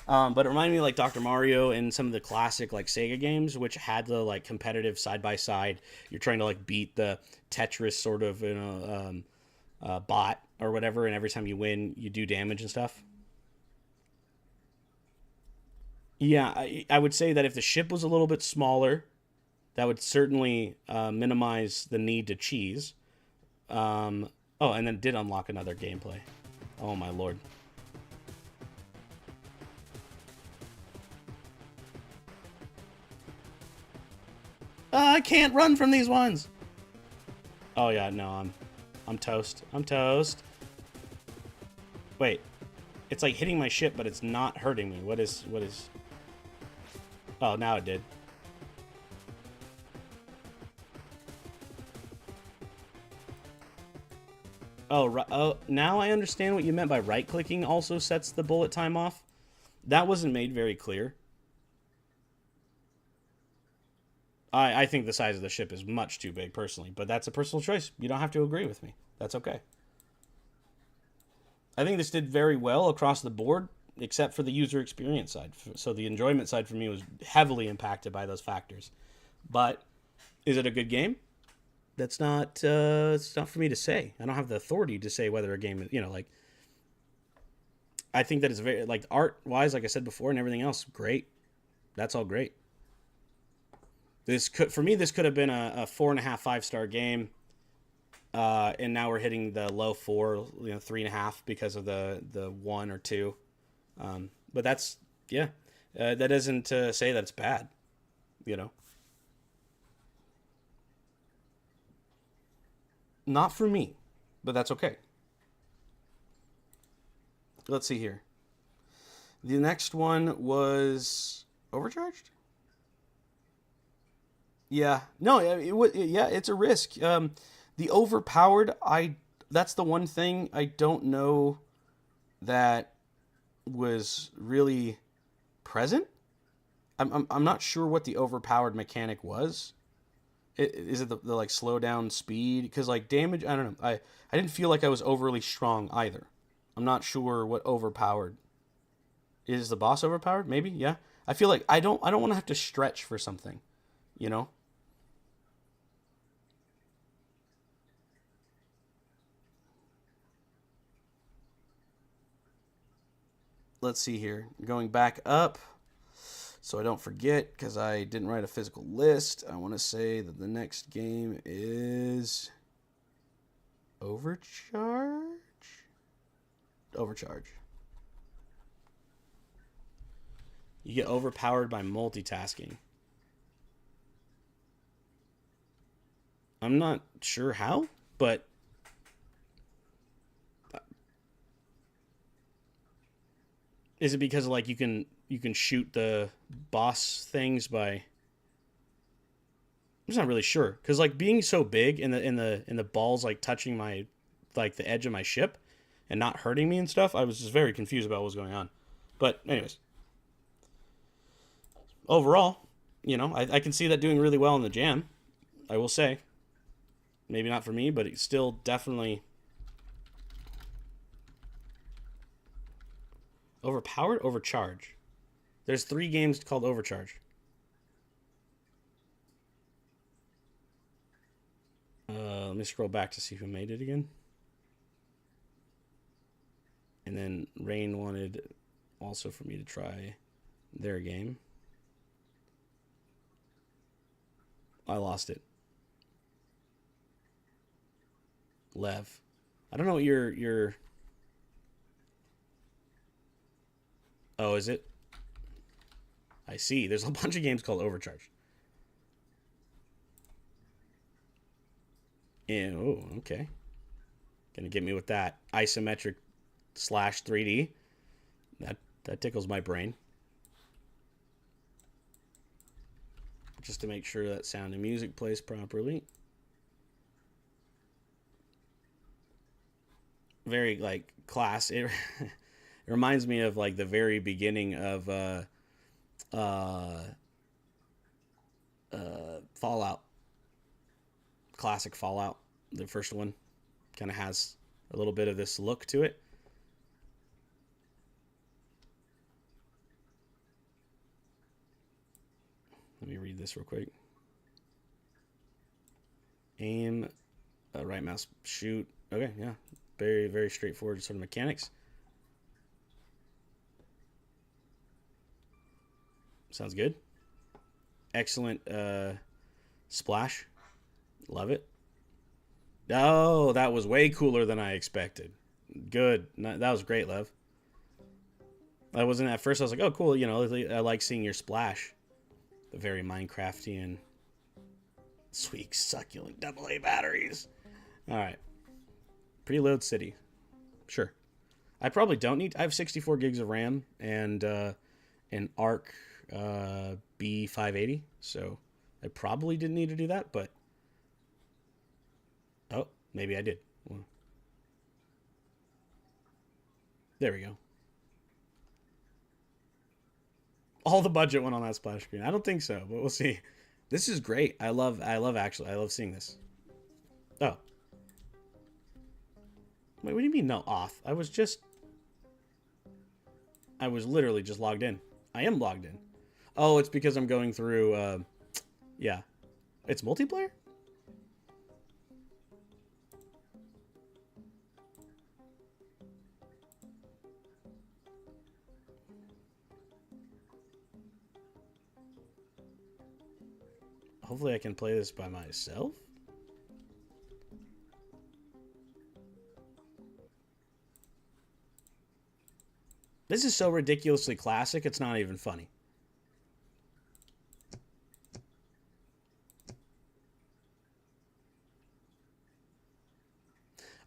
Speaker 1: But it reminded me of like Dr. Mario and some of the classic like Sega games, which had the like competitive side by side. You're trying to like beat the Tetris sort of bot or whatever, and every time you win, you do damage and stuff. Yeah, I would say that if the ship was a little bit smaller, that would certainly minimize the need to cheese. Oh, and then it did unlock another gameplay. Oh my lord. I can't run from these ones. Oh yeah, no, I'm toast. I'm toast. Wait, it's like hitting my ship, but it's not hurting me. What is? Oh, now it did. Oh, now I understand what you meant by right-clicking also sets the bullet time off. That wasn't made very clear. I think the size of the ship is much too big, personally, but that's a personal choice. You don't have to agree with me. That's okay. I think this did very well across the board, except for the user experience side. So the enjoyment side for me was heavily impacted by those factors. But is it a good game? That's not. It's not for me to say. I don't have the authority to say whether a game is. Like. I think that it's very like art-wise, like I said before, and everything else, great. That's all great. This could have been a 4.5, 5-star game, and now we're hitting the low 4, 3.5 because of the 1 or 2. But that's that doesn't say that it's bad, Not for me, but that's okay. Let's see here. The next one was Overcharged. Yeah, no, it's a risk. The overpowered, that's the one thing I don't know that was really present. I'm not sure what the overpowered mechanic was. Is it the like slow down speed? Because like damage, I don't know. I didn't feel like I was overly strong either. I'm not sure what overpowered. Is the boss overpowered? Maybe, yeah. I feel like I don't want to have to stretch for something, you know? Let's see here. Going back up so I don't forget because I didn't write a physical list. I want to say that the next game is Overcharge. Overcharge. You get overpowered by multitasking. I'm not sure how, but is it because like you can shoot the boss things by? I'm just not really sure because like being so big and the balls like touching my like the edge of my ship and not hurting me and stuff. I was just very confused about what was going on. But anyways, overall, I can see that doing really well in the jam. I will say, maybe not for me, but it's still definitely overpowered. Overcharge. There's 3 games called Overcharge. Let me scroll back to see who made it again. And then Rain wanted also for me to try their game. I lost it. Lev. I don't know what your Oh, is it? I see. There's a bunch of games called Overcharged. Yeah, oh, okay. Gonna get me with that isometric slash 3D. That tickles my brain. Just to make sure that sound and music plays properly. Very like class. It reminds me of like the very beginning of uh, Fallout, classic Fallout. The first one kind of has a little bit of this look to it. Let me read this real quick. Aim, right mouse, shoot. Okay, yeah. Very, very straightforward sort of mechanics. Sounds good. Excellent splash. Love it. Oh, that was way cooler than I expected. Good. That was great, Lev. I wasn't at first. I was like, oh, cool. I like seeing your splash. The very Minecraftian, sweet, succulent AA batteries. All right. Preload city. Sure. I probably don't need. I have 64 gigs of RAM and an Arc B580, so I probably didn't need to do that. But oh, maybe I did. Well, there we go. All the budget went on that splash screen. I don't think so, but we'll see. This is great. I love seeing this. Oh. Wait, what do you mean no off? I was literally just logged in. I am logged in. Oh, it's because I'm going through, yeah. It's multiplayer? Hopefully I can play this by myself. This is so ridiculously classic, it's not even funny.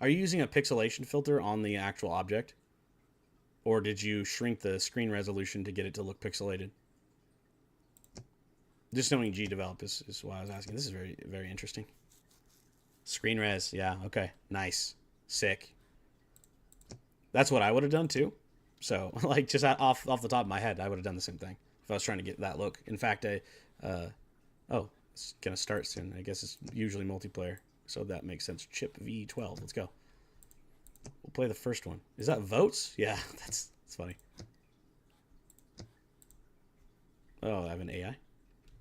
Speaker 1: Are you using a pixelation filter on the actual object? Or did you shrink the screen resolution to get it to look pixelated? Just knowing Gdevelops is why I was asking. This is very, very interesting. Screen res, yeah, okay. Nice. Sick. That's what I would have done too. So, like, just off the top of my head, I would have done the same thing. if I was trying to get that look. In fact, it's going to start soon. I guess it's usually multiplayer, so that makes sense. Chip V12. Let's go. We'll play the first one. Is that votes? Yeah, that's funny. Oh, I have an AI.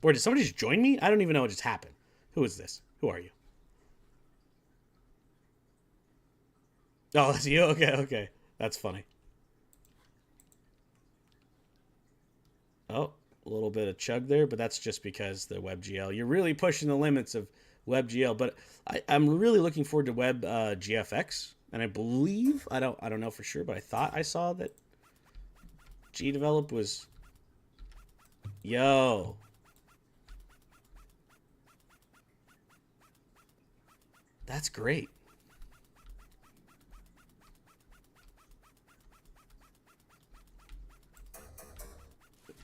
Speaker 1: Boy, did somebody just join me? I don't even know what just happened. Who is this? Who are you? Oh, that's you? Okay. That's funny. Oh, a little bit of chug there, but that's just because the WebGL. You're really pushing the limits of WebGL, but I'm really looking forward to Web GFX, and I believe I don't know for sure, but I thought I saw that Gdevelop was. Yo. That's great.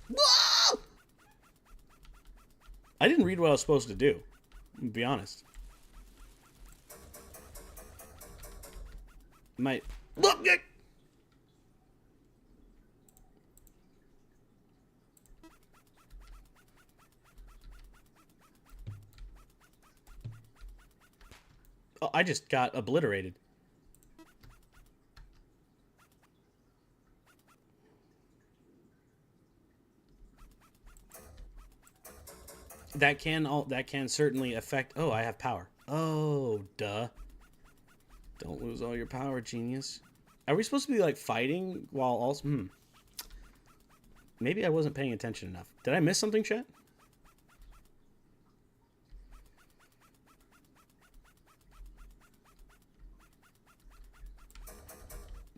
Speaker 1: Whoa! I didn't read what I was supposed to do. To be honest. Might look. Oh, I just got obliterated. That can certainly affect. Oh, I have power. Oh, duh. Don't lose all your power, genius. Are we supposed to be like fighting while also? Maybe I wasn't paying attention enough. Did I miss something, chat?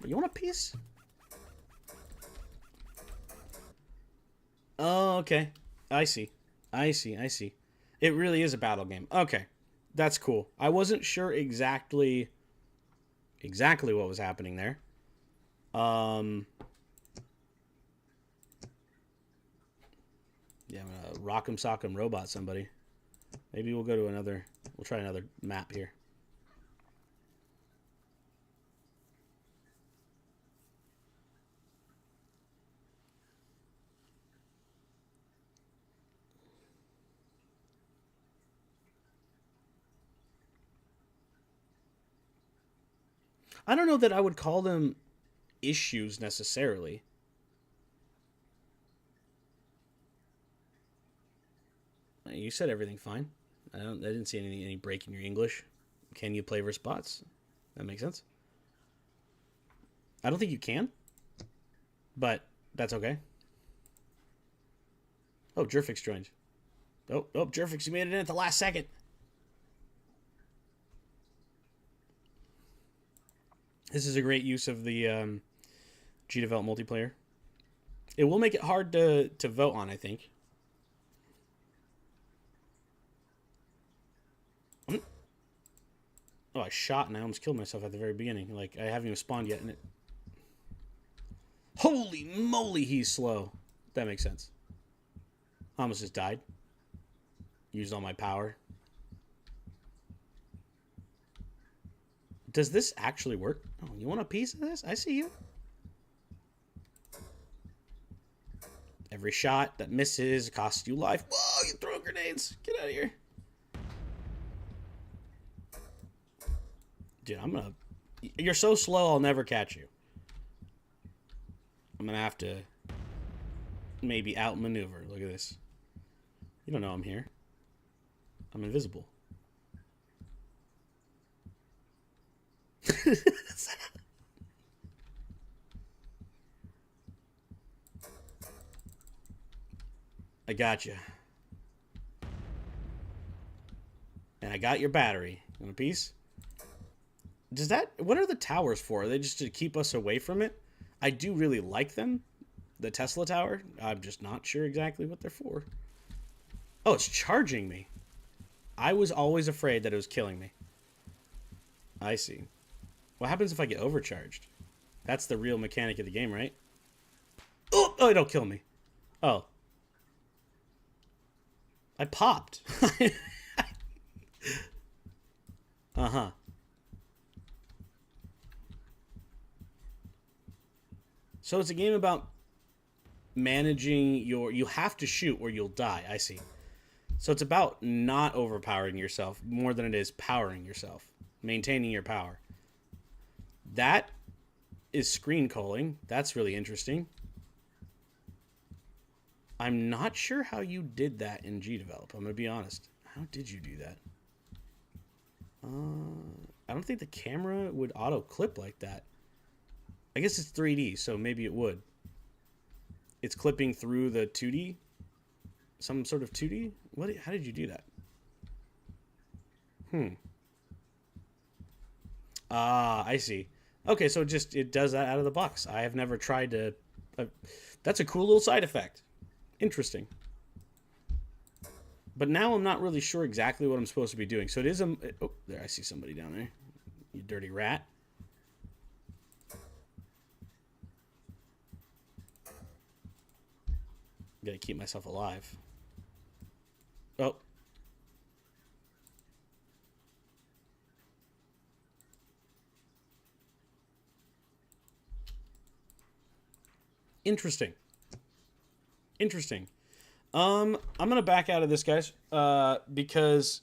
Speaker 1: You want a piece? Oh, okay. I see. It really is a battle game. Okay. That's cool. I wasn't sure exactly what was happening there. Yeah, I'm gonna rock'em sock'em robot somebody. Maybe we'll try another map here. I don't know that I would call them issues necessarily. You said everything fine. I didn't see any break in your English. Can you play versus bots? That makes sense. I don't think you can, but that's okay. Oh, Jerfix joined. Oh, Jerfix, you made it in at the last second. This is a great use of the Gdevelop multiplayer. It will make it hard to vote on, I think. Oh, I shot and I almost killed myself at the very beginning. Like, I haven't even spawned yet. And it... Holy moly, he's slow. That makes sense. I almost just died. Used all my power. Does this actually work? Oh, you want a piece of this? I see you. Every shot that misses costs you life. Whoa, you throw grenades. Get out of here. Dude, you're so slow, I'll never catch you. I'm gonna have to maybe outmaneuver. Look at this. You don't know I'm here. I'm invisible. I got you. And I got your battery. Want a piece? What are the towers for? Are they just to keep us away from it? I do really like them. The Tesla tower. I'm just not sure exactly what they're for. Oh, it's charging me. I was always afraid that it was killing me. I see. What happens if I get overcharged? That's the real mechanic of the game, right? Oh, it'll kill me. Oh. I popped. Uh-huh. So it's a game about managing your... You have to shoot or you'll die. I see. So it's about not overpowering yourself more than it is powering yourself. Maintaining your power. That is screen calling. That's really interesting. I'm not sure how you did that in Gdevelop. I'm going to be honest. How did you do that? I don't think the camera would auto clip like that. I guess it's 3D, so maybe it would. It's clipping through the 2D? Some sort of 2D? How did you do that? I see. Okay, so it does that out of the box. I have never tried to... that's a cool little side effect. Interesting. But now I'm not really sure exactly what I'm supposed to be doing. So it is a... Oh, there, I see somebody down there. You dirty rat. Gotta keep myself alive. Oh. Interesting. Interesting. I'm gonna back out of this, guys, because...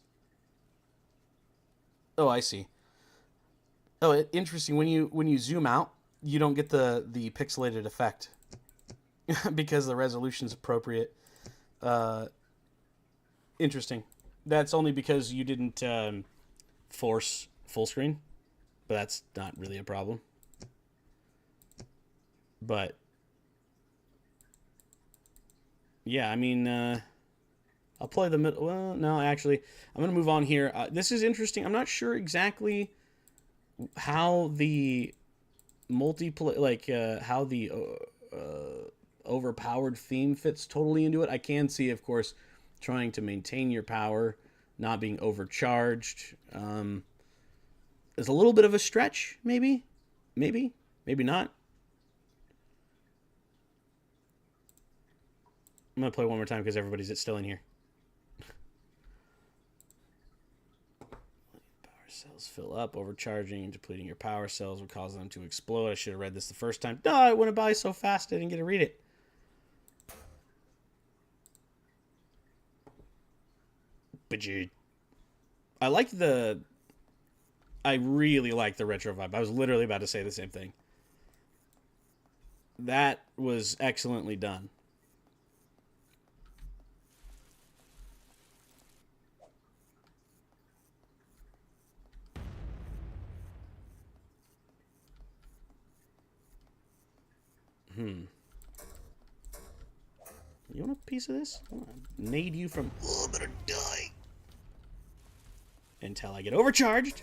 Speaker 1: Oh, I see. Oh, interesting. When you zoom out, you don't get the pixelated effect because the resolution's appropriate. Interesting. That's only because you didn't force full screen, but that's not really a problem. But yeah, I mean, I'll play the middle. Well, no, actually, I'm going to move on here. This is interesting. I'm not sure exactly how the multiplayer, like how the overpowered theme fits totally into it. I can see, of course, trying to maintain your power, not being overcharged. Is a little bit of a stretch, maybe not. I'm going to play one more time because everybody's still in here. Power cells fill up. Overcharging and depleting your power cells will cause them to explode. I should have read this the first time. No, it went by so fast I didn't get to read it. I really like the retro vibe. I was literally about to say the same thing. That was excellently done. You want a piece of this? I'm gonna nade you from... Oh, I'm gonna die. Until I get overcharged.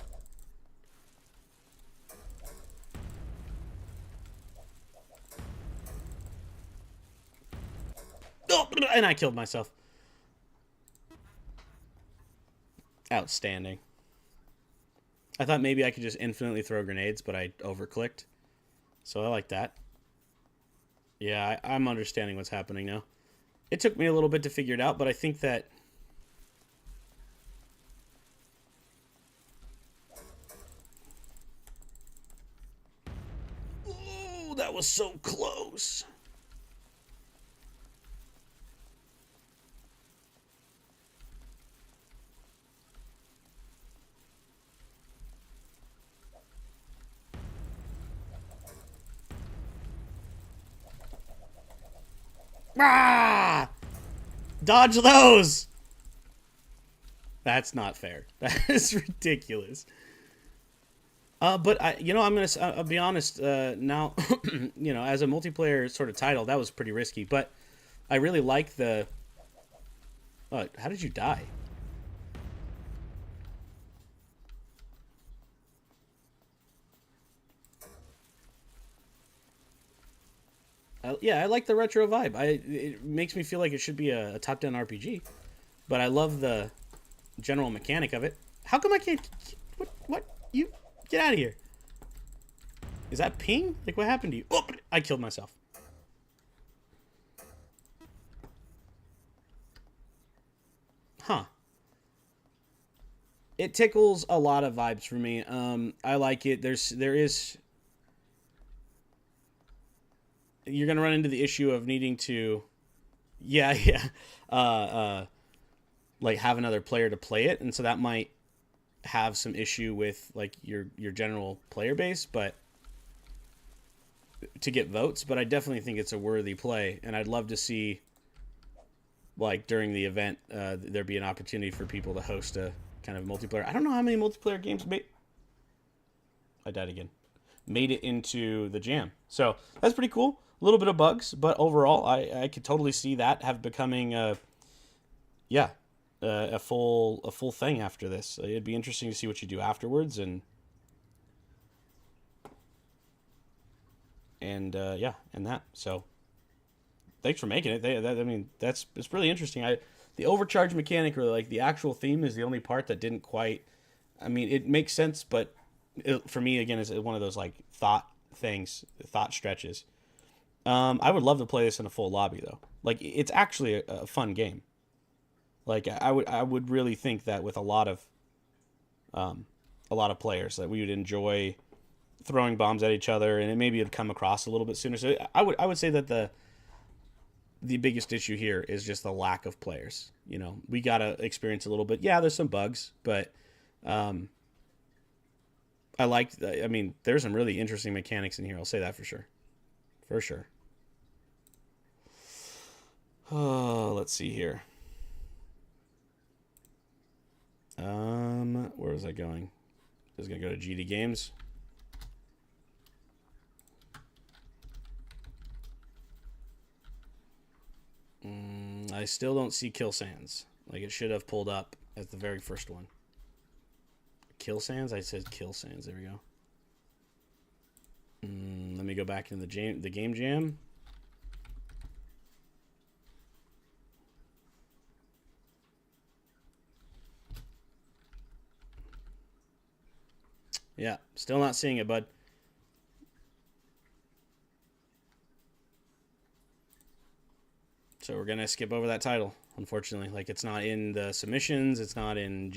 Speaker 1: Oh, and I killed myself. Outstanding. I thought maybe I could just infinitely throw grenades, but I overclicked. So I like that. Yeah, I'm understanding what's happening now. It took me a little bit to figure it out, but I think that... Ooh, that was so close. Ah! Dodge those! That's not fair. That is ridiculous. But I'll be honest. Now, as a multiplayer sort of title, that was pretty risky. But I really like the. How did you die? Yeah, I like the retro vibe. It makes me feel like it should be a top-down RPG, but I love the general mechanic of it. How come I can't? What? You get out of here! Is that ping? Like, what happened to you? Oh, I killed myself. Huh. It tickles a lot of vibes for me. I like it. There is. you're gonna run into the issue of needing to, yeah, yeah, like have another player to play it, and so that might have some issue with like your general player base, but to get votes. But I definitely think it's a worthy play, and I'd love to see like during the event there be an opportunity for people to host a kind of multiplayer. I don't know how many multiplayer games made. I died again. Made it into the jam, so that's pretty cool. A little bit of bugs, but overall, I could totally see that have becoming a full thing after this. It'd be interesting to see what you do afterwards, and that. So thanks for making it. I mean, it's really interesting. The overcharge mechanic, or like the actual theme, is the only part that didn't quite. I mean, it makes sense, but for me, again, is one of those like thought stretches. I would love to play this in a full lobby though. Like, it's actually a fun game. Like, I would really think that with a lot of players, that we would enjoy throwing bombs at each other, and maybe it'd come across a little bit sooner. So I would say that the biggest issue here is just the lack of players. You know, we gotta experience a little bit. Yeah, there's some bugs, but I mean, there's some really interesting mechanics in here. I'll say that for sure. For sure. Oh, let's see here. Where was I going? I was gonna go to GD Games. I still don't see Kill Sands. Like, it should have pulled up as the very first one. Kill Sands? I said Kill Sands. There we go. Let me go back into the game jam. Yeah, still not seeing it, bud. So we're gonna skip over that title, unfortunately. Like, it's not in the submissions. It's not in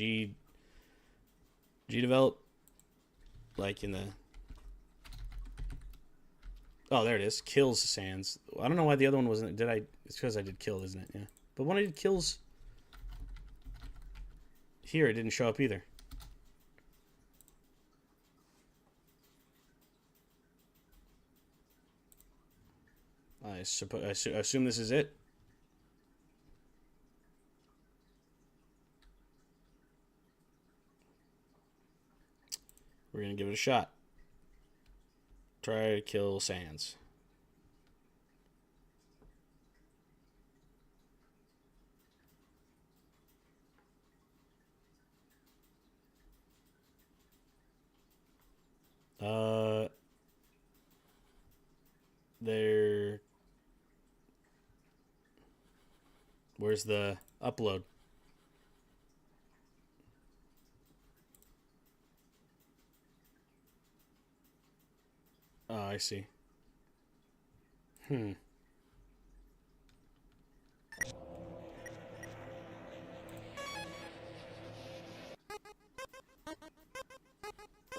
Speaker 1: Gdevelop. Like in the. Oh, there it is. Kills Sands. I don't know why the other one wasn't. It's because I did kill, isn't it? Yeah. But when I did kills here, it didn't show up either. I assume this is it. We're going to give it a shot. Try to kill Sands. There. Where's the upload? Oh, I see.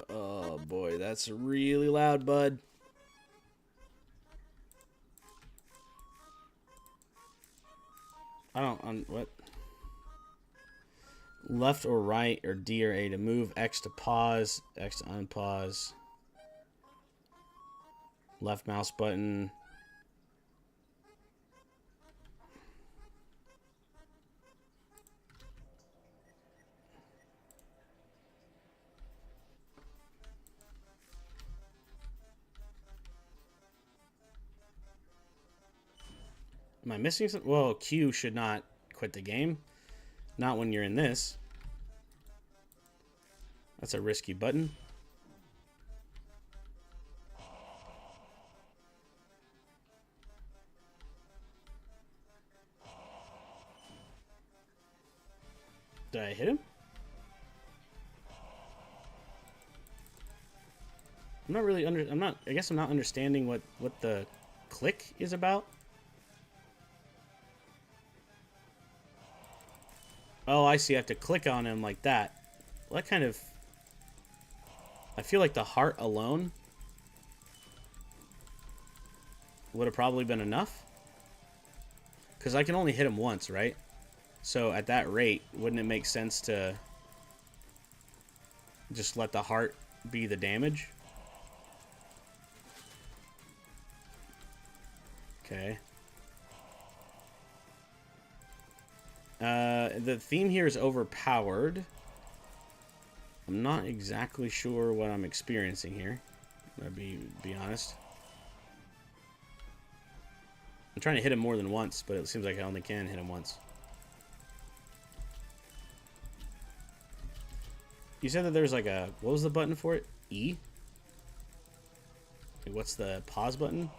Speaker 1: Oh boy, that's really loud, bud. What? Left or right or D or A to move, X to pause, X to unpause. Left mouse button. Am I missing something? Well, Q should not quit the game. Not when you're in this. That's a risky button. Did I hit him? I guess I'm not understanding what the click is about. Oh, I see. I have to click on him like that. Well, that kind of... I feel like the heart alone would have probably been enough. Because I can only hit him once, right? So at that rate, wouldn't it make sense to just let the heart be the damage? Okay. The theme here is overpowered. I'm not exactly sure what I'm experiencing here. I'll be honest. I'm trying to hit him more than once, but it seems like I only can hit him once. You said that there's like a... What was the button for it? E? Like what's the pause button?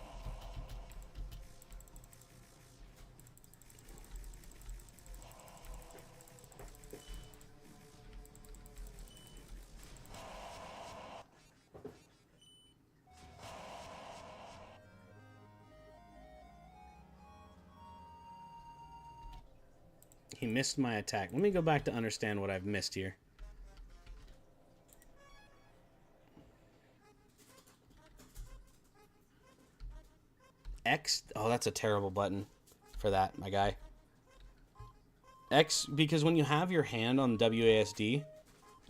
Speaker 1: He missed my attack. Let me go back to understand what I've missed here. X? Oh, that's a terrible button for that, my guy. X, because when you have your hand on WASD,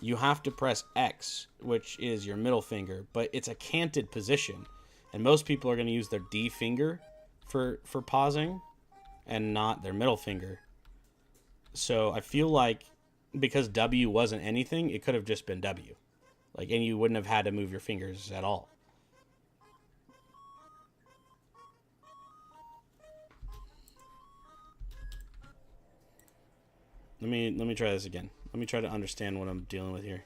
Speaker 1: you have to press X, which is your middle finger, but it's a canted position. And most people are going to use their D finger for pausing and not their middle finger. So I feel like because W wasn't anything, it could have just been W. Like, and you wouldn't have had to move your fingers at all. Let me try this again. Let me try to understand what I'm dealing with here.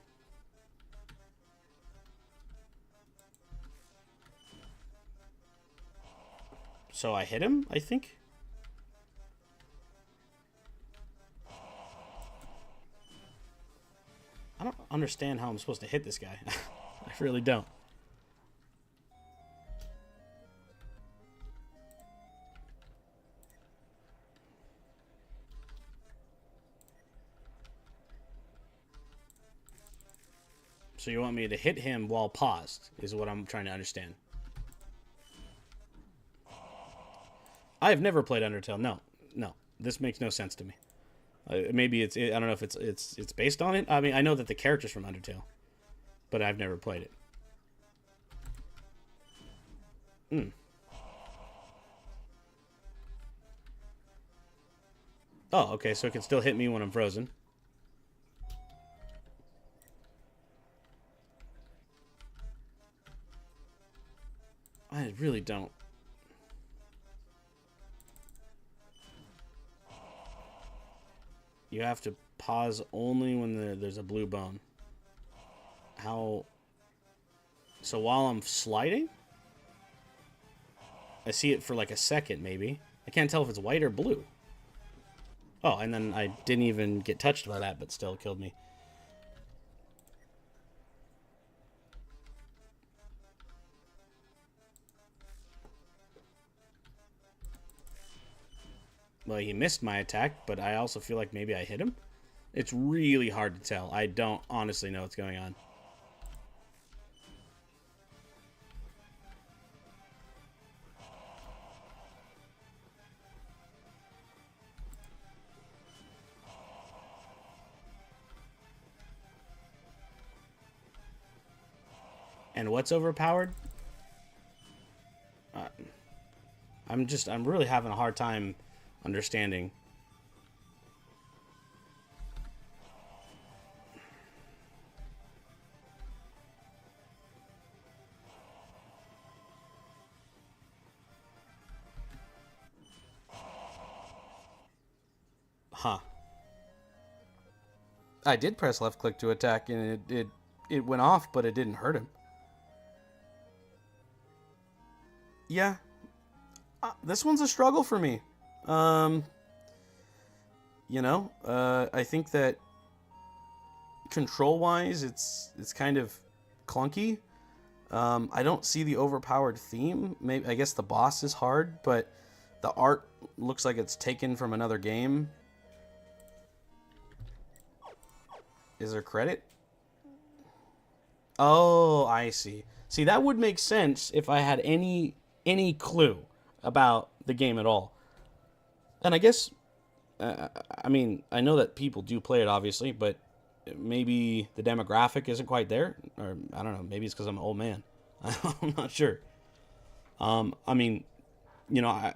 Speaker 1: So I hit him, I think. I don't understand how I'm supposed to hit this guy. I really don't. So you want me to hit him while paused, is what I'm trying to understand. I've never played Undertale. No. This makes no sense to me. Maybe it's... I don't know if it's based on it. I mean, I know that the character's from Undertale, but I've never played it. Oh, okay, so it can still hit me when I'm frozen. I really don't. You have to pause only when there's a blue bone. How? So while I'm sliding? I see it for like a second, maybe. I can't tell if it's white or blue. Oh, and then I didn't even get touched by that, but still killed me. Well, he missed my attack, but I also feel like maybe I hit him. It's really hard to tell. I don't honestly know what's going on. And what's overpowered? I'm really having a hard time understanding. Huh. I did press left click to attack and it went off, but it didn't hurt him. Yeah. This one's a struggle for me. I think that control-wise, it's kind of clunky. I don't see the overpowered theme. Maybe I guess the boss is hard, but the art looks like it's taken from another game. Is there credit? Oh, I see. See, that would make sense if I had any clue about the game at all. And I guess, I mean, I know that people do play it, obviously, but maybe the demographic isn't quite there, or I don't know. Maybe it's because I'm an old man. I'm not sure. I mean, you know,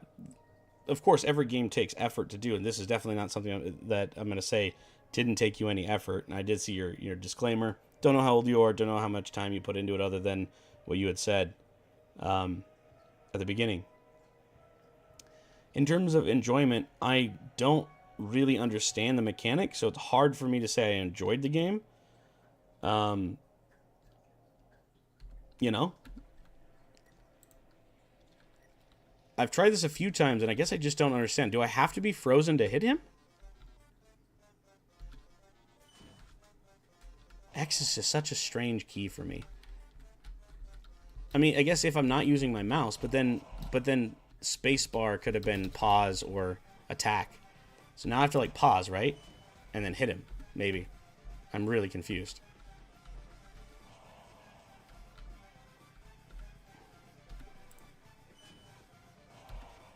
Speaker 1: of course, every game takes effort to do, and this is definitely not something that I'm going to say didn't take you any effort. And I did see your disclaimer. Don't know how old you are. Don't know how much time you put into it, other than what you had said at the beginning. In terms of enjoyment, I don't really understand the mechanics, so it's hard for me to say I enjoyed the game. You know, I've tried this a few times, and I guess I just don't understand. Do I have to be frozen to hit him? X is just such a strange key for me. I mean, I guess if I'm not using my mouse, but then spacebar could have been pause or attack. So now I have to like pause, right? And then hit him, maybe. I'm really confused.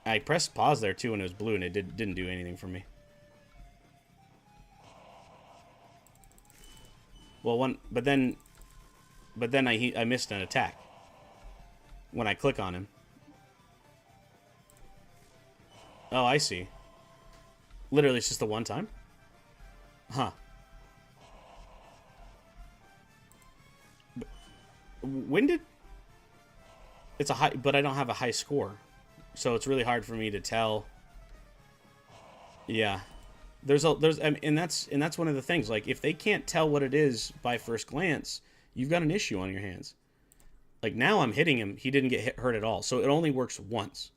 Speaker 1: I pressed pause there too when it was blue, and it didn't do anything for me. Well, but then I missed an attack when I click on him. Oh, I see. Literally, it's just the one time? Huh. When did... It's a high... But I don't have a high score. So it's really hard for me to tell. Yeah. And that's one of the things. Like, if they can't tell what it is by first glance, you've got an issue on your hands. Like, now I'm hitting him. He didn't get hurt at all. So it only works once.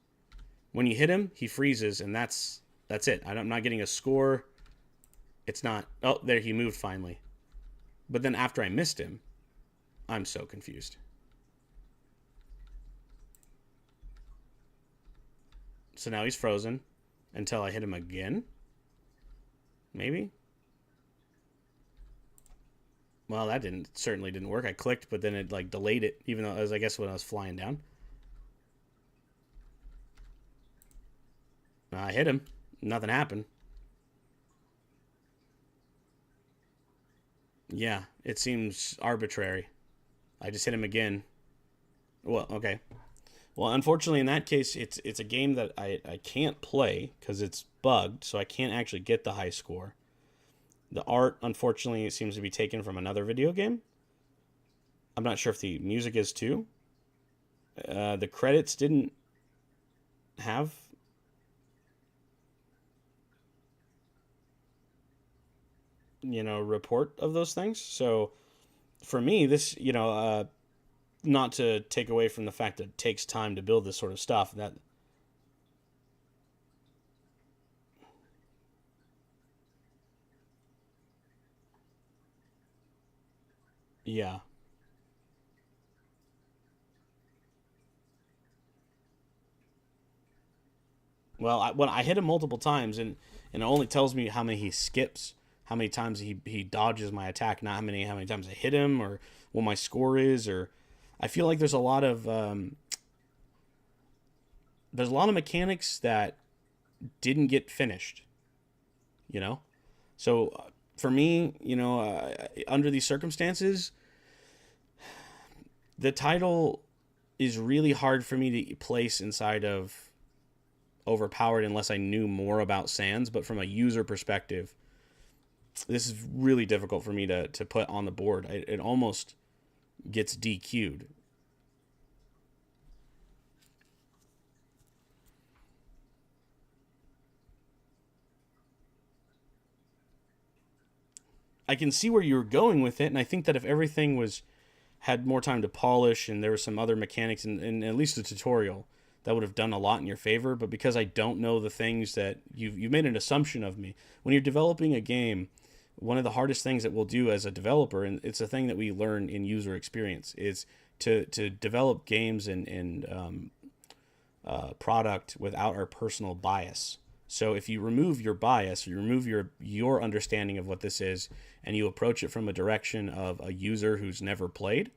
Speaker 1: When you hit him, he freezes, and that's it. I'm not getting a score. It's not... Oh, there, he moved finally. But then after I missed him, I'm so confused. So now he's frozen until I hit him again. Maybe? Well, that certainly didn't work. I clicked, but then it like delayed it, even though I guess when I was flying down. I hit him. Nothing happened. Yeah, it seems arbitrary. I just hit him again. Well, okay. Well, unfortunately, in that case, it's a game that I can't play because it's bugged, so I can't actually get the high score. The art, unfortunately, it seems to be taken from another video game. I'm not sure if the music is too. The credits didn't have... report of those things. So for me, this, not to take away from the fact that it takes time to build this sort of stuff, that yeah. Well, when I hit him multiple times, and it only tells me how many he skips, how many times he dodges my attack, not how many times I hit him, or what my score is, or I feel like there's a lot of mechanics that didn't get finished, So for me, under these circumstances, the title is really hard for me to place inside of Overpowered unless I knew more about Sans. But from a user perspective, this is really difficult for me to put on the board. It almost gets DQ'd. I can see where you're going with it, and I think that if everything had more time to polish and there were some other mechanics in at least a tutorial, that would have done a lot in your favor. But because I don't know the things that you've made an assumption of me. When you're developing a game, one of the hardest things that we'll do as a developer, and it's a thing that we learn in user experience, is to develop games and product without our personal bias. So if you remove your bias, you remove your understanding of what this is, and you approach it from a direction of a user who's never played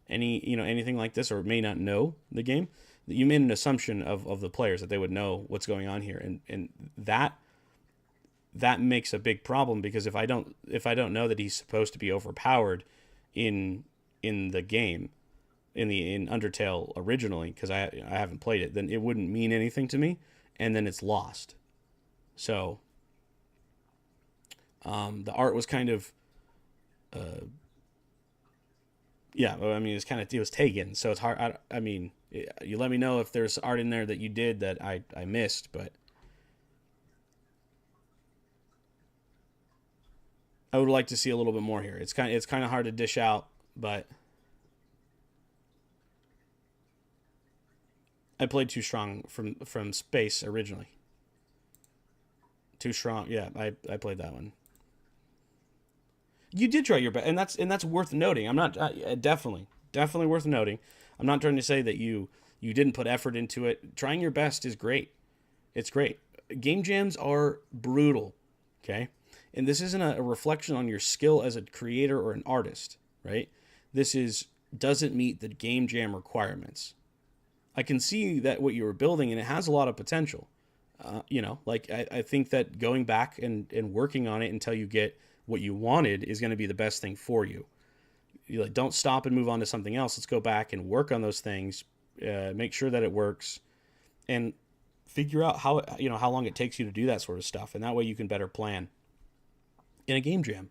Speaker 1: anything like this or may not know the game, You made an assumption of the players that they would know what's going on here, and that makes a big problem, because if I don't know that he's supposed to be overpowered in the game, in Undertale originally, because I haven't played it, then it wouldn't mean anything to me, and then it's lost. So the art was kind of yeah, I mean, it was taken, so it's hard. I mean, you let me know if there's art in there that you did that I missed, but I would like to see a little bit more here. It's kind of hard to dish out, but I played Too Strong from Space originally. Too Strong, yeah, I played that one. You did try your best, and that's worth noting. I'm not definitely worth noting. I'm not trying to say that you didn't put effort into it. Trying your best is great. It's great. Game jams are brutal, okay? And this isn't a reflection on your skill as a creator or an artist, right? Doesn't meet the game jam requirements. I can see that what you were building, and it has a lot of potential. I think that going back and working on it until you get what you wanted is going to be the best thing for you. You don't stop and move on to something else. Let's go back and work on those things, make sure that it works, and figure out how long it takes you to do that sort of stuff, and that way you can better plan in a game jam.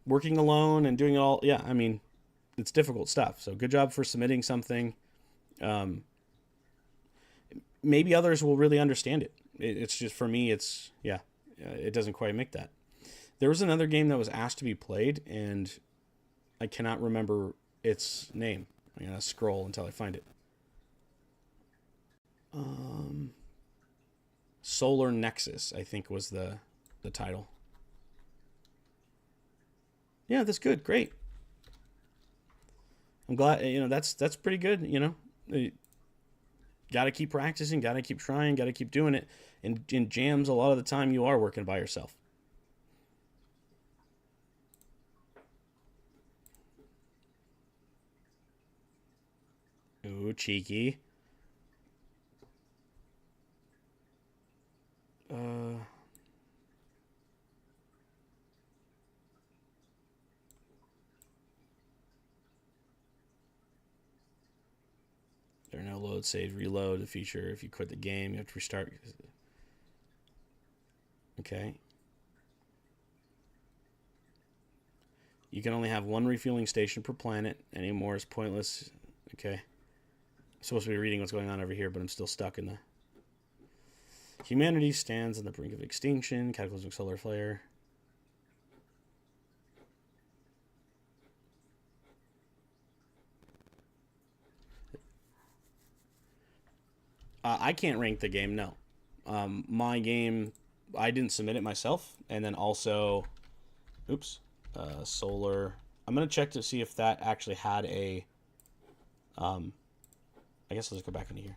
Speaker 1: Working alone and doing it all, yeah, I mean, it's difficult stuff. So good job for submitting something. Maybe others will really understand it. It's just, for me, it doesn't quite make that. There was another game that was asked to be played, and I cannot remember its name. I'm going to scroll until I find it. Solar Nexus, I think, was the title. Yeah, that's good. Great. I'm glad, that's pretty good, Got to keep practicing, got to keep trying, got to keep doing it. And in jams, a lot of the time you are working by yourself. Ooh, cheeky. There are no load, save, reload. The feature, if you quit the game, you have to restart. Okay. You can only have one refueling station per planet. Any more is pointless. Okay. I'm supposed to be reading what's going on over here, but I'm still stuck in the... Humanity stands on the brink of extinction. Cataclysmic solar flare. I can't rank the game, no. My game, I didn't submit it myself. And then also, solar. I'm going to check to see if that actually had a, I guess let's go back into here.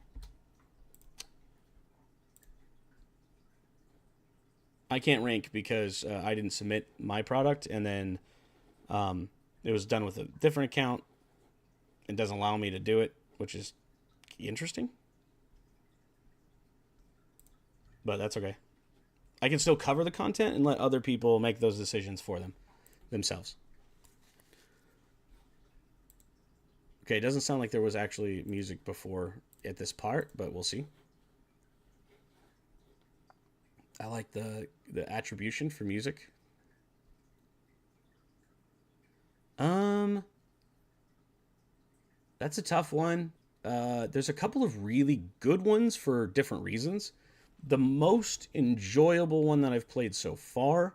Speaker 1: I can't rank because I didn't submit my product, and then it was done with a different account. It doesn't allow me to do it, which is interesting. But that's okay. I can still cover the content and let other people make those decisions for themselves. Okay, it doesn't sound like there was actually music before at this part, but we'll see. I like the attribution for music. That's a tough one. There's a couple of really good ones for different reasons. The most enjoyable one that I've played so far,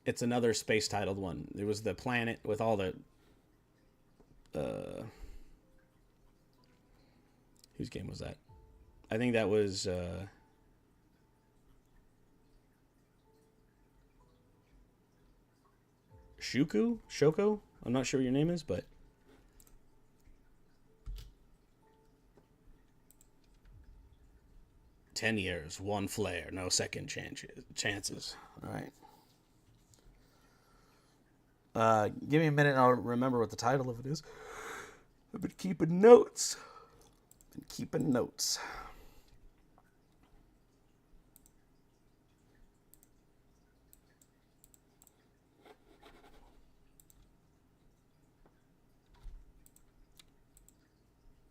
Speaker 1: it's another space titled one. It was the planet with all the whose game was that? I think that was Shoko. I'm not sure what your name is, but 10 years, one flare, no second chances. All right. Give me a minute and I'll remember what the title of it is. I've been keeping notes.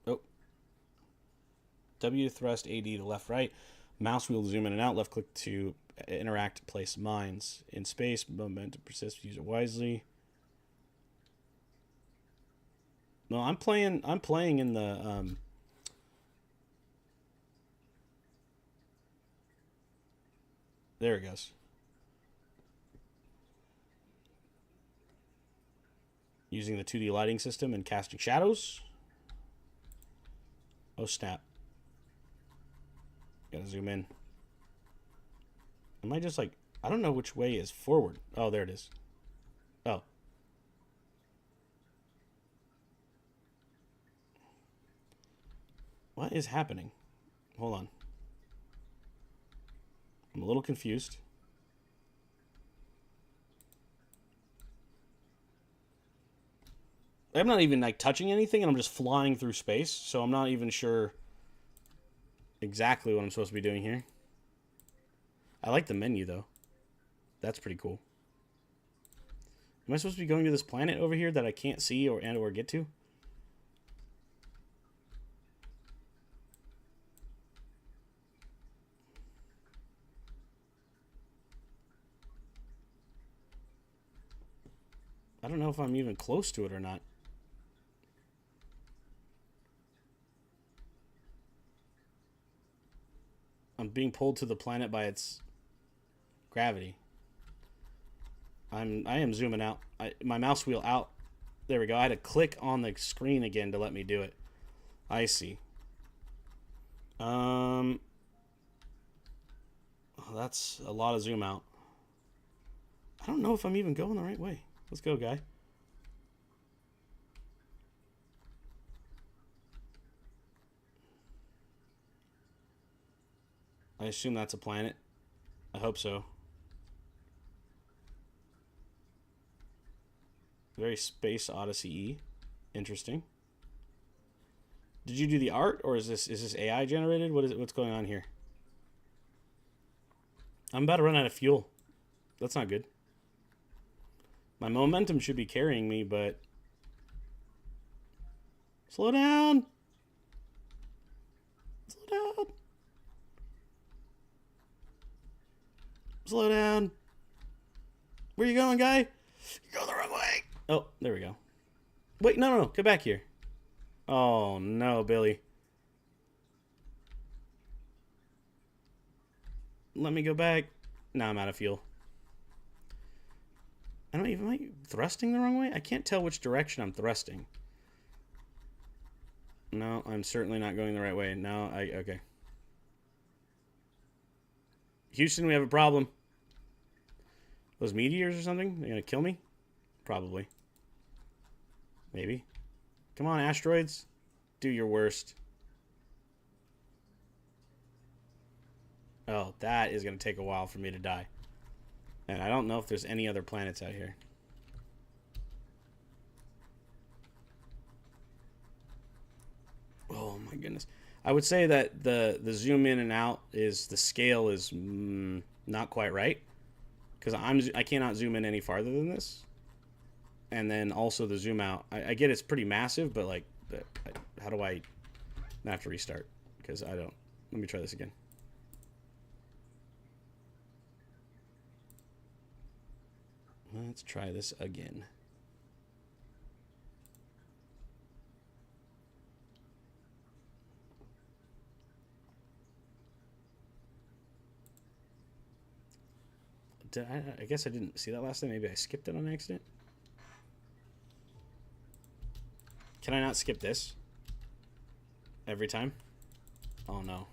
Speaker 1: Oh. W to thrust, AD to left, right. Mouse wheel to zoom in and out. Left click to interact, place mines. In space, momentum persists, use it wisely. No, I'm playing in the there it goes. Using the 2D lighting system and casting shadows. Oh snap. Gotta zoom in. Am I just like, I don't know which way is forward. Oh, there it is. Oh. What is happening? Hold on. I'm a little confused. I'm not even like touching anything and I'm just flying through space, so I'm not even sure exactly what I'm supposed to be doing here. I like the menu though. That's pretty cool. Am I supposed to be going to this planet over here that I can't see or get to? I don't know if I'm even close to it or not. I'm being pulled to the planet by its gravity. I am zooming out. My mouse wheel out. There we go. I had to click on the screen again to let me do it. I see. Oh, that's a lot of zoom out. I don't know if I'm even going the right way. Let's go, guy. I assume that's a planet. I hope so. Very Space Odyssey-y. Interesting. Did you do the art, or is this AI generated? What's going on here? I'm about to run out of fuel. That's not good. My momentum should be carrying me, but slow down. Slow down. Slow down. Where you going, guy? You're going the wrong way. Oh, there we go. Wait, no. Get back here. Oh, no, Billy. Let me go back. Now I'm out of fuel. Am I thrusting the wrong way? I can't tell which direction I'm thrusting. No, I'm certainly not going the right way. No, okay. Houston, we have a problem. Those meteors or something? They're gonna kill me? Probably. Maybe. Come on, asteroids. Do your worst. Oh, that is gonna take a while for me to die. And I don't know if there's any other planets out here. Oh my goodness. I would say that the zoom in and out is, the scale is not quite right. Because I cannot zoom in any farther than this. And then also the zoom out. I get it's pretty massive, but like, how do I not have to restart? Because I don't. Let me try this again. Let's try this again. I guess I didn't see that last time. Maybe I skipped it on accident. Can I not skip this? Every time? Oh no.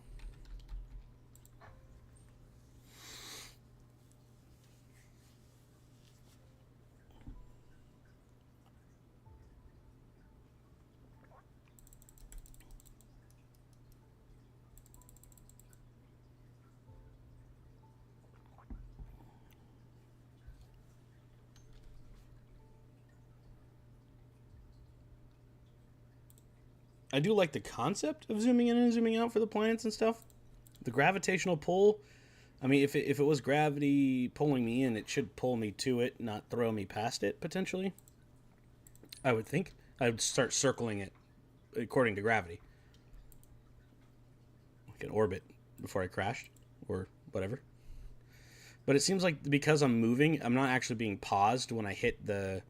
Speaker 1: I do like the concept of zooming in and zooming out for the planets and stuff. The gravitational pull, I mean, if it was gravity pulling me in, it should pull me to it, not throw me past it, potentially. I would think. I would start circling it according to gravity. Like an orbit before I crashed, or whatever. But it seems like because I'm moving, I'm not actually being paused when I hit the...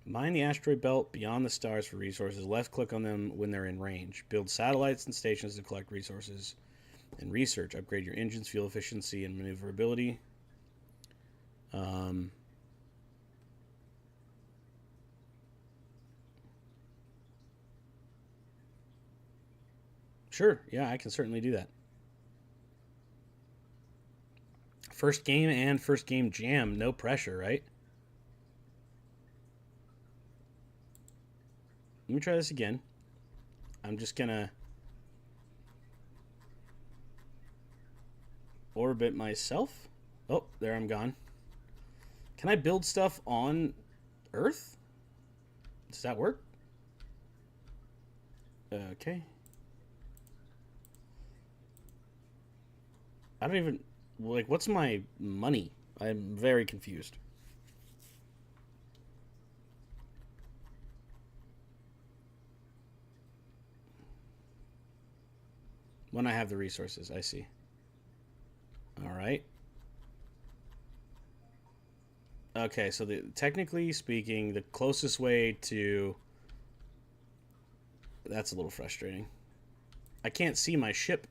Speaker 1: Mine the asteroid belt beyond the stars for resources. Left click on them when they're in range. Build satellites and stations to collect resources. And research. Upgrade your engines, fuel efficiency, and maneuverability. Sure, yeah, I can certainly do that. First game and first game jam, no pressure, right? Let me try this again. I'm just gonna orbit myself. Oh, there I'm gone. Can I build stuff on Earth? Does that work? Okay. I don't even... Like, what's my money? I'm very confused. When I have the resources, I see. All right. Okay, so technically speaking, the closest way to... That's a little frustrating. I can't see my ship.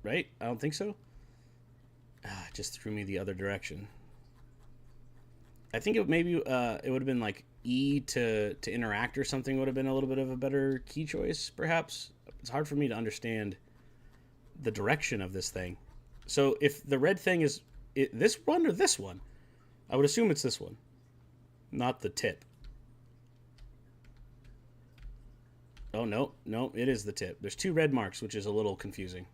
Speaker 1: Right? I don't think so. Ah, it just threw me the other direction. I think it maybe it would have been like E to interact or something would have been a little bit of a better key choice, perhaps. It's hard for me to understand the direction of this thing. So if the red thing is this one or this one, I would assume it's this one, not the tip. Oh, no, it is the tip. There's two red marks, which is a little confusing.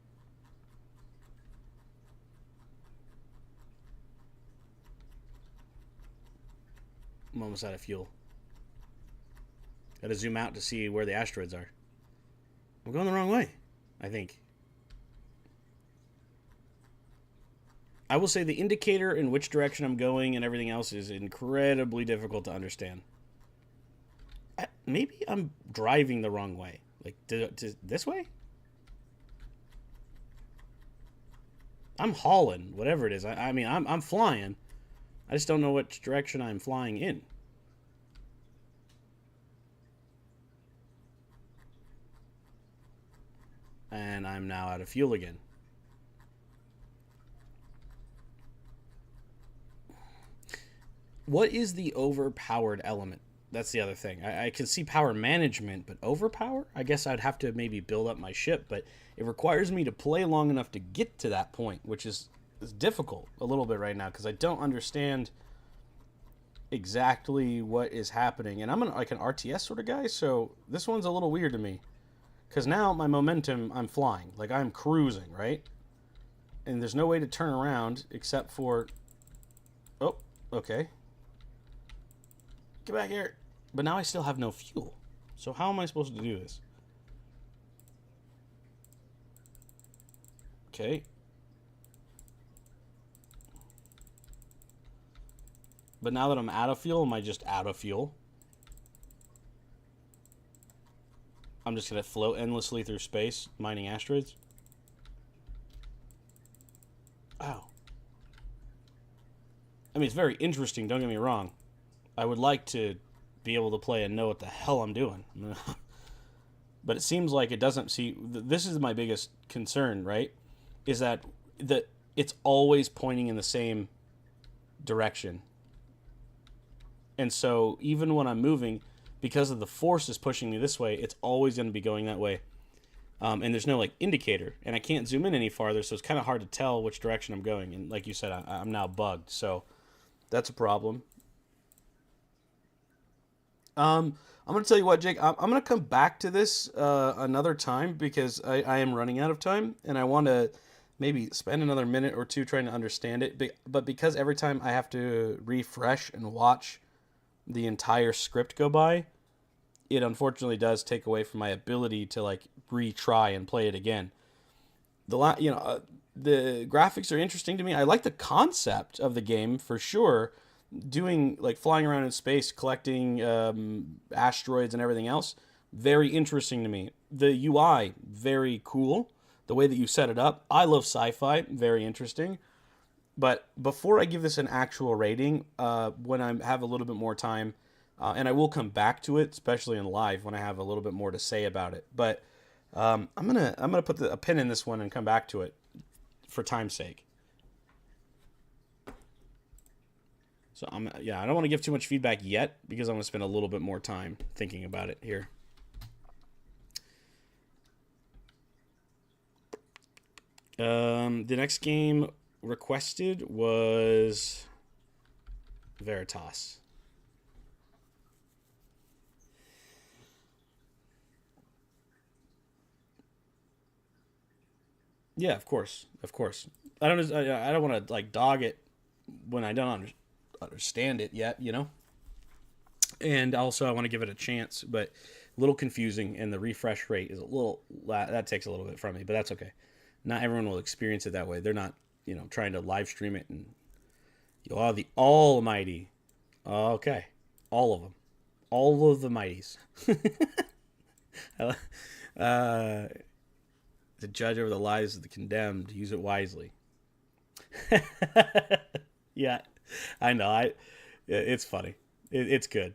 Speaker 1: I'm almost out of fuel. Gotta zoom out to see where the asteroids are. I'm going the wrong way, I think. I will say the indicator in which direction I'm going and everything else is incredibly difficult to understand. Maybe I'm driving the wrong way. Like, this way? I'm hauling, whatever it is. I mean, I'm flying. I just don't know which direction I'm flying in. And I'm now out of fuel again. What is the overpowered element? That's the other thing. I can see power management, but overpower? I guess I'd have to maybe build up my ship, but it requires me to play long enough to get to that point, which is difficult a little bit right now because I don't understand exactly what is happening. And I'm like an RTS sort of guy, so this one's a little weird to me. Because now my momentum, I'm flying. Like I'm cruising, right? And there's no way to turn around except for... Oh, okay. Get back here. But now I still have no fuel. So how am I supposed to do this? Okay. But now that I'm out of fuel, am I just out of fuel? I'm just going to float endlessly through space, mining asteroids? Ow. I mean, it's very interesting, don't get me wrong. I would like to be able to play and know what the hell I'm doing. But it seems like it doesn't see... This is my biggest concern, right? Is that it's always pointing in the same direction. And so even when I'm moving, because of the force is pushing me this way, it's always going to be going that way. And there's no like indicator, and I can't zoom in any farther, so it's kind of hard to tell which direction I'm going. And like you said, I'm now bugged, so that's a problem. I'm going to tell you what, Jake, I'm going to come back to this another time because I am running out of time, and I want to maybe spend another minute or two trying to understand it. But because every time I have to refresh and watch the entire script go by, it unfortunately does take away from my ability to like retry and play it again. The graphics are interesting to me. I like the concept of the game for sure. Doing like flying around in space, collecting asteroids and everything else, very interesting to me. The UI, very cool. The way that you set it up, I love sci-fi, very interesting. But before I give this an actual rating, when I have a little bit more time, and I will come back to it, especially in live when I have a little bit more to say about it. But I'm gonna put a pin in this one and come back to it for time's sake. So I don't want to give too much feedback yet because I'm gonna spend a little bit more time thinking about it here. The next game requested was Veritas. Yeah, of course. I don't want to like dog it when I don't understand it yet, you know. And also, I want to give it a chance, but a little confusing, and the refresh rate is a little that takes a little bit from me, but that's okay. Not everyone will experience it that way. They're not, trying to live stream it and you are the Almighty. Okay, all of them, all of the mighties. The judge over the lives of the condemned. Use it wisely. Yeah, I know. It's funny. It's good.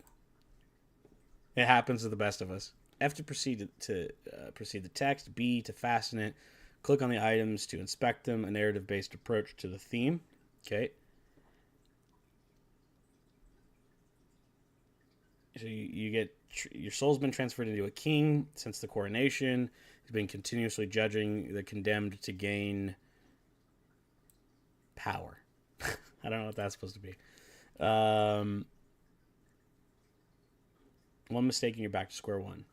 Speaker 1: It happens to the best of us. F to proceed to proceed the text. B to fasten it. Click on the items to inspect them. A narrative-based approach to the theme. Okay. So you get your soul's been transferred into a king since the coronation. He's been continuously judging the condemned to gain power. I don't know what that's supposed to be. One mistake and you're back to square one.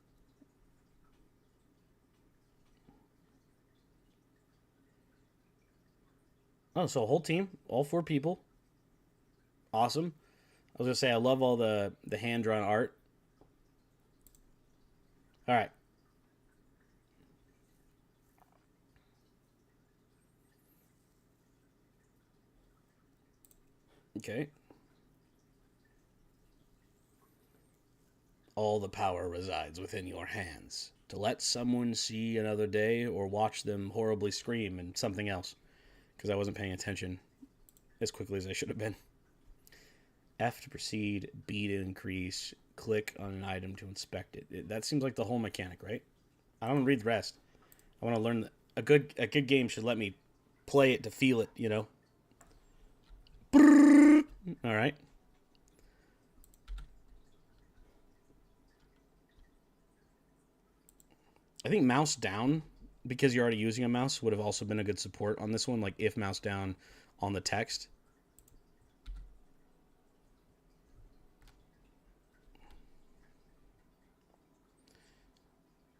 Speaker 1: Oh, so a whole team, all 4 people. Awesome. I was going to say, I love all the hand-drawn art. All right. Okay. All the power resides within your hands. To let someone see another day or watch them horribly scream and something else. Because I wasn't paying attention as quickly as I should have been. F to proceed, B to increase, click on an item to inspect it. That seems like the whole mechanic, right? I don't read the rest. I want to learn. A good game should let me play it to feel it, you know? All right. I think mouse down, because you're already using a mouse, would have also been a good support on this one. Like if mouse down on the text.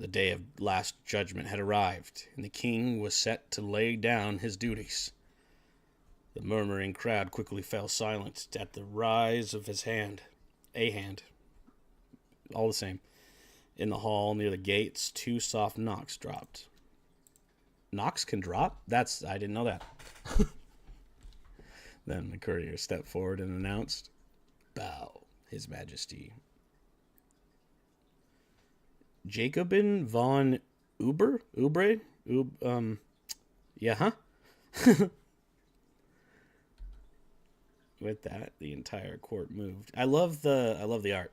Speaker 1: The day of last judgment had arrived, and the king was set to lay down his duties. The murmuring crowd quickly fell silent at the rise of his hand. A hand. All the same. In the hall near the gates, 2 soft knocks dropped. Knocks can drop? I didn't know that. Then the courier stepped forward and announced, "Bow, His Majesty." Jacobin von Ubre? Yeah, huh? With that, the entire court moved. I love the art.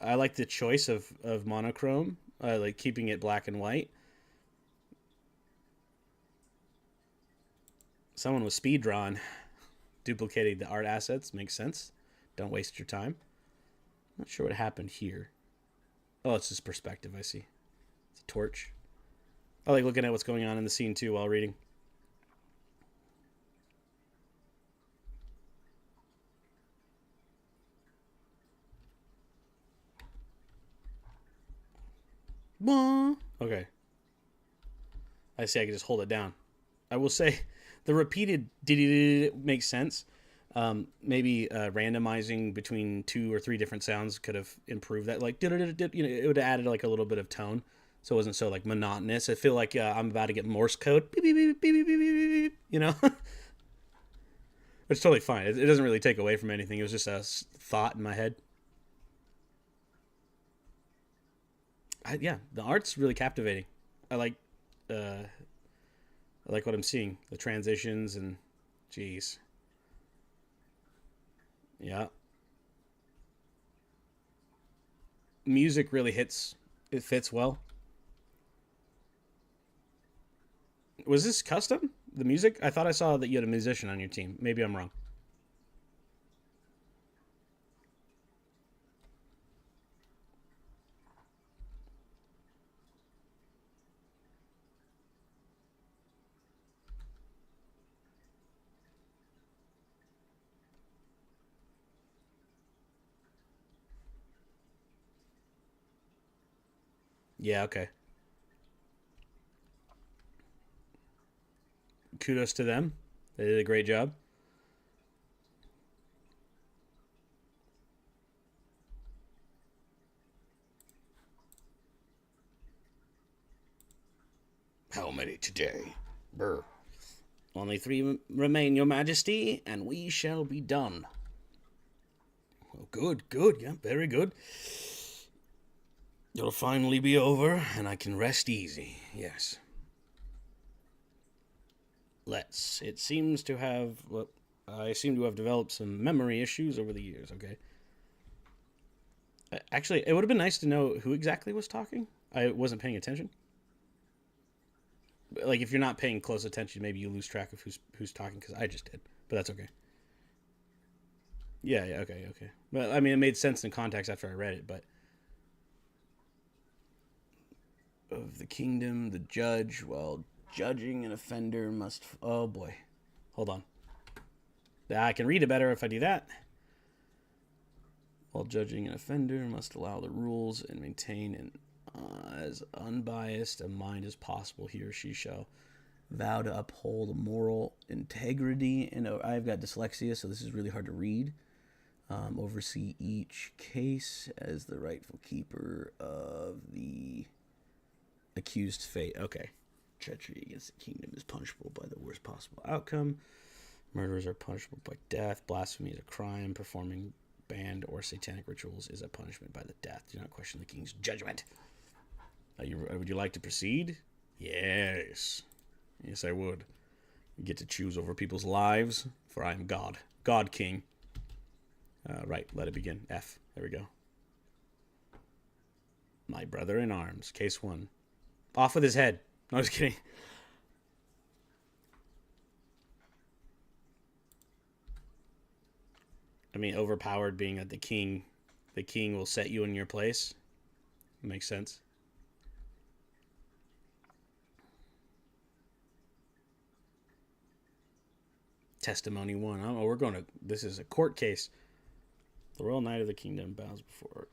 Speaker 1: I like the choice of monochrome. I like keeping it black and white. Someone was speed drawn. Duplicating the art assets makes sense. Don't waste your time. Not sure what happened here. Oh, it's just perspective, I see. It's a torch. I like looking at what's going on in the scene too while reading. Okay. I see I can just hold it down. I will say the repeated did makes sense. Maybe randomizing between 2 or 3 different sounds could have improved that. Like, it would have added like a little bit of tone, so it wasn't so like monotonous. I feel like I'm about to get Morse code, beep, beep, beep, beep, beep, beep, beep, It's totally fine. It doesn't really take away from anything. It was just a thought in my head. Yeah, the art's really captivating. I like, uh, I like what I'm seeing. The transitions and, jeez, yeah. Music really hits. It fits well. Was this custom? The music? I thought I saw that you had a musician on your team. Maybe I'm wrong. Yeah, okay. Kudos to them. They did a great job. How many today? Brr. Only 3 remain, Your Majesty, and we shall be done. Well, good, good, yeah, very good. It'll finally be over, and I can rest easy, yes. Let's. It seems to have. Well, I seem to have developed some memory issues over the years, okay? Actually, it would have been nice to know who exactly was talking. I wasn't paying attention. Like, if you're not paying close attention, maybe you lose track of who's talking, because I just did. But that's okay. Yeah, okay, okay. But, I mean, it made sense in context after I read it, but... Of the kingdom, the judge, while judging an offender must... Oh, boy. Hold on. I can read it better if I do that. While judging an offender must allow the rules and maintain an as unbiased a mind as possible. He or she shall vow to uphold moral integrity. And I've got dyslexia, so this is really hard to read. Oversee each case as the rightful keeper of the accused fate. Okay. Treachery against the kingdom is punishable by the worst possible outcome. Murders are punishable by death. Blasphemy is a crime. Performing banned or satanic rituals is a punishment by the death. Do not question the king's judgment. Would you like to proceed? Yes. Yes, I would. You get to choose over people's lives, for I am God. God King. Right, let it begin. F. There we go. My brother in arms. Case 1. Off with his head. No, I was kidding. I mean, overpowered being that the king will set you in your place. Makes sense. Testimony 1. Oh, we're going to... This is a court case. The Royal Knight of the Kingdom bows before...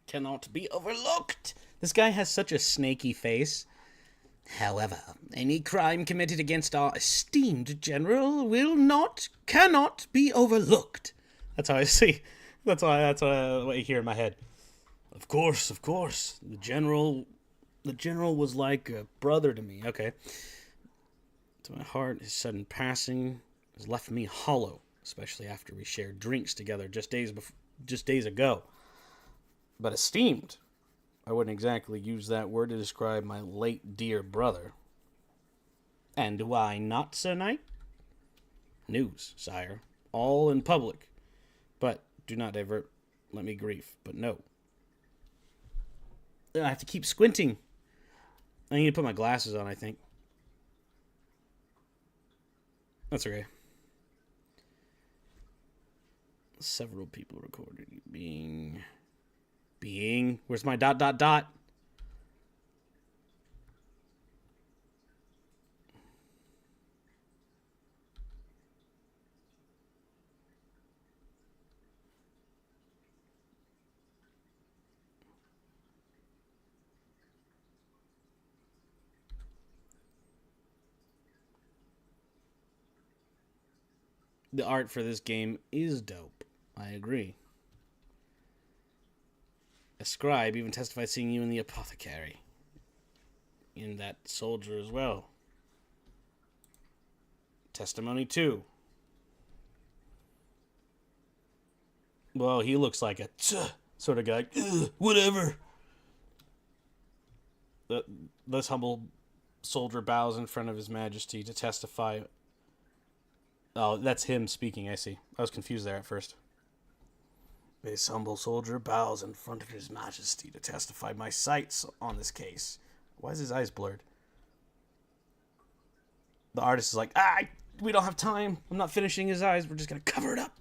Speaker 1: Cannot be overlooked. This guy has such a snaky face. However, any crime committed against our esteemed general cannot be overlooked. That's how I see. That's what I hear in my head. Of course. The general was like a brother to me. Okay. To my heart, his sudden passing has left me hollow, especially after we shared drinks together just days ago. But esteemed, I wouldn't exactly use that word to describe my late dear brother. And do I not, Sir Knight? News, sire, all in public. But do not divert, let me grief. But no. I have to keep squinting. I need to put my glasses on, I think. That's okay. Several people recorded. Being. Where's my dot, dot, dot? The art for this game is dope. I agree. A scribe even testified seeing you in the apothecary. In that soldier as well. Testimony 2. Well, he looks like a sort of guy. Whatever. This humble soldier bows in front of his majesty to testify. Oh, that's him speaking, I see. I was confused there at first. This humble soldier bows in front of his majesty to testify my sights on this case. Why is his eyes blurred? The artist is like, we don't have time. I'm not finishing his eyes. We're just going to cover it up.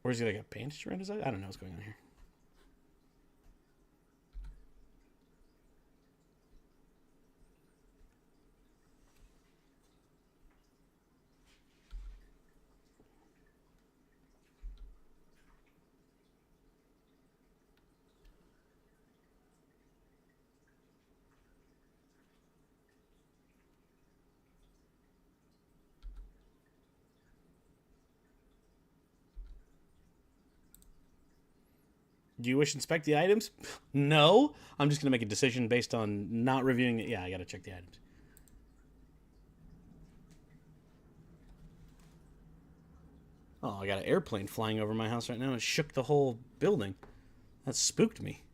Speaker 1: Or is he like a bandage around his eye? I don't know what's going on here. Do you wish to inspect the items? No. I'm just going to make a decision based on not reviewing it. Yeah, I got to check the items. Oh, I got an airplane flying over my house right now and shook the whole building. That spooked me.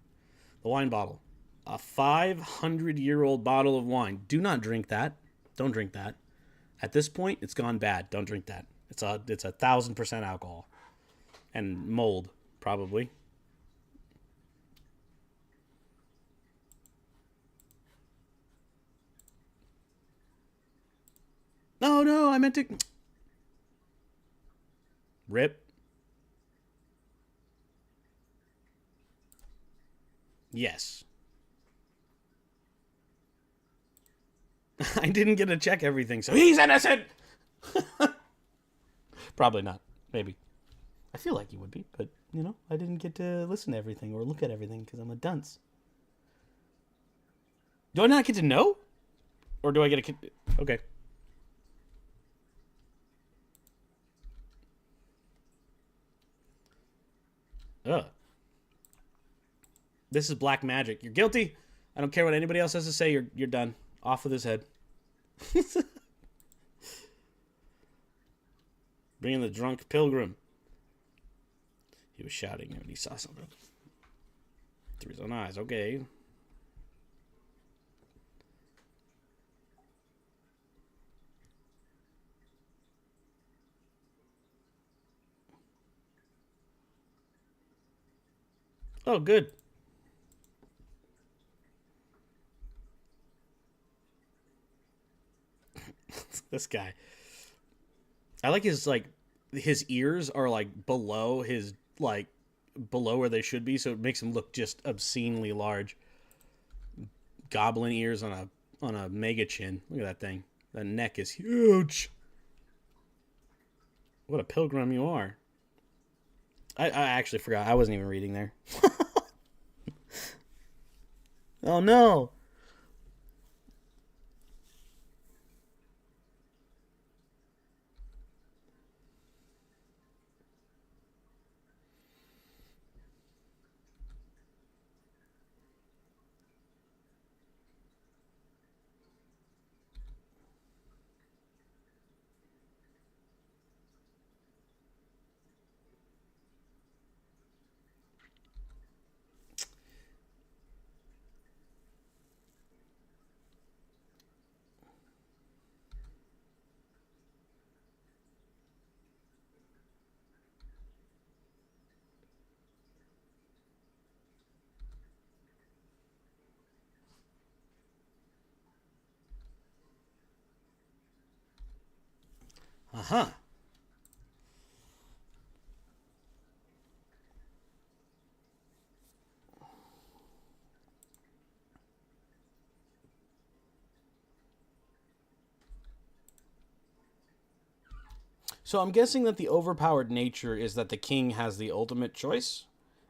Speaker 1: The wine bottle. A 500-year-old bottle of wine. Do not drink that. Don't drink that. At this point, it's gone bad. Don't drink that. It's 1,000% alcohol. And mold, probably. No, I meant to... Rip. Yes. I didn't get to check everything, so he's innocent! Probably not. Maybe. I feel like he would be, but, I didn't get to listen to everything or look at everything because I'm a dunce. Do I not get to know? Or do I get a... Okay. Ugh. This is black magic. You're guilty. I don't care what anybody else has to say. You're done. Off with his head. Bring in the drunk pilgrim. He was shouting and he saw something. Through his own eyes. Okay. Oh, good. This guy. I like his ears are below below where they should be, so it makes him look just obscenely large. Goblin ears on a mega chin. Look at that thing. That neck is huge. What a pilgrim you are. I actually forgot. I wasn't even reading there. Oh no. Uh-huh. So I'm guessing that the overpowered nature is that the king has the ultimate choice,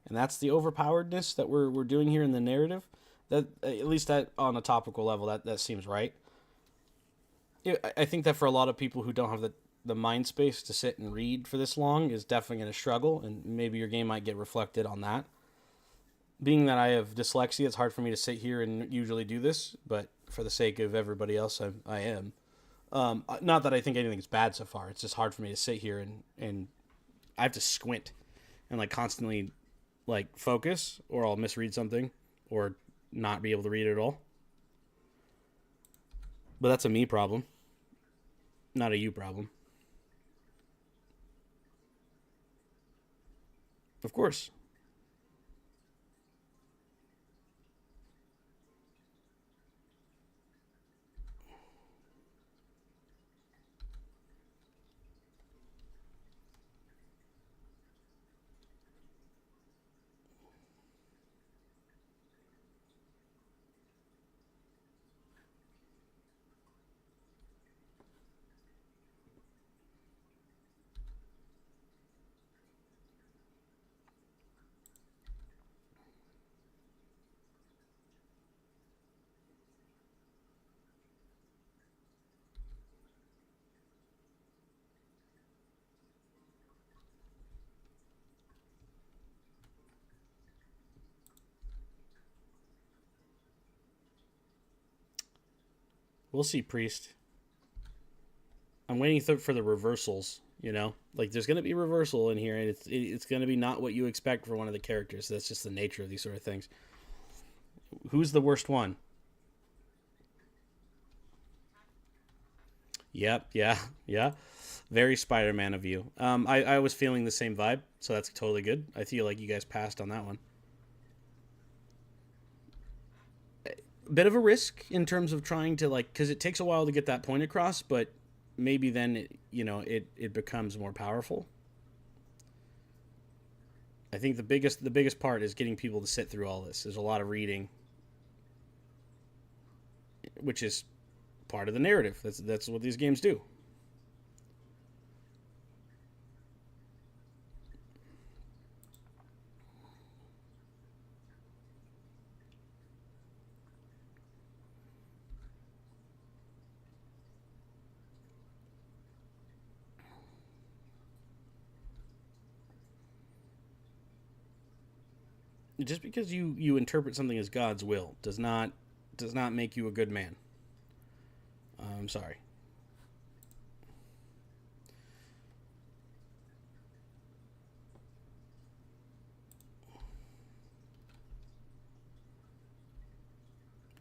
Speaker 1: and that's the overpoweredness that we're doing here in the narrative. That, at least that on a topical level, that seems right. I think that for a lot of people who don't have the mind space to sit and read for this long is definitely going to struggle, and maybe your game might get reflected on that. Being that I have dyslexia, it's hard for me to sit here and usually do this, but for the sake of everybody else, I am. Not that I think anything's bad so far. It's just hard for me to sit here and I have to squint and like constantly like focus, or I'll misread something or not be able to read it at all. But that's a me problem, not a you problem. Of course. We'll see, Priest. I'm waiting for the reversals. You know, like there's going to be a reversal in here, and it's going to be not what you expect for one of the characters. That's just the nature of these sort of things. Who's the worst one? Yep, yeah, yeah. Very Spider-Man of you. I was feeling the same vibe, so that's totally good. I feel like you guys passed on that one. Bit of a risk in terms of trying to like, because it takes a while to get that point across, but maybe then it becomes more powerful. I think the biggest part is getting people to sit through all this. There's a lot of reading, which is part of the narrative. That's what these games do. Just because you interpret something as God's will does not make you a good man. I'm sorry.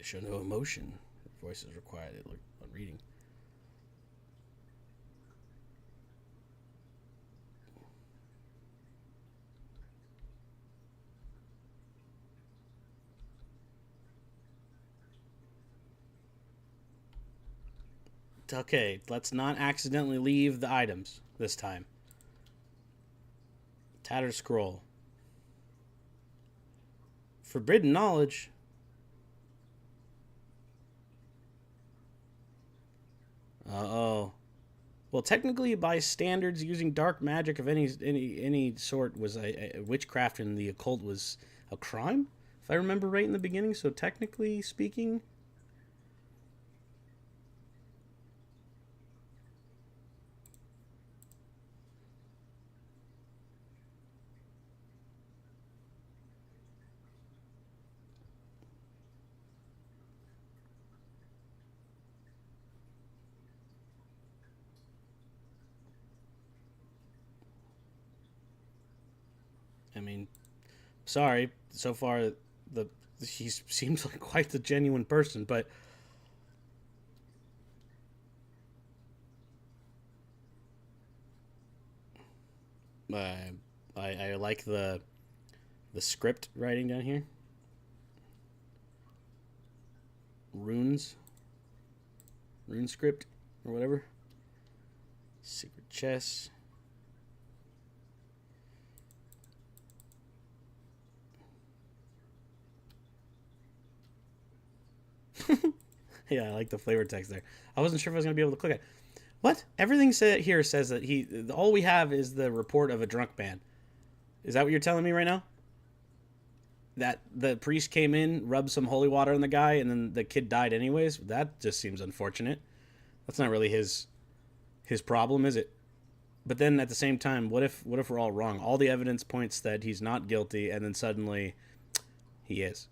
Speaker 1: Show no emotion. Voice is required on reading. Okay, let's not accidentally leave the items this time. Tattered scroll. Forbidden knowledge. Uh-oh. Well, technically, by standards, using dark magic of any sort was a witchcraft, and the occult was a crime, if I remember right in the beginning. So technically speaking, I mean, sorry. So far, he seems like quite the genuine person, but uh, I like the script writing down here. Rune script or whatever. Secret chess. Yeah, I like the flavor text there. I wasn't sure if I was going to be able to click it. What? Everything here says that all we have is the report of a drunk man. Is that what you're telling me right now? That the priest came in, rubbed some holy water on the guy, and then the kid died anyways? That just seems unfortunate. That's not really his problem, is it? But then at the same time, what if we're all wrong? All the evidence points that he's not guilty, and then suddenly he is.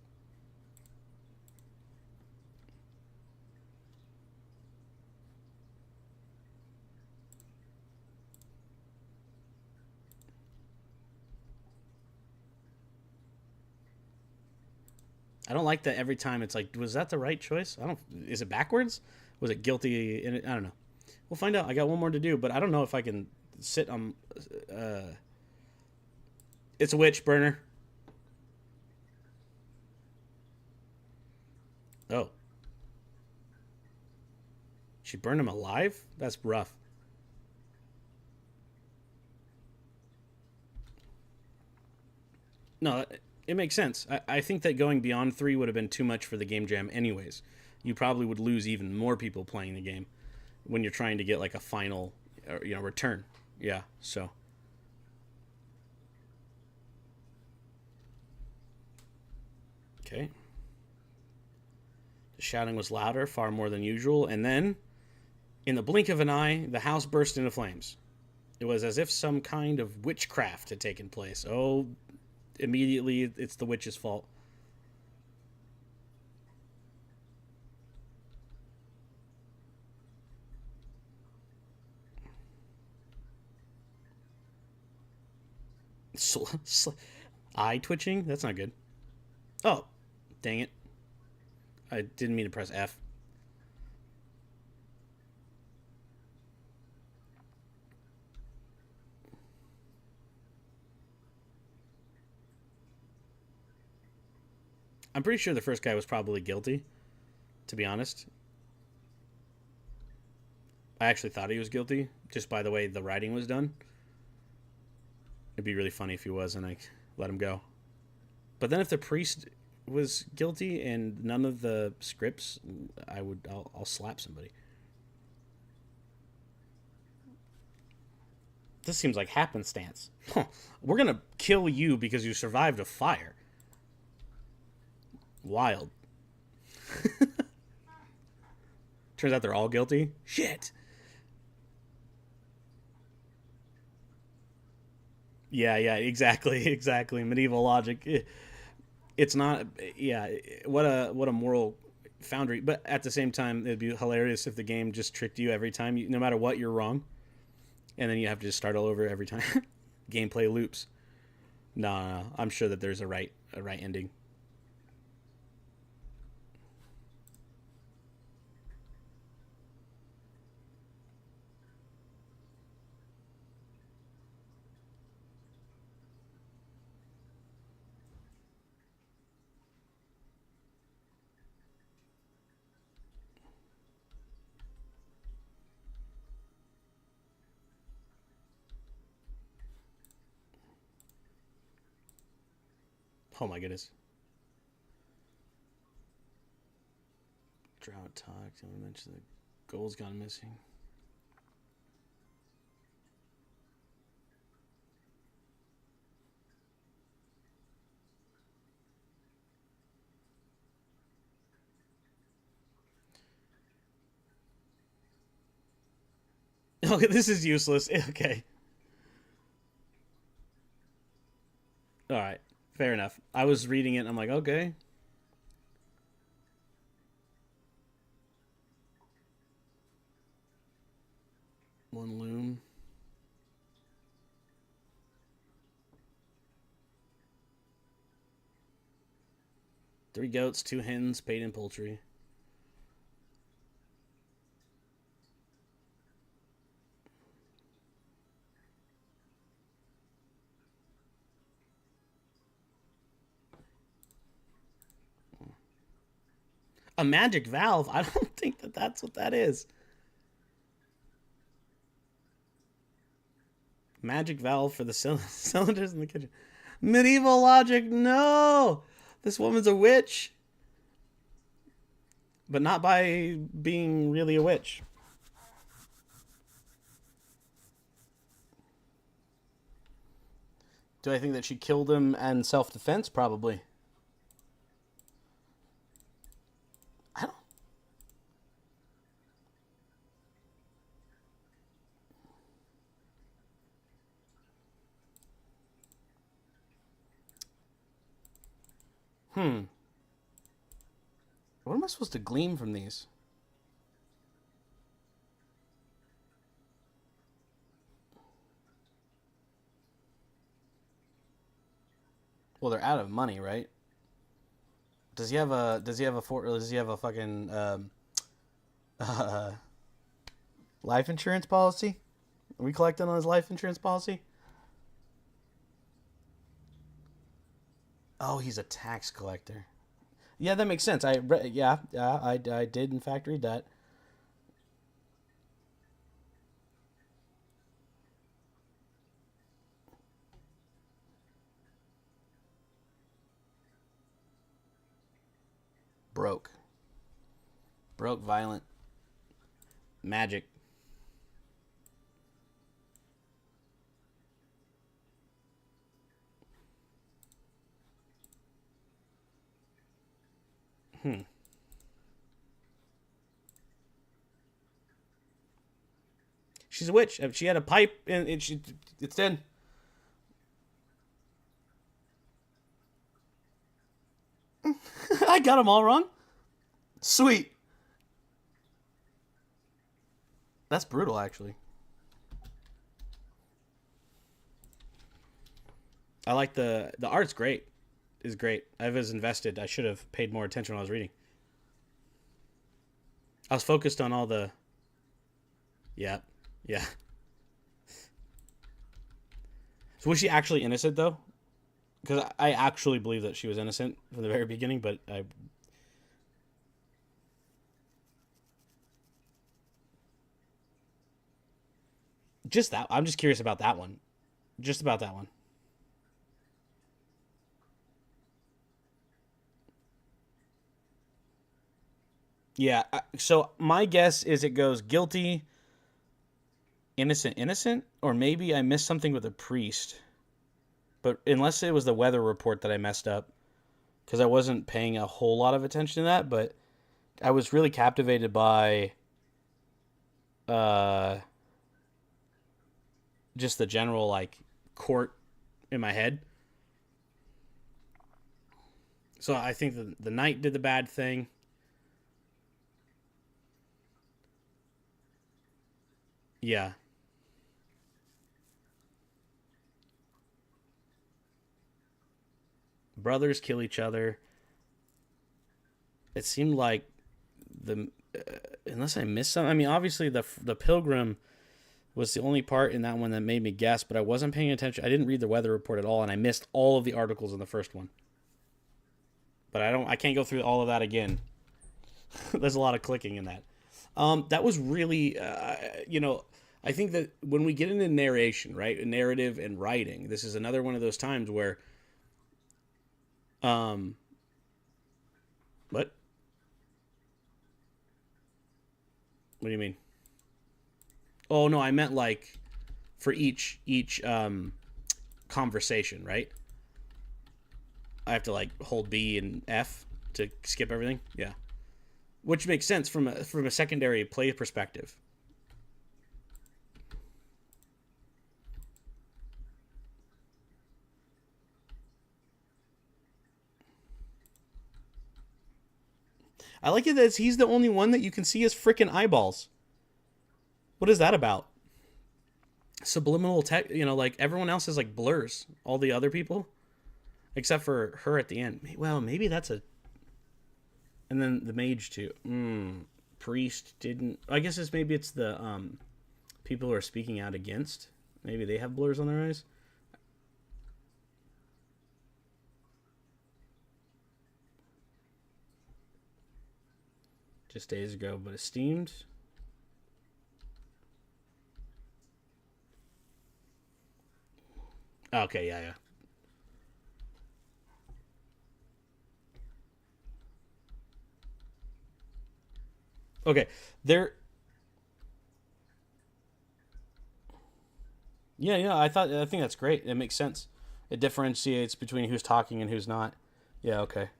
Speaker 1: I don't like that every time it's like, was that the right choice? Is it backwards? Was it guilty in it? I don't know. We'll find out. I got one more to do, but I don't know if I can sit on... It's a witch burner. Oh. She burned him alive? That's rough. No, it makes sense. I think that going beyond 3 would have been too much for the game jam anyways. You probably would lose even more people playing the game when you're trying to get like a final, return. Yeah, so. Okay. The shouting was louder, far more than usual, and then, in the blink of an eye, the house burst into flames. It was as if some kind of witchcraft had taken place. Oh, immediately it's the witch's fault. Eye twitching? That's not good. Oh, dang it. I didn't mean to press F. I'm pretty sure the first guy was probably guilty, to be honest. I actually thought he was guilty, just by the way the writing was done. It'd be really funny if he was and I let him go. But then if the priest was guilty and none of the scripts, I'll slap somebody. This seems like happenstance. We're gonna kill you because you survived a fire. Wild. Turns out they're all guilty. Shit. Yeah, exactly. Medieval logic. It's not. Yeah, what a moral foundry. But at the same time, it'd be hilarious if the game just tricked you every time, no matter what, you're wrong, and then you have to just start all over every time. Gameplay loops. No, I'm sure that there's a right ending. Oh my goodness. Drought talk. Did I mention the gold's gone missing? Okay, this is useless. Okay. All right. Fair enough. I was reading it and I'm like, okay. One loom. Three goats, two hens, paid in poultry. A magic valve? I don't think that's what that is. Magic valve for the cylinders in the kitchen. Medieval logic, no! This woman's a witch. But not by being really a witch. Do I think that she killed him in self-defense? Probably. I don't. What am I supposed to glean from these? Well, they're out of money, right? Does he have a? Does he have a? Does he have a fucking uh, life insurance policy? Are we collecting on his life insurance policy? Oh, he's a tax collector. Yeah, that makes sense. I did in fact read that. Broke, broke, violent, magic. Hmm. She's a witch. She had a pipe, and it's dead. I got them all wrong. Sweet. That's brutal, actually. I like the art's great. Is great. I was invested. I should have paid more attention when I was reading. I was focused on all the. Yeah, yeah. So was she actually innocent though? Because I actually believe that she was innocent from the very beginning, but I. Just that. I'm just curious about that one. Just about that one. Yeah. So my guess is it goes guilty, innocent, innocent, or maybe I missed something with a priest. But unless it was the weather report that I messed up, because I wasn't paying a whole lot of attention to that, but I was really captivated by uh, just the general like court in my head. So I think the knight did the bad thing. Yeah, brothers kill each other. It seemed like the unless I missed something. I mean, obviously the pilgrim was the only part in that one that made me guess, but I wasn't paying attention. I didn't read the weather report at all, and I missed all of the articles in the first one. But I can't go through all of that again. There's a lot of clicking in that. That was really, I think that when we get into narration, right, narrative and writing, this is another one of those times where, um, what? What do you mean? Oh no, I meant like for each conversation, right? I have to like hold B and F to skip everything. Yeah, which makes sense from a secondary play perspective. I like it that he's the only one that you can see his freaking eyeballs. What is that about? Subliminal tech, like everyone else is like blurs. All the other people, except for her at the end. Well, maybe that's a. And then the mage too. Priest didn't. I guess maybe it's the people who are speaking out against. Maybe they have blurs on their eyes. Just days ago, but esteemed. Okay, yeah, yeah. Okay, there. Yeah, yeah. I think that's great. It makes sense. It differentiates between who's talking and who's not. Yeah, okay.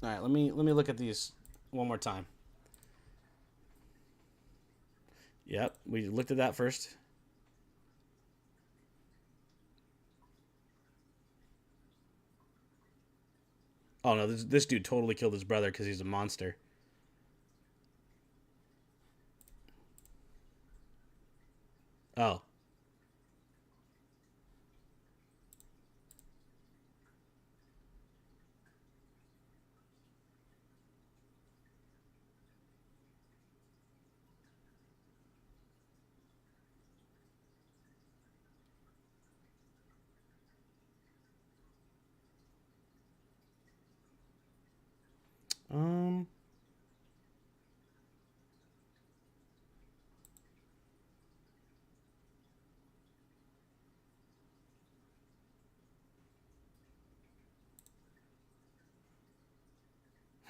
Speaker 1: All right, let me look at these one more time. Yep, we looked at that first. Oh no, this dude totally killed his brother because he's a monster. Oh. Um.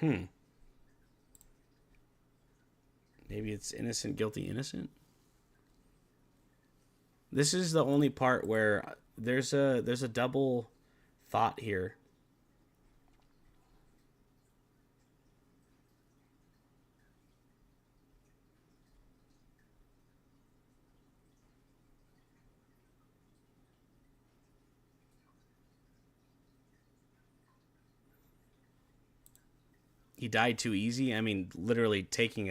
Speaker 1: Hmm. Maybe it's innocent, guilty, innocent. This is the only part where there's a double thought here. He died too easy. I mean, literally taking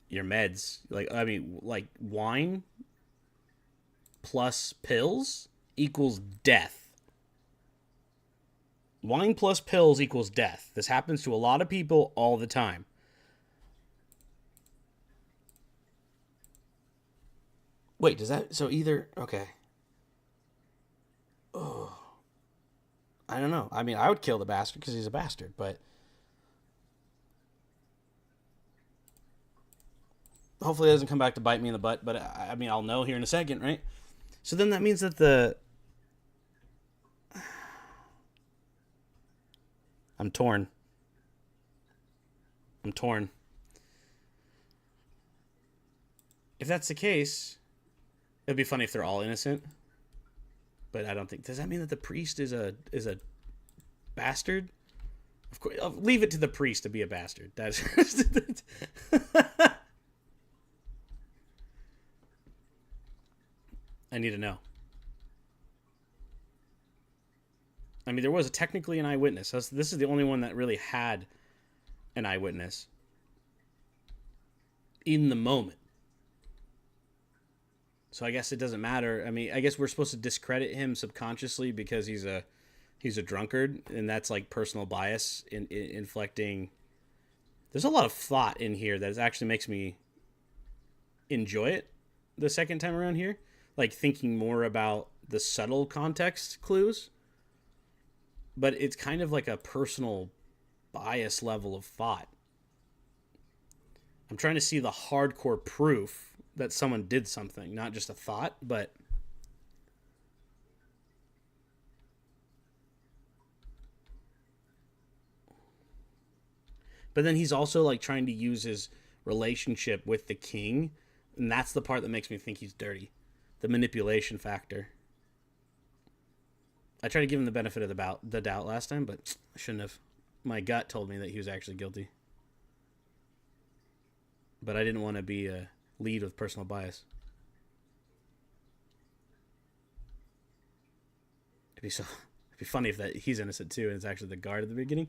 Speaker 1: your meds, like wine plus pills equals death. Wine plus pills equals death. This happens to a lot of people all the time. Wait, does that so either okay. Oh, I don't know. I mean, I would kill the bastard because he's a bastard, but hopefully it doesn't come back to bite me in the butt. But I mean, I'll know here in a second, right? So then that means that I'm torn. I'm torn. If that's the case, it'd be funny if they're all innocent. But I don't think. Does that mean that the priest is a bastard? Of course, I'll leave it to the priest to be a bastard. That's. I need to know. I mean, there was technically an eyewitness. This is the only one that really had an eyewitness in the moment. So I guess it doesn't matter. I mean, I guess we're supposed to discredit him subconsciously because he's a drunkard, and that's like personal bias in inflecting. There's a lot of thought in here that actually makes me enjoy it the second time around here. Like thinking more about the subtle context clues. But it's kind of like a personal bias level of thought. I'm trying to see the hardcore proof that someone did something, not just a thought, but then he's also like trying to use his relationship with the king, and that's the part that makes me think he's dirty. The manipulation factor. I tried to give him the benefit of the doubt last time, but I shouldn't have. My gut told me that he was actually guilty. But I didn't want to be a lead with personal bias. It'd be funny if that he's innocent too, and it's actually the guard at the beginning.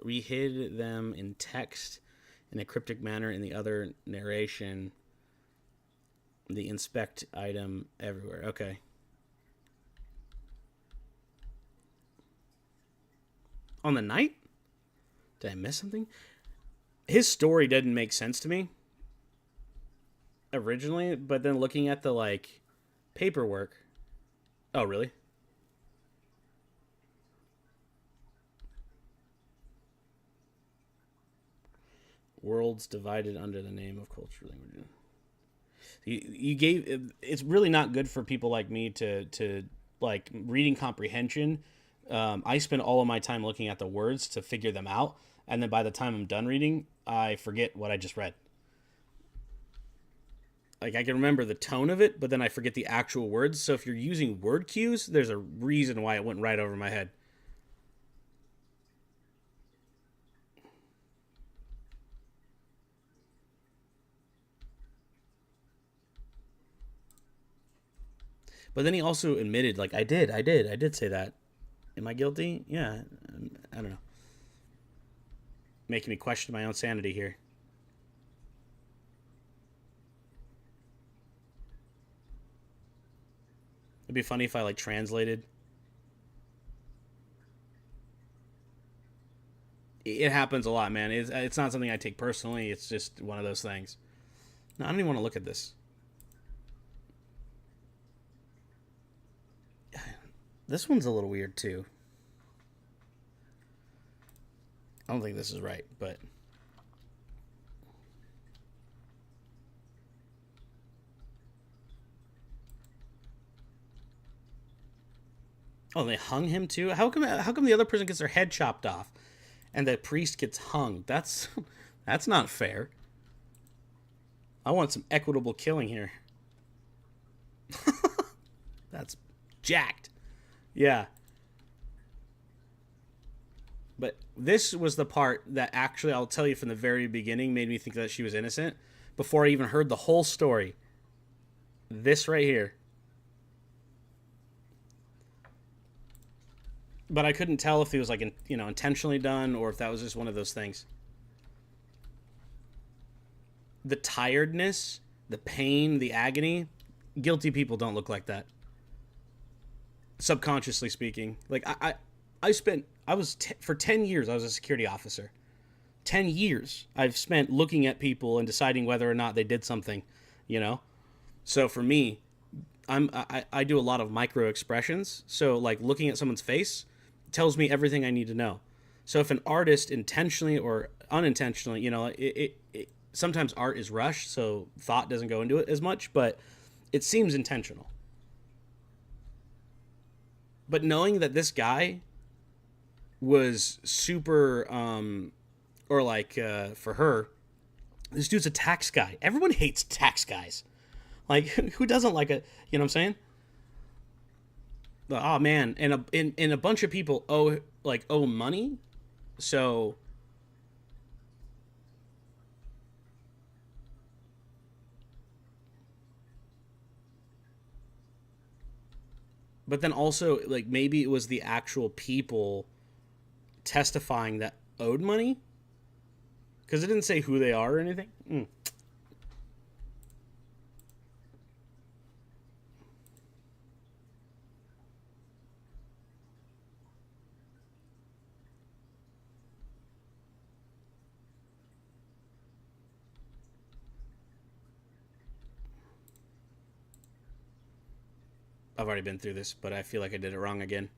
Speaker 1: We hid them in text in a cryptic manner in the other narration. The inspect item everywhere. Okay. On the night? Did I miss something? His story didn't make sense to me originally, but then looking at the like paperwork. Oh, really? Worlds divided under the name of culture, language. You gave. It's really not good for people like me to like reading comprehension. I spend all of my time looking at the words to figure them out, and then by the time I'm done reading, I forget what I just read. Like I can remember the tone of it, but then I forget the actual words. So if you're using word cues, there's a reason why it went right over my head. But then he also admitted, like, I did say that. Am I guilty? Yeah, I don't know. Making me question my own sanity here. It'd be funny if I like translated. It happens a lot, man. It's not something I take personally. It's just one of those things. No, I don't even want to look at this. This one's a little weird too. I don't think this is right, but oh, they hung him too. How come the other person gets their head chopped off, and the priest gets hung? That's not fair. I want some equitable killing here. That's jacked. Yeah. But this was the part that actually, I'll tell you from the very beginning, made me think that she was innocent before I even heard the whole story. This right here. But I couldn't tell if it was like, intentionally done or if that was just one of those things. The tiredness, the pain, the agony, guilty people don't look like that. Subconsciously speaking. Like for 10 years I was a security officer. 10 years I've spent looking at people and deciding whether or not they did something, So for me, I do a lot of micro expressions. So like looking at someone's face tells me everything I need to know. So if an artist intentionally or unintentionally, sometimes art is rushed, so thought doesn't go into it as much, but it seems intentional. But knowing that this guy was super, or like for her, this dude's a tax guy. Everyone hates tax guys. Like, who doesn't like you know what I'm saying? Oh man, and a bunch of people owe money, so. But then also, like, maybe it was the actual people testifying that owed money? Because it didn't say who they are or anything. I've already been through this, but I feel like I did it wrong again.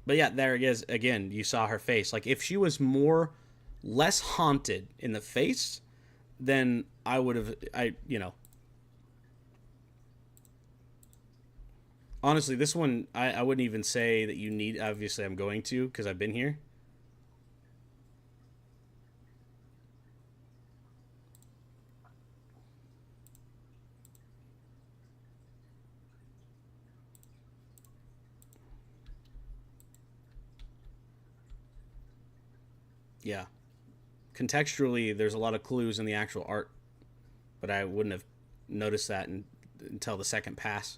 Speaker 1: But yeah, there it is. Again, you saw her face. Like, if she was less haunted in the face, then I would have, Honestly, this one, I wouldn't even say that you need, obviously I'm going to, because I've been here. Yeah. Contextually, there's a lot of clues in the actual art, but I wouldn't have noticed that until the second pass.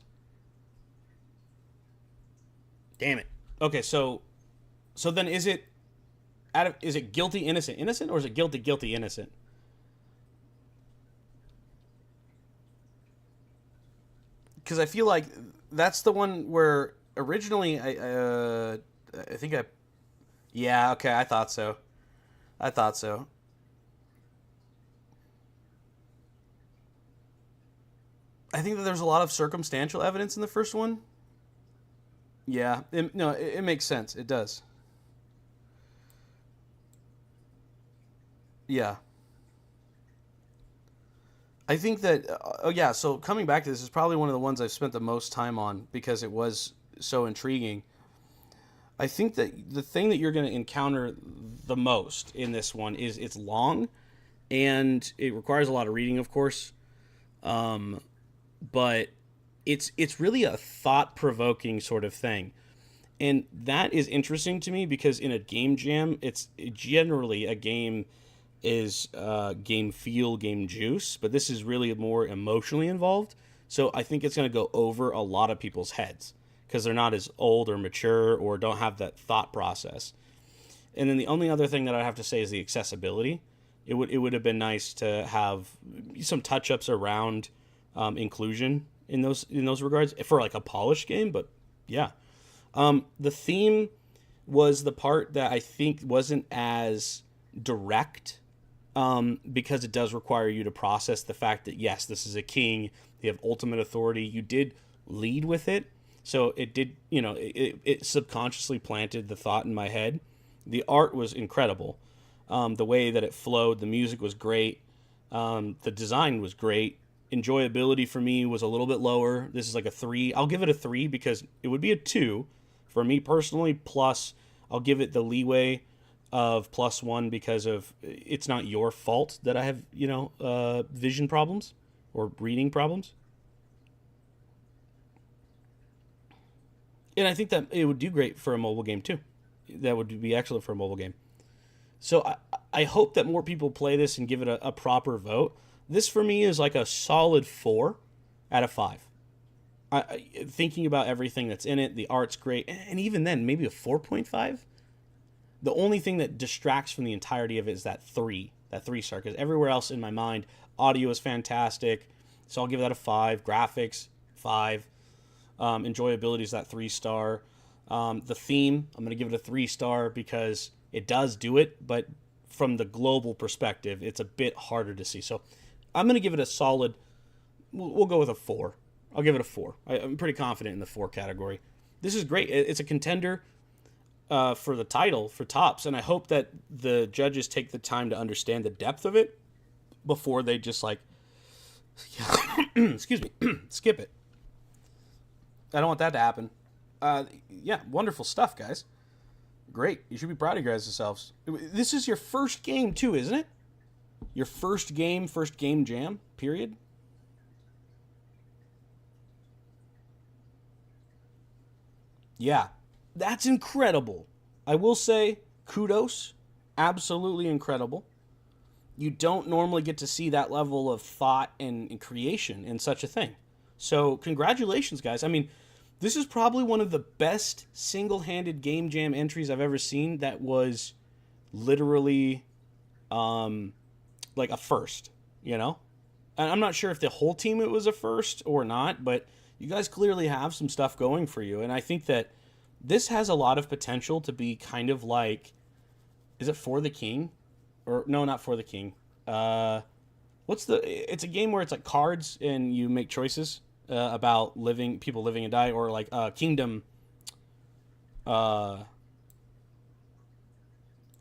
Speaker 1: Damn it. Okay, so then is it guilty innocent innocent or is it guilty guilty innocent? Because I feel like that's the one where originally I think I yeah, okay, I thought so. I thought so. I think that there's a lot of circumstantial evidence in the first one. Yeah, no, it makes sense. It does. Yeah. I think that, so coming back to this is probably one of the ones I've spent the most time on because it was so intriguing. I think that the thing that you're going to encounter the most in this one is it's long and it requires a lot of reading, of course. But it's really a thought-provoking sort of thing. And that is interesting to me because in a game jam, it's generally a game is game feel, game juice, but this is really more emotionally involved. So I think it's going to go over a lot of people's heads because they're not as old or mature or don't have that thought process. And then the only other thing that I have to say is the accessibility. It would have been nice to have some touch ups around inclusion in those regards for like a polished game. But yeah, the theme was the part that I think wasn't as direct because it does require you to process the fact that yes, this is a king. You have ultimate authority. You did lead with it, so it did. It subconsciously planted the thought in my head. The art was incredible. The way that it flowed, the music was great. The design was great. Enjoyability for me was a little bit lower. This is like a 3. I'll give it a 3 because it would be a 2 for me personally. Plus, I'll give it the leeway of +1 because of it's not your fault that I have, vision problems or reading problems. And I think that it would do great for a mobile game too. That would be excellent for a mobile game. So I hope that more people play this and give it a proper vote. This for me is like a solid 4 out of 5. Thinking about everything that's in it, the art's great, and even then, maybe a 4.5. The only thing that distracts from the entirety of it is that 3-star, because everywhere else in my mind, audio is fantastic, so I'll give that a 5. Graphics, 5. Enjoyability is that 3-star. The theme, I'm going to give it a 3-star because it does do it, but from the global perspective, it's a bit harder to see. So I'm going to give it a solid, we'll go with a 4. I'll give it a 4. I'm pretty confident in the 4 category. This is great. It's a contender for the title, for tops, and I hope that the judges take the time to understand the depth of it before they just excuse me, skip it. I don't want that to happen. Yeah, wonderful stuff, guys. Great. You should be proud of yourselves. This is your first game, too, isn't it? Your first game jam, period? Yeah, that's incredible. I will say, kudos. Absolutely incredible. You don't normally get to see that level of thought and creation in such a thing. So, congratulations, guys. I mean, this is probably one of the best single-handed game jam entries I've ever seen that was literally like a first, And I'm not sure if the whole team it was a first or not, but you guys clearly have some stuff going for you. And I think that this has a lot of potential to be kind of like, is it For the King? Or no, not For the King. It's a game where it's like cards and you make choices about people living and die, or like Kingdom. Let's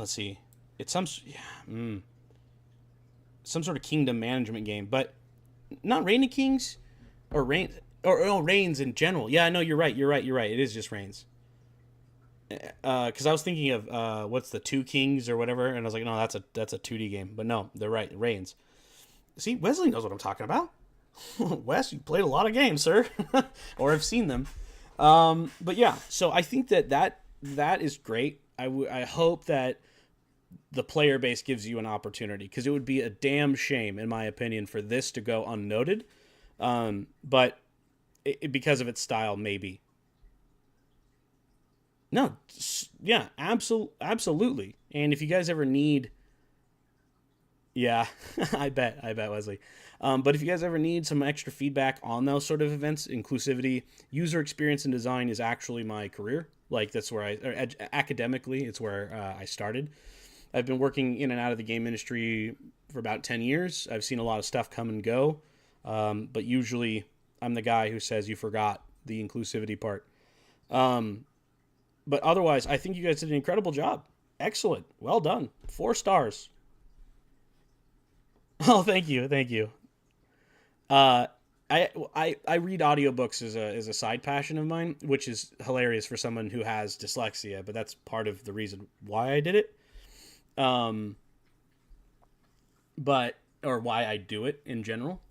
Speaker 1: see, it's some sort of kingdom management game, but not Reign of Kings or Reigns in general. Yeah, I know you're right. It is just Reigns. Because I was thinking of what's the Two Kings or whatever, and I was like, no, that's a 2D game. But no, they're right, Reigns. See, Wesley knows what I'm talking about. Wes, you played a lot of games, sir, or have seen them. But yeah, so I think that is great. I hope that the player base gives you an opportunity, because it would be a damn shame, in my opinion, for this to go unnoted. But because of its style, maybe. No, yeah, absolutely. And if you guys ever need, yeah, I bet, Wesley. But if you guys ever need some extra feedback on those sort of events, inclusivity, user experience, and design is actually my career. Like, that's where academically, it's where I started. I've been working in and out of the game industry for about 10 years. I've seen a lot of stuff come and go. But usually I'm the guy who says you forgot the inclusivity part. But otherwise, I think you guys did an incredible job. Excellent. Well done. 4 stars. Oh, thank you, thank you. Uh, I read audiobooks as a side passion of mine, which is hilarious for someone who has dyslexia, but that's part of the reason why I did it. Um, but or why I do it in general.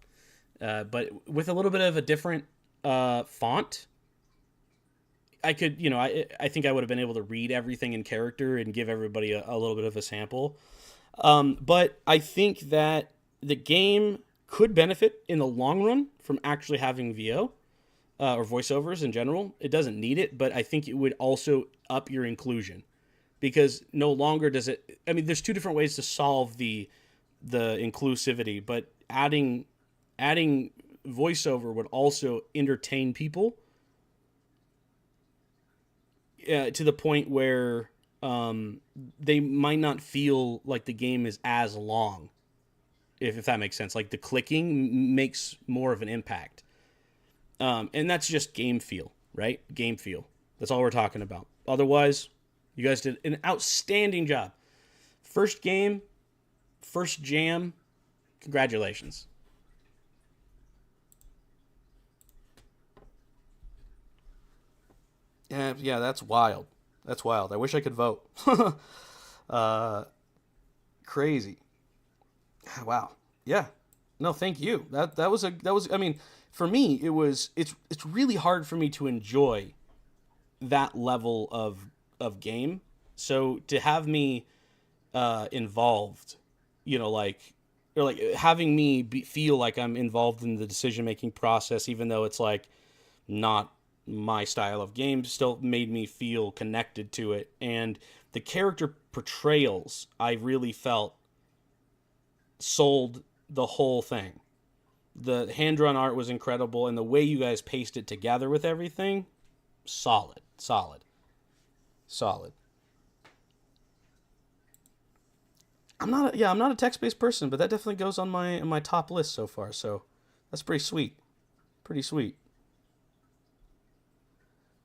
Speaker 1: But with a little bit of a different font, I could, I think I would have been able to read everything in character and give everybody a little bit of a sample. But I think that the game could benefit in the long run from actually having VO or voiceovers in general. It doesn't need it, but I think it would also up your inclusion because no longer does it. I mean, there's two different ways to solve the inclusivity, but adding voiceover would also entertain people to the point where they might not feel like the game is as long, if that makes sense. Like the clicking makes more of an impact. And that's just game feel, right? Game feel. That's all we're talking about. Otherwise, you guys did an outstanding job. First game, first jam. Congratulations. Yeah, that's wild. That's wild. I wish I could vote. uh, crazy. Wow. Yeah. No, thank you. That was. I mean, for me, it's really hard for me to enjoy that level of game. So to have me involved, like or like having me feel like I'm involved in the decision making process, even though it's like not my style of game, still made me feel connected to it. And the character portrayals, I really felt sold the whole thing. The hand drawn art was incredible, and the way you guys paced it together with everything, solid, solid, solid. I'm not a text based person, but that definitely goes on my top list so far. So that's pretty sweet, pretty sweet.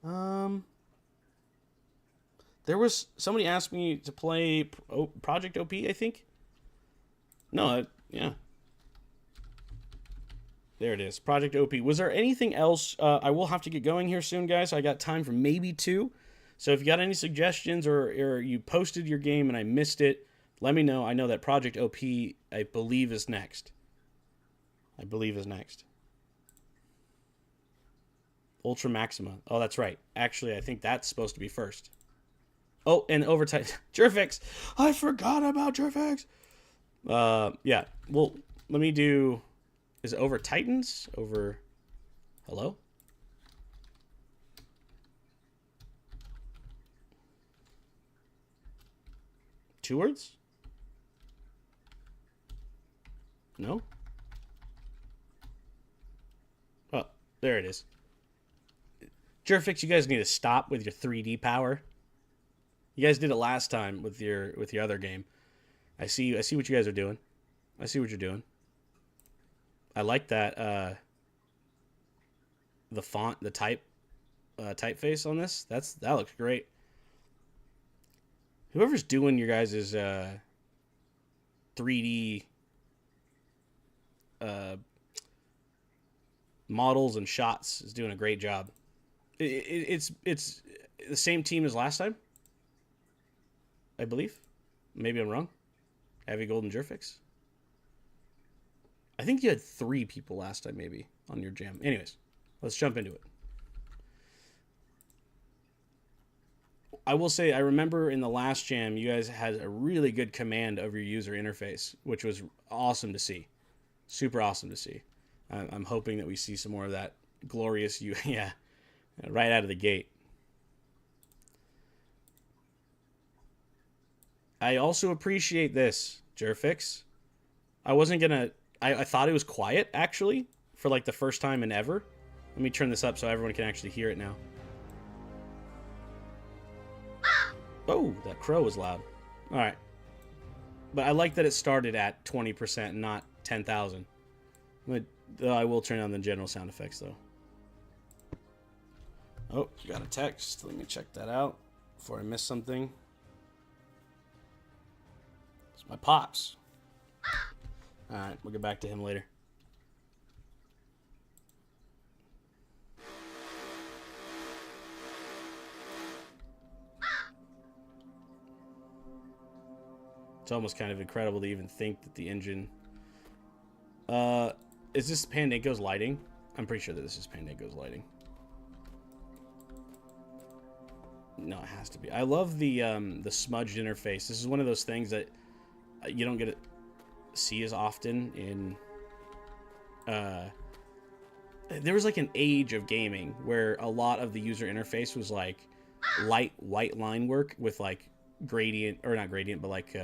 Speaker 1: Um, there was somebody asked me to play Project OP, I think. No, yeah, there it is. Project OP. Was there anything else? I will have to get going here soon, guys. I got time for maybe two. So if you got any suggestions or you posted your game and I missed it, let me know. I know that Project OP, I believe, is next. I believe is next. Ultra Maxima. Oh, that's right. Actually, I think that's supposed to be first. Oh, and Overtime. Jerfix. I forgot about Jerfix. Yeah. Well, let me do. Is it Over Titans? Over. Hello? Two words? No? Oh, there it is. Jerfix, you guys need to stop with your 3D power. You guys did it last time with your other game. I see what you guys are doing. I see what you're doing. I like that the font, the typeface on this. That looks great. Whoever's doing your guys' 3D models and shots is doing a great job. It's the same team as last time, I believe. Maybe I'm wrong. Heavy Golden Jerfix. I think you had 3 people last time, maybe, on your jam. Anyways, let's jump into it. I will say, I remember in the last jam, you guys had a really good command of your user interface, which was awesome to see. Super awesome to see. I'm hoping that we see some more of that glorious yeah, right out of the gate. I also appreciate this, Jerfix. I wasn't gonna. I thought it was quiet actually for like the first time in ever. Let me turn this up so everyone can actually hear it now. Oh, that crow was loud. All right, but I like that it started at 20%, not 10,000. I will turn on the general sound effects though. Oh, you got a text. Let me check that out before I miss something. It's my pops. Alright, we'll get back to him later. It's almost kind of incredible to even think that the engine... is this Pandango's lighting? I'm pretty sure that this is Pandango's lighting. No, it has to be. I love the smudged interface. This is one of those things that you don't get to see as often in... there was like an age of gaming where a lot of the user interface was like light white line work with like gradient, or not gradient, but like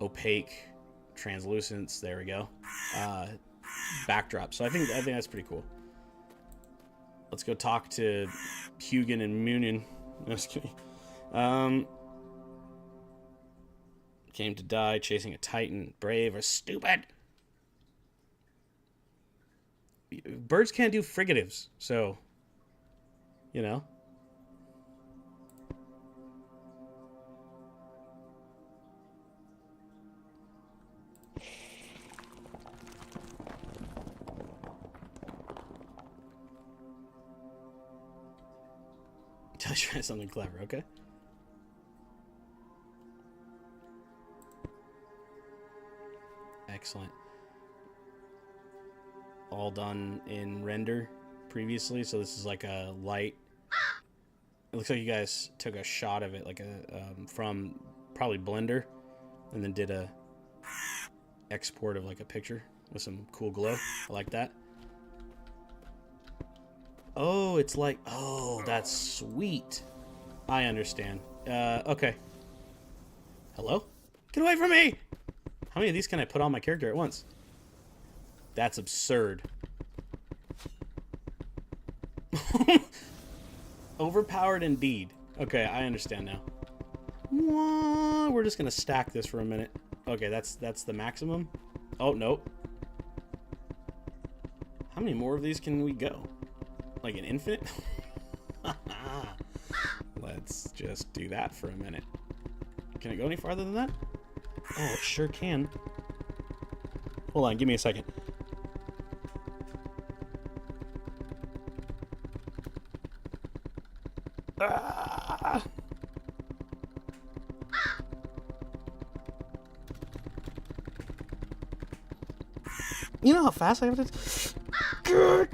Speaker 1: opaque translucence. There we go. Backdrop. So I think that's pretty cool. Let's go talk to Hugin and Moonin. No, just kidding. Came to die chasing a Titan. Brave or stupid? Birds can't do frigatives, so you know. Try something clever, okay? Excellent. All done in render previously, so this is like a light. It looks like you guys took a shot of it, like a from probably Blender, and then did a export of like a picture with some cool glow. I like that. Oh, it's like... Oh, that's sweet. I understand. Okay. Hello? Get away from me! How many of these can I put on my character at once? That's absurd. Overpowered indeed. Okay, I understand now. We're just gonna stack this for a minute. Okay, that's the maximum. Oh, nope. How many more of these can we go? Like an infinite? Let's just do that for a minute. Can it go any farther than that? Oh, it sure can. Hold on, give me a second. Ah! You know how fast I have to... Good.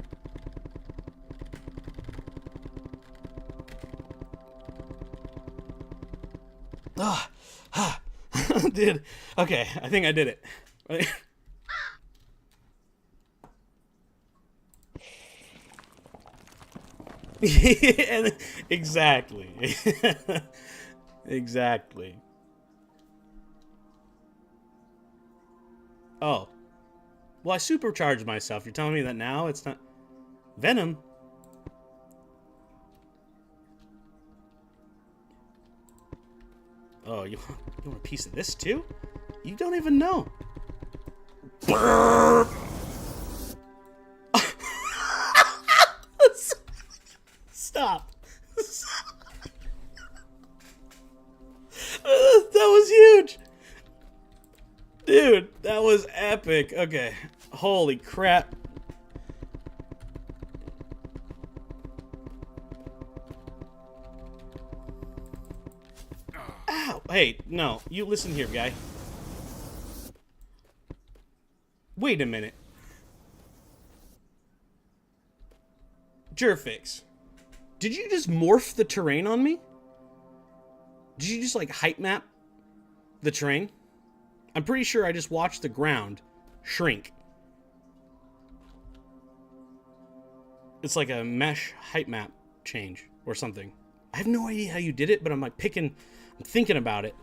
Speaker 1: Dude, okay, I think I did it. Exactly. Exactly. Oh. Well, I supercharged myself. You're telling me that now it's not... Venom? Oh, you want a piece of this too? You don't even know. Stop. That was huge. Dude, that was epic. Okay. Holy crap. Ow. Hey, no. You listen here, guy. Wait a minute. Jerfix. Did you just morph the terrain on me? Did you just, like, height map the terrain? I'm pretty sure I just watched the ground shrink. It's like a mesh height map change or something. I have no idea how you did it, but I'm like I'm thinking about it.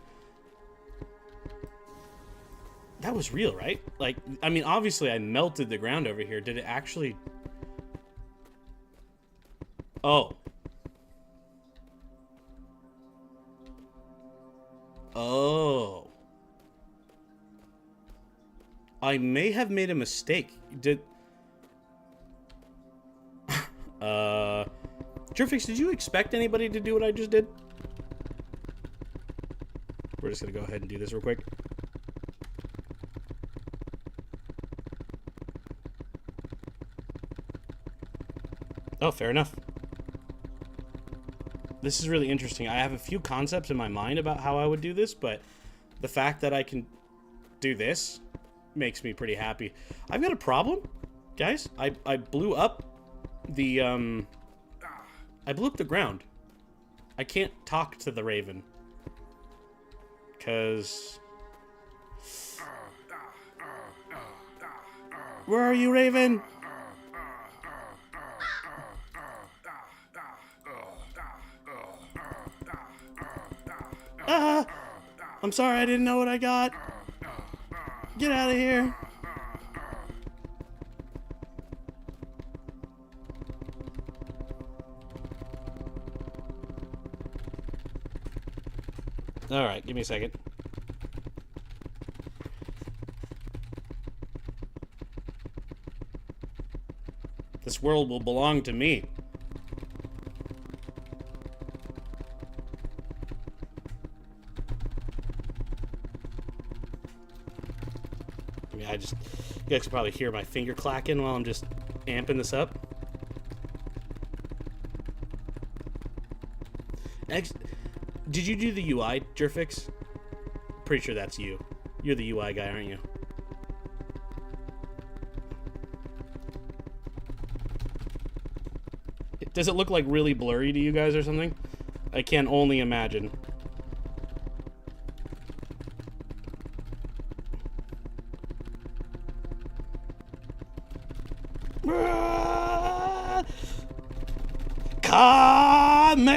Speaker 1: That was real, right? Like, I mean, obviously I melted the ground over here. Did it actually... Oh. Oh. I may have made a mistake. Did... Jerfix, did you expect anybody to do what I just did? We're just gonna go ahead and do this real quick. Oh, fair enough. This is really interesting. I have a few concepts in my mind about how I would do this, but the fact that I can do this makes me pretty happy. I've got a problem, guys. I blew up the ground. I can't talk to the raven. 'Cause... Where are you, Raven? I'm sorry, I didn't know what I got. Get out of here. Alright, give me a second. This world will belong to me. I mean, you guys can probably hear my finger clacking while I'm just amping this up. Did you do the UI, Jerfix? Pretty sure that's you. You're the UI guy, aren't you? Does it look like really blurry to you guys or something? I can only imagine. Kame!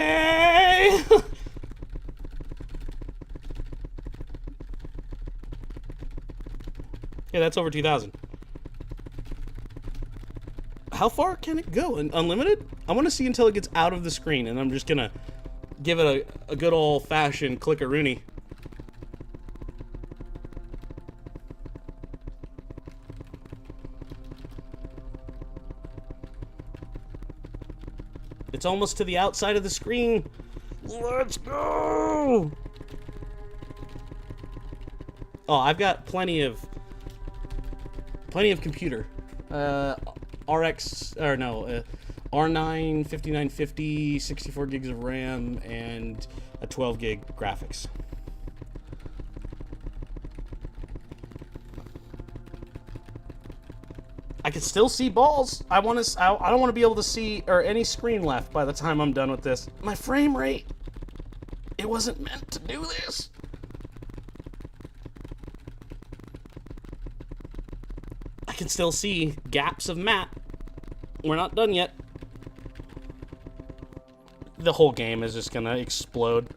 Speaker 1: Yeah, that's over 2,000. How far can it go? Unlimited? I want to see until it gets out of the screen, and I'm just gonna give it a good old-fashioned click-a-rooney. It's almost to the outside of the screen. Let's go! Oh, I've got plenty of computer. RX, or no, R9, 5950, 64 gigs of RAM, and a 12 gig graphics. I can still see balls. I don't want to be able to see or any screen left by the time I'm done with this. My frame rate, it wasn't meant to do this. I can still see gaps of map. We're not done yet. The whole game is just gonna explode.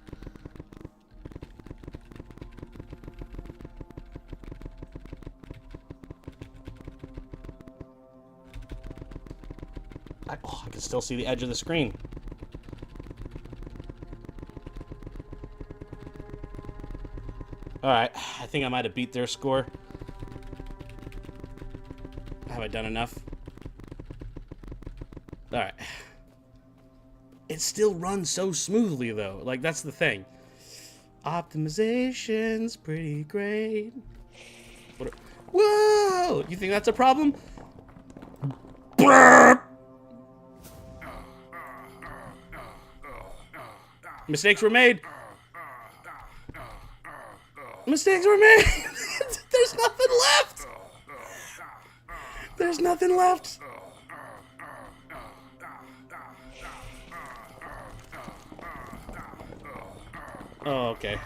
Speaker 1: I can still see the edge of the screen. Alright, I think I might have beat their score. Have I done enough? Alright. It still runs so smoothly, though. Like, that's the thing. Optimization's pretty great. Whoa! You think that's a problem? Mistakes were made. Mistakes were made. There's nothing left. There's nothing left. Oh, okay.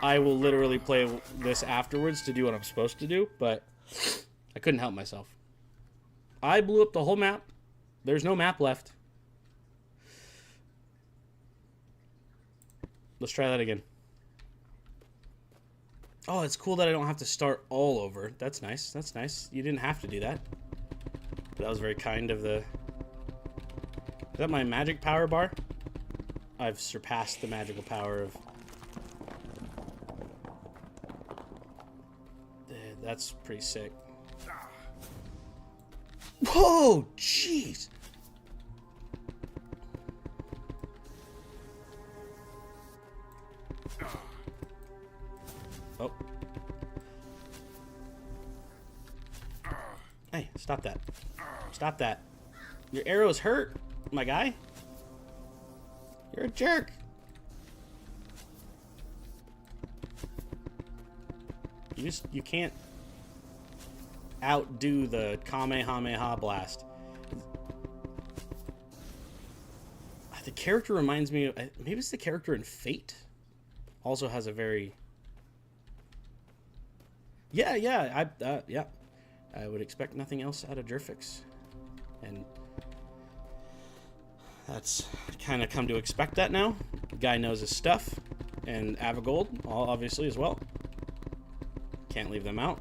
Speaker 1: I will literally play this afterwards to do what I'm supposed to do, but I couldn't help myself. I blew up the whole map. There's no map left. Let's try that again. Oh, it's cool that I don't have to start all over. That's nice. That's nice. You didn't have to do that. But that was very kind of the... Is that my magic power bar? I've surpassed the magical power of... That's pretty sick. Whoa! Jeez! Oh. Stop that. Stop that. Your arrows hurt, my guy. You're a jerk. You can't outdo the Kamehameha blast. The character reminds me of, maybe it's the character in Fate. Also has a very... Yeah. I would expect nothing else out of Jerfix. And that's kind of come to expect that now. The guy knows his stuff. And Avagold, obviously, as well. Can't leave them out.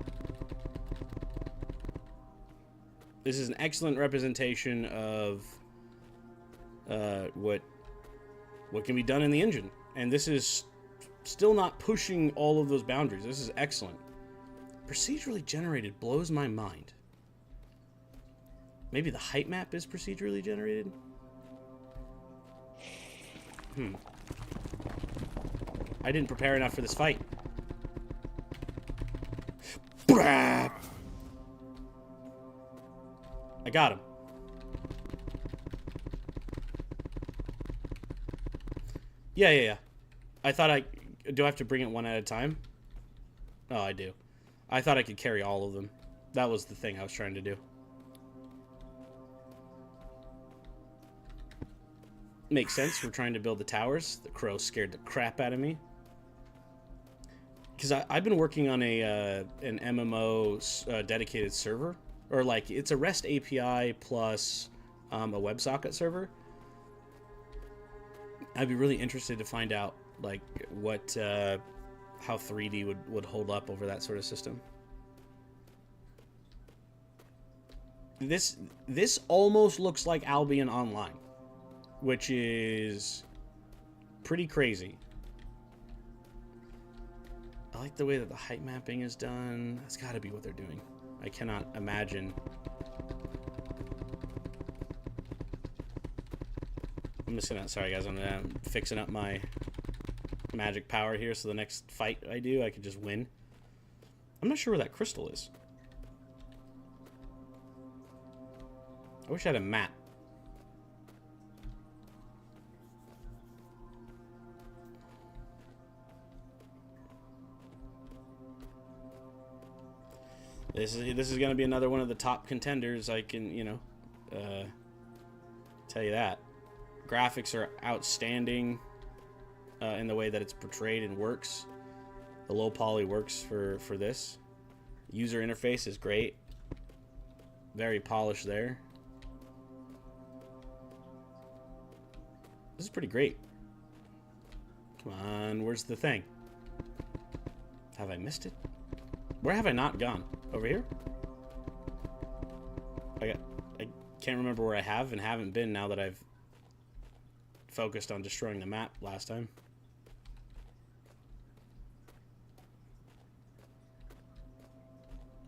Speaker 1: This is an excellent representation of what can be done in the engine. And this is still not pushing all of those boundaries. This is excellent. Procedurally generated blows my mind. Maybe the height map is procedurally generated? I didn't prepare enough for this fight. I got him. Yeah. I thought do I have to bring it one at a time? Oh, I do. I thought I could carry all of them. That was the thing I was trying to do. Makes sense. We're trying to build the towers. The crow scared the crap out of me. Because I've been working on an MMO dedicated server. Or like, it's a REST API plus a WebSocket server. I'd be really interested to find out like what how 3D would hold up over that sort of system. This almost looks like Albion Online, which is pretty crazy. I like the way that the height mapping is done. That's got to be what they're doing. I cannot imagine. I'm just gonna, sorry guys, I'm fixing up my magic power here so the next fight I do, I can just win. I'm not sure where that crystal is. I wish I had a map. This is going to be another one of the top contenders. I can, tell you that. Graphics are outstanding in the way that it's portrayed and works. The low poly works for this. User interface is great. Very polished there. This is pretty great. Come on, where's the thing? Have I missed it? Where have I not gone? Over here? I can't remember where I have and haven't been now that I've focused on destroying the map last time.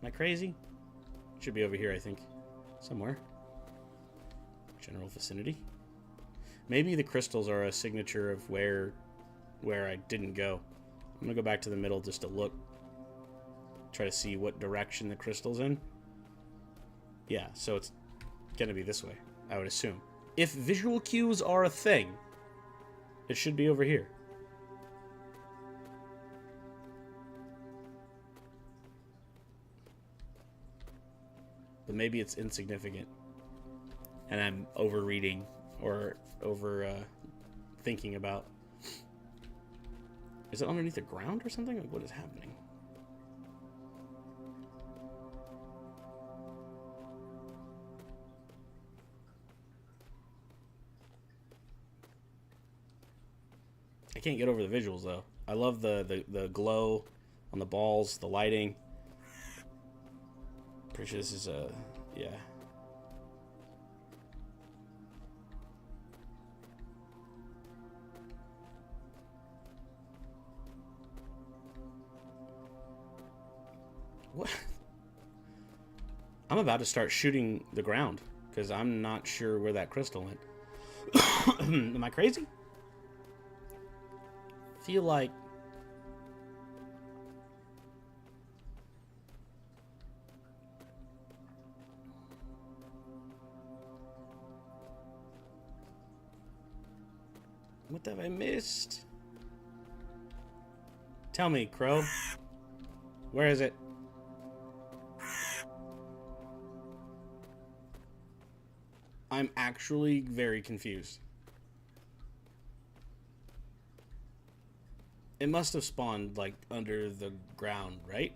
Speaker 1: Am I crazy? Should be over here, I think. Somewhere. General vicinity. Maybe the crystals are a signature of where I didn't go. I'm gonna go back to the middle just to look. Try to see what direction the crystal's in. Yeah, so it's gonna be this way, I would assume. If visual cues are a thing, it should be over here. But maybe it's insignificant. And I'm overreading or thinking about... Is it underneath the ground or something? Like, what is happening? I can't get over the visuals though. I love the glow on the balls, the lighting. Pretty sure this is yeah. What? I'm about to start shooting the ground because I'm not sure where that crystal went. Am I crazy? Feel like What have I missed? Tell me, Crow. Where is it? I'm actually very confused. It must have spawned, like, under the ground, right?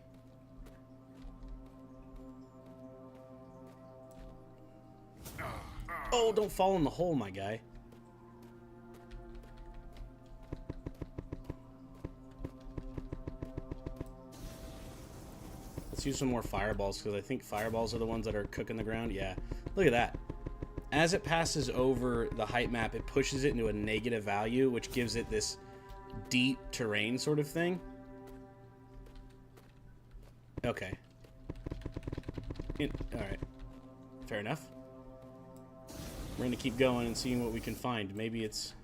Speaker 1: Oh, don't fall in the hole, my guy. Let's use some more fireballs, because I think fireballs are the ones that are cooking the ground. Yeah, look at that. As it passes over the height map, it pushes it into a negative value, which gives it this deep terrain sort of thing. Okay. Alright. Fair enough. We're going to keep going and seeing what we can find. Maybe it's...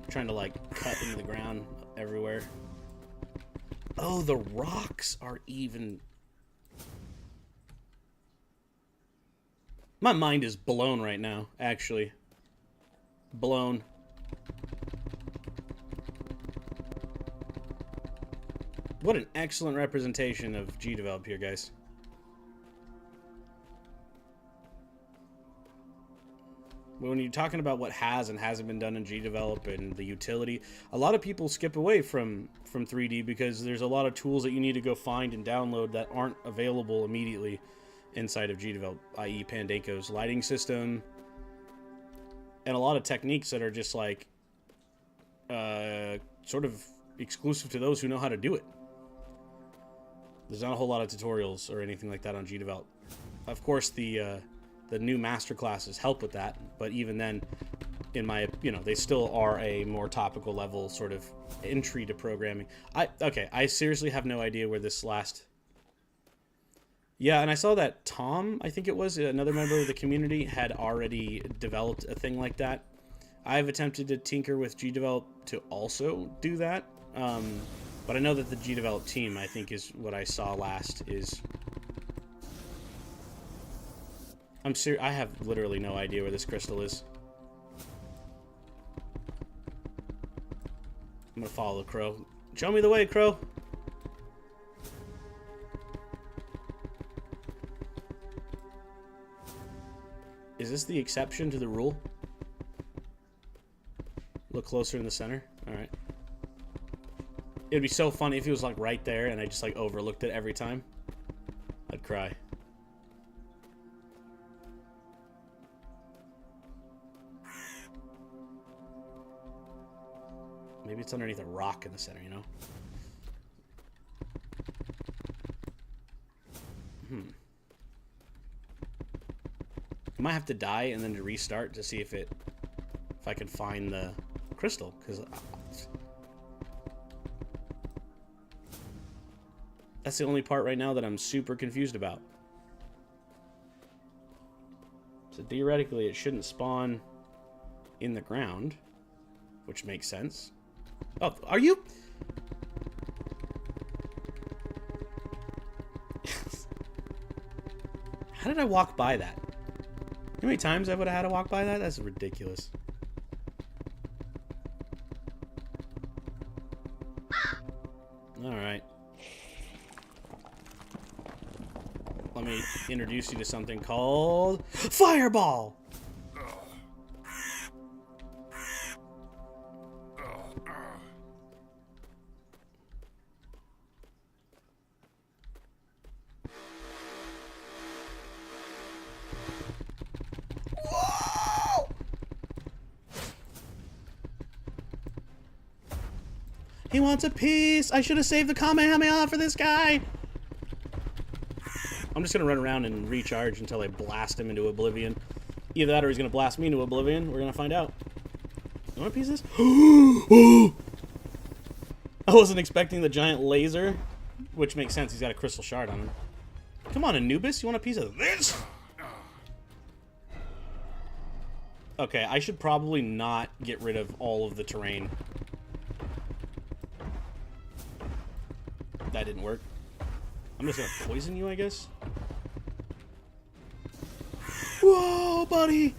Speaker 1: trying to, like, cut into the ground everywhere. Oh, the rocks are even... My mind is blown right now, actually. Blown. What an excellent representation of Gdevelop here, guys. When you're talking about what has and hasn't been done in Gdevelop and the utility, a lot of people skip away from 3D because there's a lot of tools that you need to go find and download that aren't available immediately inside of Gdevelop, i.e. Pandanko's lighting system, and a lot of techniques that are just like sort of exclusive to those who know how to do it. There's not a whole lot of tutorials or anything like that on Gdevelop. Of course, the new master classes help with that, but even then, in my, they still are a more topical level sort of entry to programming. I seriously have no idea where this last... Yeah, and I saw that Tom, I think it was, another member of the community, had already developed a thing like that. I've attempted to tinker with Gdevelop to also do that, but I know that the Gdevelop team, I think, is what I saw last, is... I have literally no idea where this crystal is. I'm gonna follow the crow. Show me the way, crow! Is this the exception to the rule? Look closer in the center? Alright. It'd be so funny if he was like right there and I just like overlooked it every time. I'd cry. Maybe it's underneath a rock in the center, you know? I might have to die and then to restart to see if I can find the crystal, because that's the only part right now that I'm super confused about. So theoretically, it shouldn't spawn in the ground, which makes sense. Oh, are you? How did I walk by that? How many times I would have had to walk by that? That's ridiculous. Alright. Let me introduce you to something called Fireball! He wants a piece! I should have saved the Kamehameha for this guy! I'm just gonna run around and recharge until I blast him into oblivion. Either that or he's gonna blast me into oblivion. We're gonna find out. You want a piece of this? I wasn't expecting the giant laser, which makes sense. He's got a crystal shard on him. Come on, Anubis. You want a piece of this? Okay, I should probably not get rid of all of the terrain. That didn't work. I'm just gonna poison you, I guess. Whoa, buddy!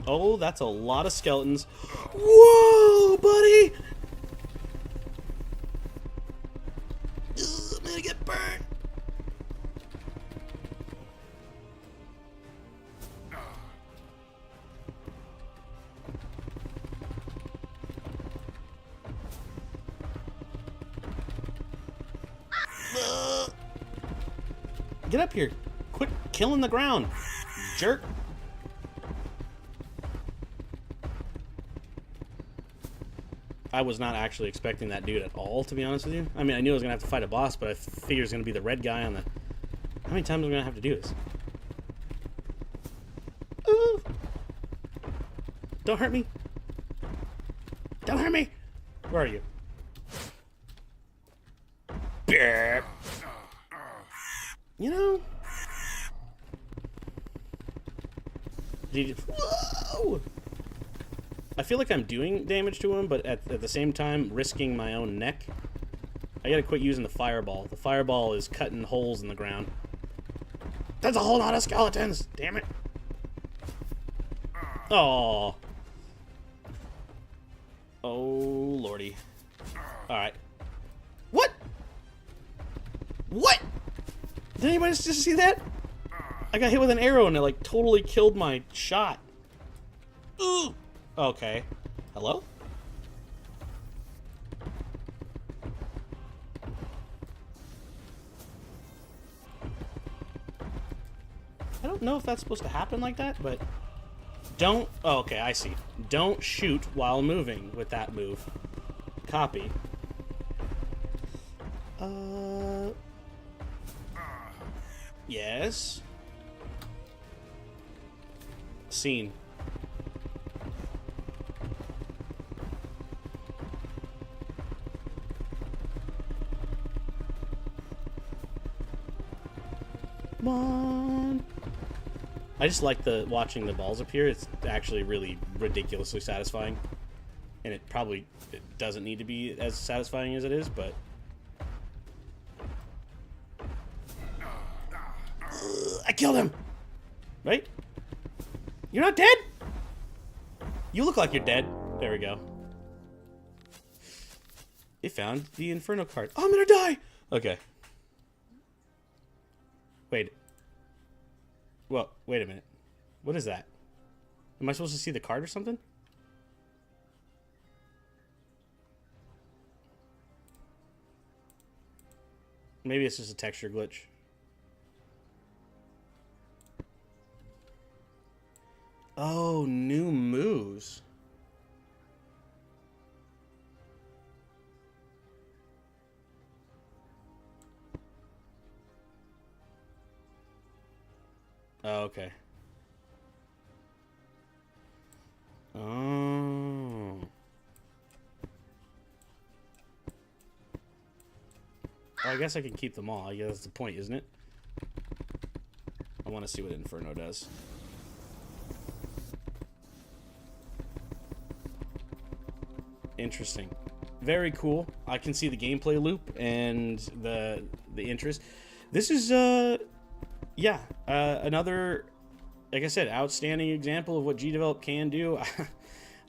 Speaker 1: Oh, that's a lot of skeletons. Whoa, buddy! Ugh, I'm gonna get burned. Get up here. Quit killing the ground, jerk. I was not actually expecting that dude at all, to be honest with you. I mean, I knew I was going to have to fight a boss, but I figured it was going to be the red guy on the... How many times am I going to have to do this? Ooh. Don't hurt me. Don't hurt me. Where are you? You know... Whoa! I feel like I'm doing damage to him, but at the same time, risking my own neck. I gotta quit using the fireball. The fireball is cutting holes in the ground. That's a whole lot of skeletons! Damn it! Oh. Oh, lordy. Alright. What? What? Did anybody just see that? I got hit with an arrow and it, like, totally killed my shot. Ooh! Okay. Hello? I don't know if that's supposed to happen like that, but... Don't... Oh, okay, I see. Don't shoot while moving with that move. Copy. Yes. Scene. Come on. I just like watching the balls appear. It's actually really ridiculously satisfying. And it doesn't need to be as satisfying as it is, but... I killed him! Right? You're not dead? You look like you're dead. There we go. It found the Inferno card. Oh, I'm gonna die! Okay. Wait. Well, wait a minute. What is that? Am I supposed to see the card or something? Maybe it's just a texture glitch. Oh, new moves. Oh, okay. Oh. I guess I can keep them all. I guess that's the point, isn't it? I want to see what Inferno does. Interesting. Very cool. I can see the gameplay loop and the interest. This is yeah, another, like I said, outstanding example of what Gdevelop can do.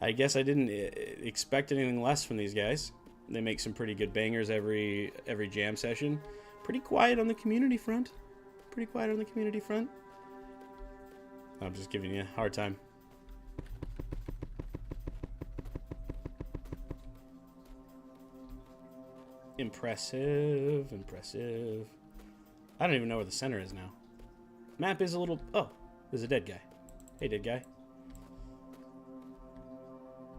Speaker 1: I guess I didn't expect anything less from these guys. They make some pretty good bangers every jam session. Pretty quiet on the community front. Pretty quiet on the community front. I'm just giving you a hard time. Impressive, impressive. I don't even know where the center is now. Map is a little... Oh, there's a dead guy. Hey, dead guy.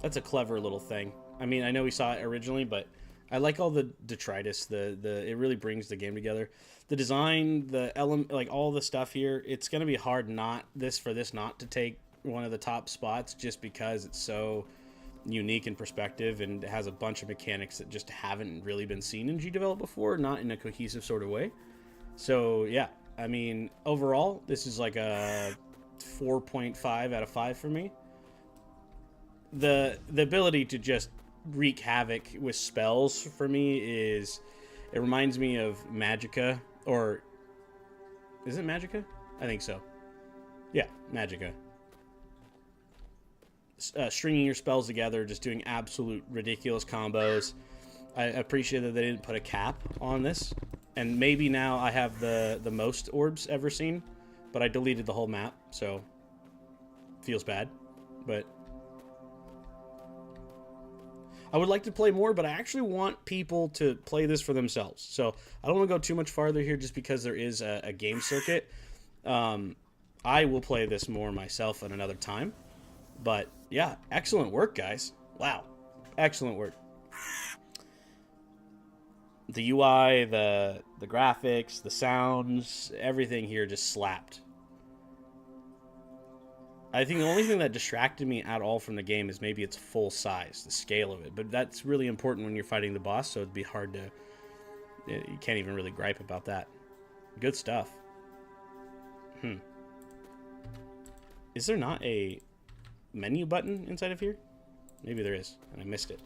Speaker 1: That's a clever little thing. I mean, I know we saw it originally, but I like all the detritus. It really brings the game together. The design, the element, like all the stuff here. It's gonna be hard not to take one of the top spots just because it's so unique in perspective and has a bunch of mechanics that just haven't really been seen in Gdevelop before, not in a cohesive sort of way. So yeah, I mean, overall, this is like a 4.5 out of 5 for me. The ability to just wreak havoc with spells for me it reminds me of Magicka Or is it Magica? I think so. Yeah, Magica. Stringing your spells together, just doing absolute ridiculous combos. I appreciate that they didn't put a cap on this. And maybe now I have the most orbs ever seen, but I deleted the whole map, so feels bad. But I would like to play more, but I actually want people to play this for themselves. So I don't want to go too much farther here just because there is a game circuit. I will play this more myself at another time. But yeah, excellent work, guys. Wow. Excellent work. The UI, the graphics, the sounds, everything here just slapped. I think the only thing that distracted me at all from the game is maybe its full size, the scale of it. But that's really important when you're fighting the boss, so it'd be hard to... You can't even really gripe about that. Good stuff. Is there not a menu button inside of here? Maybe there is, and I missed it.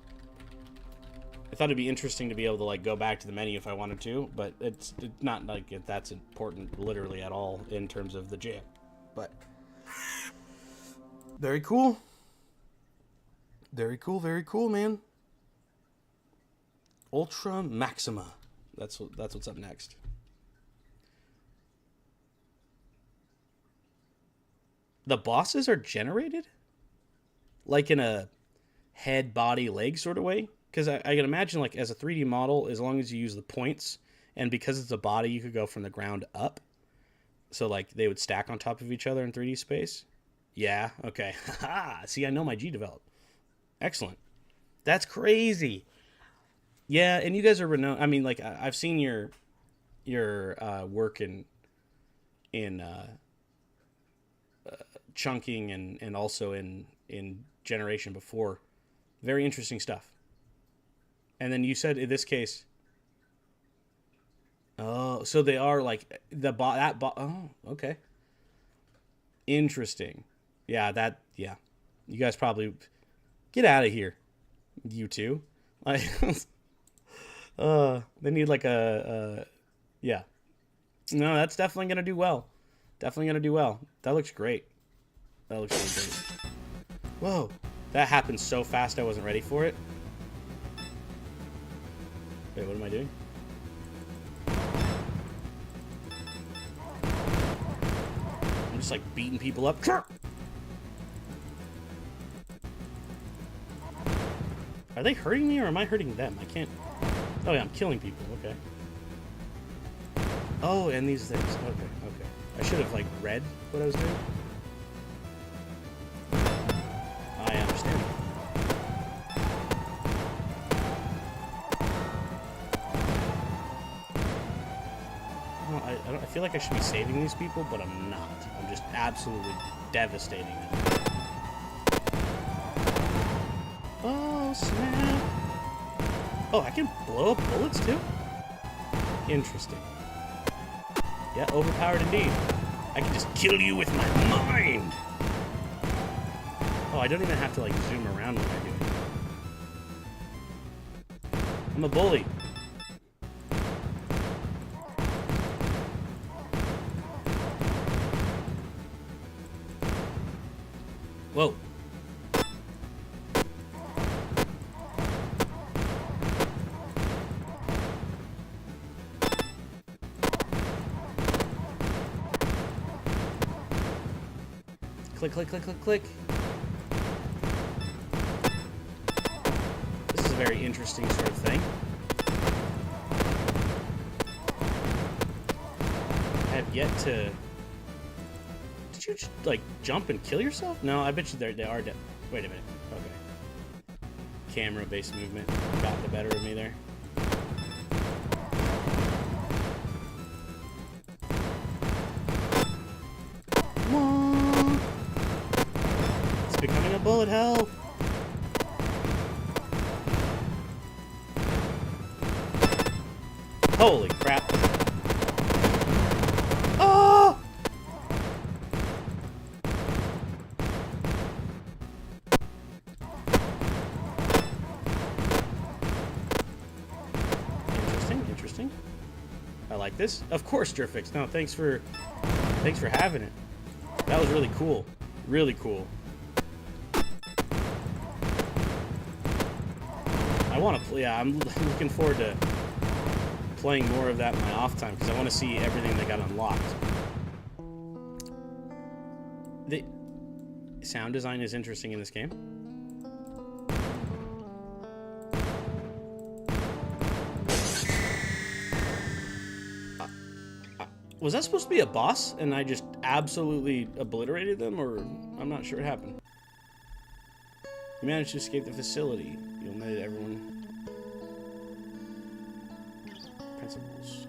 Speaker 1: I thought it'd be interesting to be able to like go back to the menu if I wanted to, but it's not like that's important literally at all in terms of the jam. But very cool. Very cool, man. Ultra Maxima. That's what's up next. The bosses are generated? Like in a head, body, leg sort of way? Because I can imagine, like, as a 3D model, as long as you use the points, and because it's a body, you could go from the ground up. So, like, they would stack on top of each other in 3D space. Yeah, okay. See, I know my Gdevelop. Excellent. That's crazy. Yeah, and you guys are renowned. I mean, like, I've seen your work in chunking and also in generation before. Very interesting stuff. And then you said in this case, oh, so they are like oh, okay. Interesting. Yeah, you guys probably get out of here. You two. Like they need like yeah. No, that's definitely going to do well. Definitely going to do well. That looks great. That looks really great. Whoa. That happened so fast I wasn't ready for it. Wait, what am I doing? I'm just like beating people up. Are they hurting me or am I hurting them? I can't... Oh yeah, I'm killing people. Okay. Oh, and these things. Okay. I should have, like, read what I was doing. I understand. Well, I feel like I should be saving these people, but I'm not. I'm just absolutely devastating them. Oh, snap. Oh, I can blow up bullets, too? Interesting. Yeah, overpowered indeed. I can just kill you with my mind! Oh, I don't even have to, like, zoom around when I do it. I'm a bully. Whoa. Click, click, click, click, click. This is a very interesting sort of thing. I have yet to... Did you just, like, jump and kill yourself? No, I bet you they are dead. Wait a minute. Okay. Camera-based movement got the better of me there. Becoming a bullet hell. Holy crap. Oh! Interesting. like this. Of course, Jerfix. No, thanks for having it. That was really cool. Really cool. I want to play. Yeah, I'm looking forward to playing more of that in my off time because I want to see everything that got unlocked. The sound design is interesting in this game. Was that supposed to be a boss and I just absolutely obliterated them, or I'm not sure what happened. You managed to escape the facility. You eliminated everyone. Principles.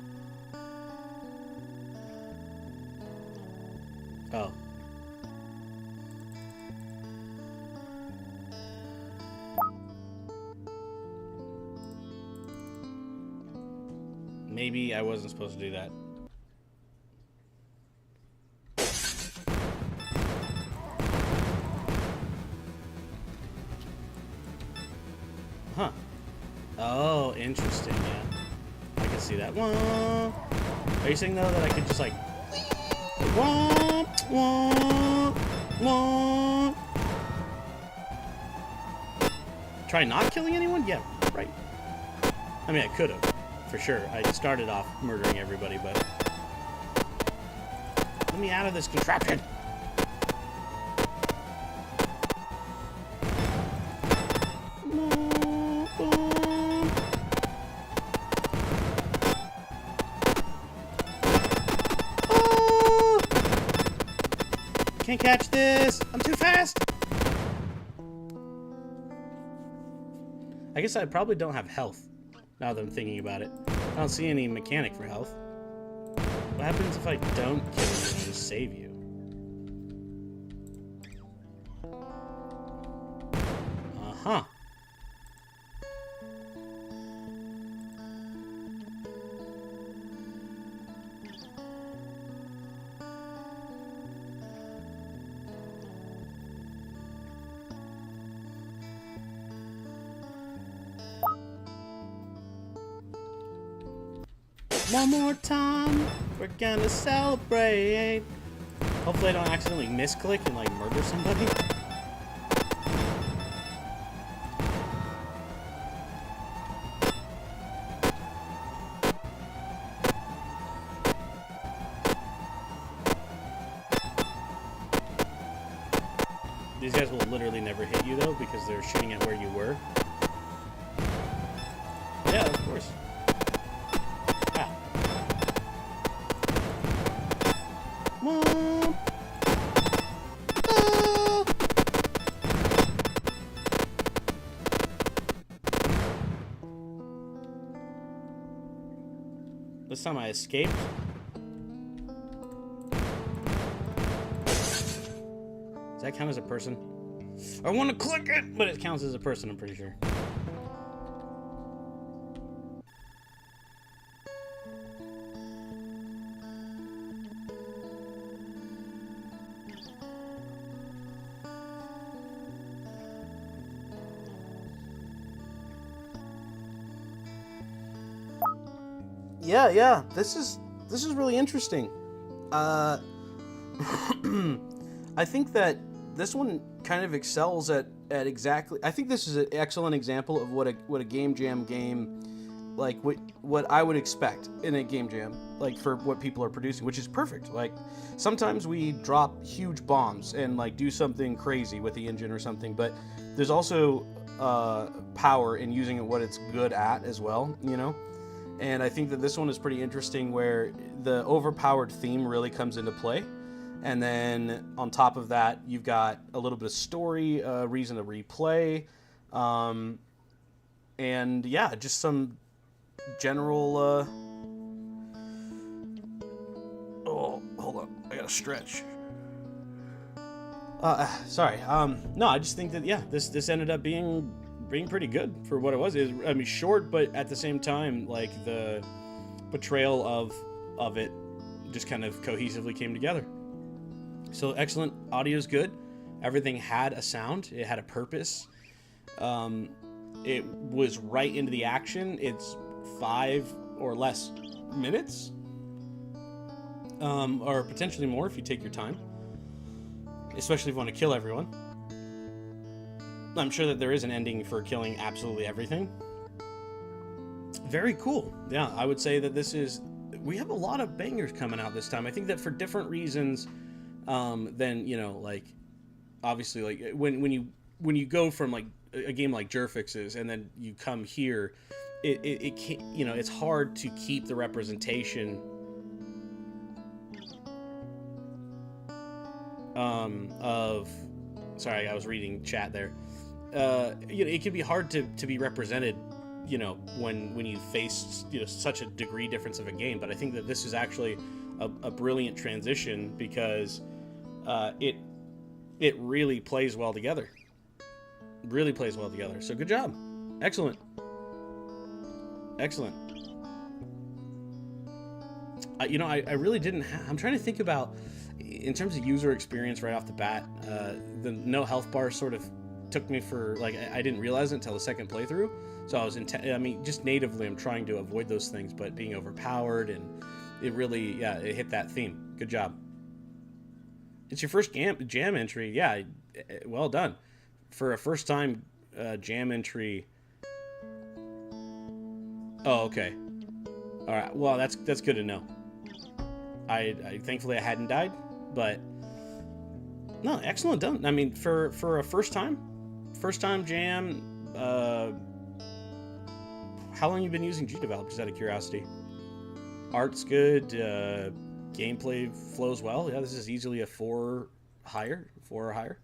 Speaker 1: Oh. Maybe I wasn't supposed to do that. Huh. Oh, interesting, yeah. I can see that. Wah. Are you saying, though, that I could just, like... Wah, wah, wah. Try not killing anyone? Yeah, right. I mean, I could have, for sure. I started off murdering everybody, but... Let me out of this contraption! Can't catch this! I'm too fast! I guess I probably don't have health, now that I'm thinking about it. I don't see any mechanic for health. What happens if I don't kill you and just save you? Uh-huh. One more time, we're gonna celebrate. Hopefully I don't accidentally misclick and like murder somebody. These guys will literally never hit you though because they're shooting at where you were. Yeah, of course. This time I escaped. Does that count as a person? I want to click it, but it counts as a person, I'm pretty sure. Yeah. This is really interesting. I think that this one kind of excels at exactly. I think this is an excellent example of what a game jam game, like what I would expect in a game jam, like for what people are producing, which is perfect. Like sometimes we drop huge bombs and like do something crazy with the engine or something, but there's also power in using it what it's good at as well, you know. And I think that this one is pretty interesting where the overpowered theme really comes into play. And then on top of that, you've got a little bit of story, reason to replay. And yeah, just some general... Oh, hold on. I gotta stretch. Sorry. No, I just think that, yeah, this ended up being pretty good for what it was. I mean, short, but at the same time, like the portrayal of it just kind of cohesively came together. So excellent. Audio's good. Everything had a sound. It had a purpose. It was right into the action. It's 5 or less minutes, or potentially more if you take your time, especially if you want to kill everyone. I'm sure that there is an ending for killing absolutely everything. Very cool. Yeah, I would say that we have a lot of bangers coming out this time. I think that for different reasons than, like, obviously, like, when you go from, like, a game like Jerfix's and then you come here, it can't, it's hard to keep the representation of... Sorry, I was reading chat there. It can be hard to be represented, when you face, such a degree difference of a game. But I think that this is actually a brilliant transition because it really plays well together. Really plays well together. So good job. Excellent. Excellent. I really didn't I'm trying to think about, in terms of user experience right off the bat, the no health bar sort of took me for, like, I didn't realize it until the second playthrough. So I was just natively I'm trying to avoid those things, but being overpowered, and it really, it hit that theme. Good job. It's your first jam entry. Yeah, well done. For a first time jam entry. Oh, okay. All right. Well, that's good to know. I thankfully I hadn't died, but no, excellent done. I mean, for a first time jam. How long you been using Gdevelops, just out of curiosity? Art's good. Gameplay flows well. Yeah, this is easily a 4 or higher.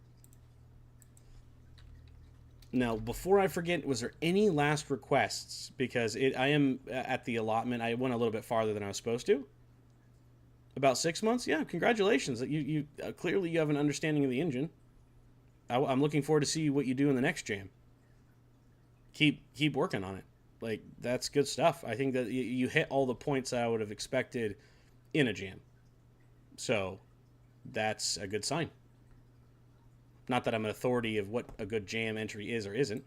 Speaker 1: Now, before I forget, was there any last requests? Because I am at the allotment. I went a little bit farther than I was supposed to. About 6 months? Yeah, congratulations. You clearly you have an understanding of the engine. I'm looking forward to see what you do in the next jam. Keep working on it. Like, that's good stuff. I think that you hit all the points I would have expected in a jam. So, that's a good sign. Not that I'm an authority of what a good jam entry is or isn't.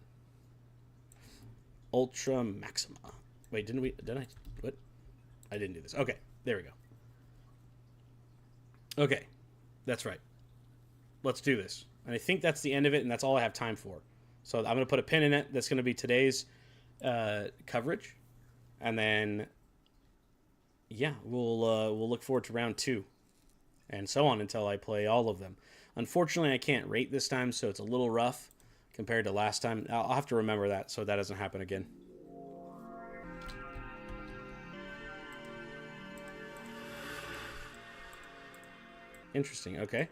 Speaker 1: Ultra Maxima. Wait, did I? What? I didn't do this. Okay, there we go. Okay, that's right. Let's do this. And I think that's the end of it, and that's all I have time for. So I'm going to put a pin in it. That's going to be today's coverage. And then, yeah, we'll look forward to round 2. And so on until I play all of them. Unfortunately, I can't rate this time, so it's a little rough compared to last time. I'll have to remember that so that doesn't happen again. Interesting, okay.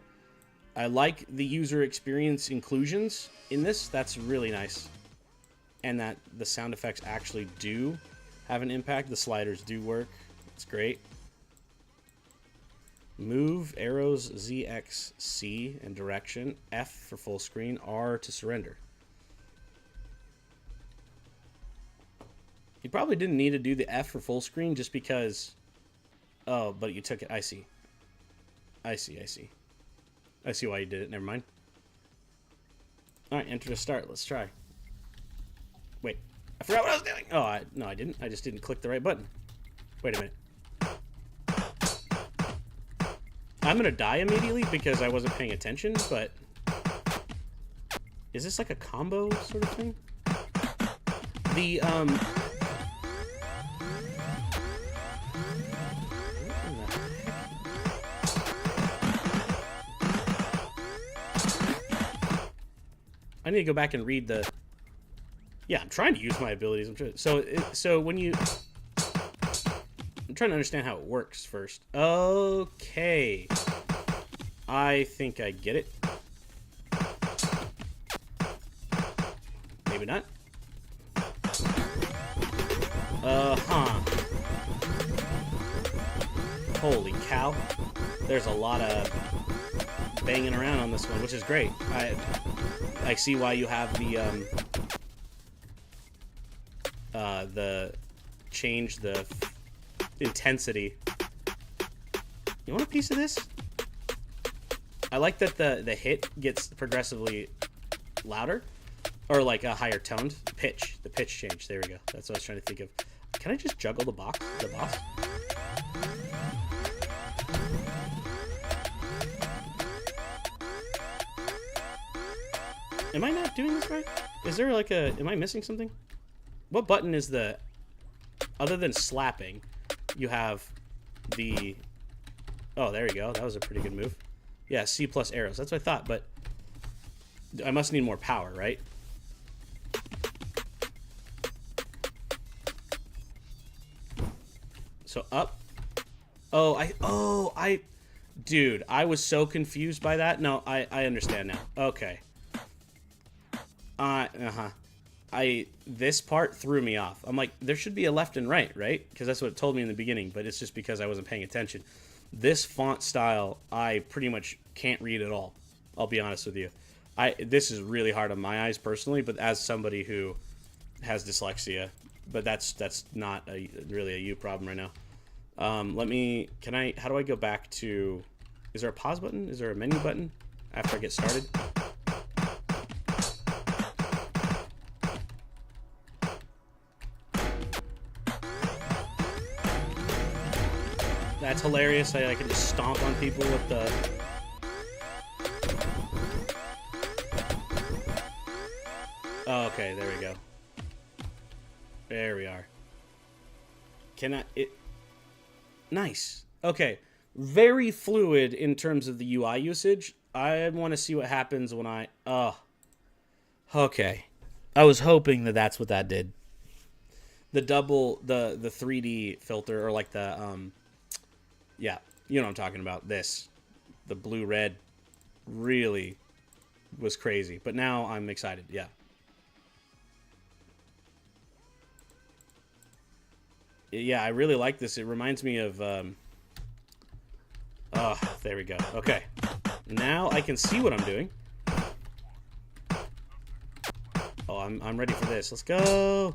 Speaker 1: I like the user experience inclusions in this. That's really nice. And that the sound effects actually do have an impact. The sliders do work. It's great. Move, arrows, Z, X, C, and direction. F for full screen. R to surrender. You probably didn't need to do the F for full screen just because... Oh, but you took it. I see. I see why you did it. Never mind. Alright, enter to start. Let's try. Wait. I forgot what I was doing. Oh, no, I didn't. I just didn't click the right button. Wait a minute. I'm gonna die immediately because I wasn't paying attention, but... Is this like a combo sort of thing? The, I need to go back and read the... Yeah, I'm trying to use my abilities. So when you... I'm trying to understand how it works first. Okay. I think I get it. Maybe not. Uh-huh. Holy cow. There's a lot of banging around on this one, which is great. I see why you have the change the intensity. You want a piece of this? I like that the hit gets progressively louder, or like a higher toned pitch. The pitch change. There we go. That's what I was trying to think of. Can I just juggle the boss? Am I not doing this right? Is there like a... Am I missing something? What button is the... Other than slapping, you have the... Oh, there you go. That was a pretty good move. Yeah, C plus arrows. That's what I thought, but... I must need more power, right? So up. Dude, I was so confused by that. No, I understand now. Okay. This part threw me off. I'm like, there should be a left and right, right? Because that's what it told me in the beginning, but it's just because I wasn't paying attention. This font style, I pretty much can't read at all. I'll be honest with you. This is really hard on my eyes personally, but as somebody who has dyslexia, but that's not really a you problem right now. How do I go back to, is there a pause button? Is there a menu button after I get started? That's hilarious. I can just stomp on people with the... Oh, okay, there we go. There we are. Nice. Okay. Very fluid in terms of the UI usage. I want to see what happens when I... Oh. Okay. I was hoping that that's what that did. The 3D filter, or like the... Yeah, you know what I'm talking about. This. The blue-red really was crazy. But now I'm excited, yeah. Yeah, I really like this. It reminds me of... Oh, there we go. Okay. Now I can see what I'm doing. Oh, I'm ready for this. Let's go!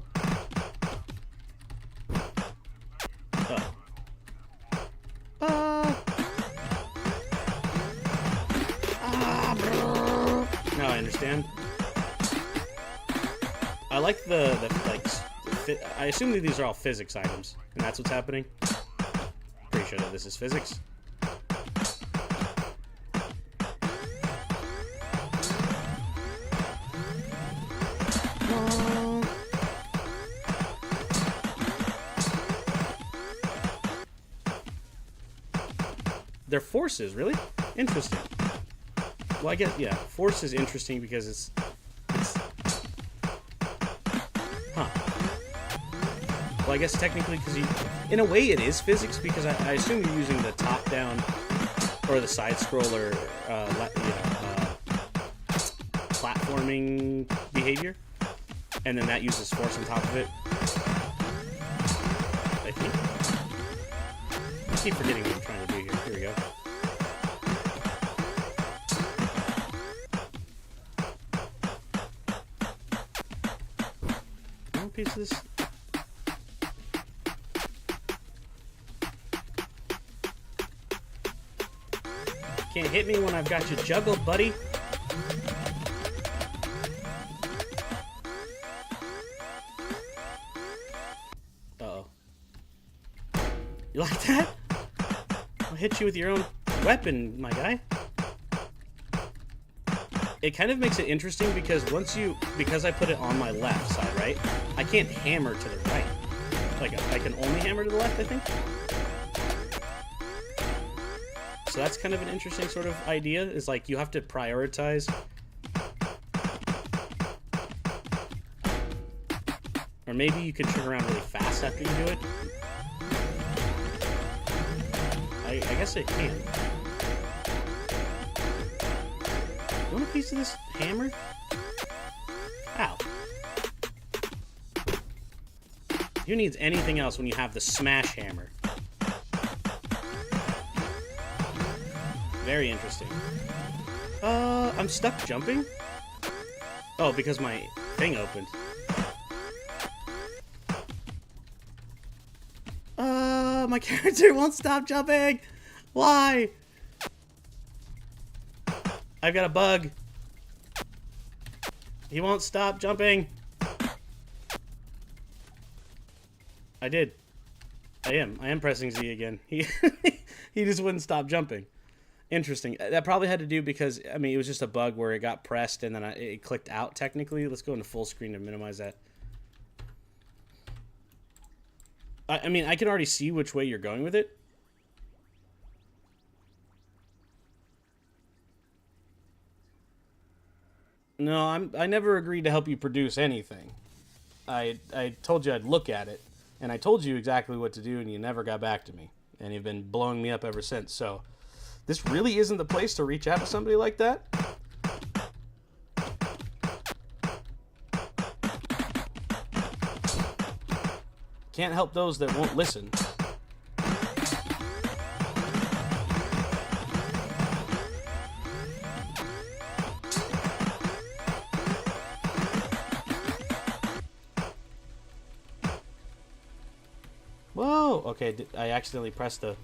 Speaker 1: Oh. Now I understand. I like the I assume that these are all physics items, and that's what's happening. Pretty sure that this is physics. They're forces, really? Interesting. Well, I guess, yeah, force is interesting because it's well, I guess technically, because in a way it is physics, because I assume you're using the top-down or the side-scroller, platforming behavior, and then that uses force on top of it. I think. I keep forgetting what I'm trying to do here. Here we go. One piece of this. Can't hit me when I've got you juggled, buddy. Uh-oh. You like that? I'll hit you with your own weapon, my guy. It kind of makes it interesting because because I put it on my left side, right? I can't hammer to the right. Like, I can only hammer to the left, I think. So that's kind of an interesting sort of idea, is like you have to prioritize. Or maybe you can turn around really fast after you do it. I guess it can. You want a piece of this hammer? Ow. Who needs anything else when you have the smash hammer? Very interesting. I'm stuck jumping? Oh, because my thing opened. My character won't stop jumping! Why? I've got a bug. He won't stop jumping. I did. I am pressing Z again. He just wouldn't stop jumping. Interesting. That probably had to do because, I mean, it was just a bug where it got pressed and then it clicked out technically. Let's go into full screen to minimize that. I mean, I can already see which way you're going with it. No, I never agreed to help you produce anything. I told you I'd look at it, and I told you exactly what to do, and you never got back to me. And you've been blowing me up ever since, so this really isn't the place to reach out to somebody like that. Can't help those that won't listen. Whoa! Okay, I accidentally pressed the...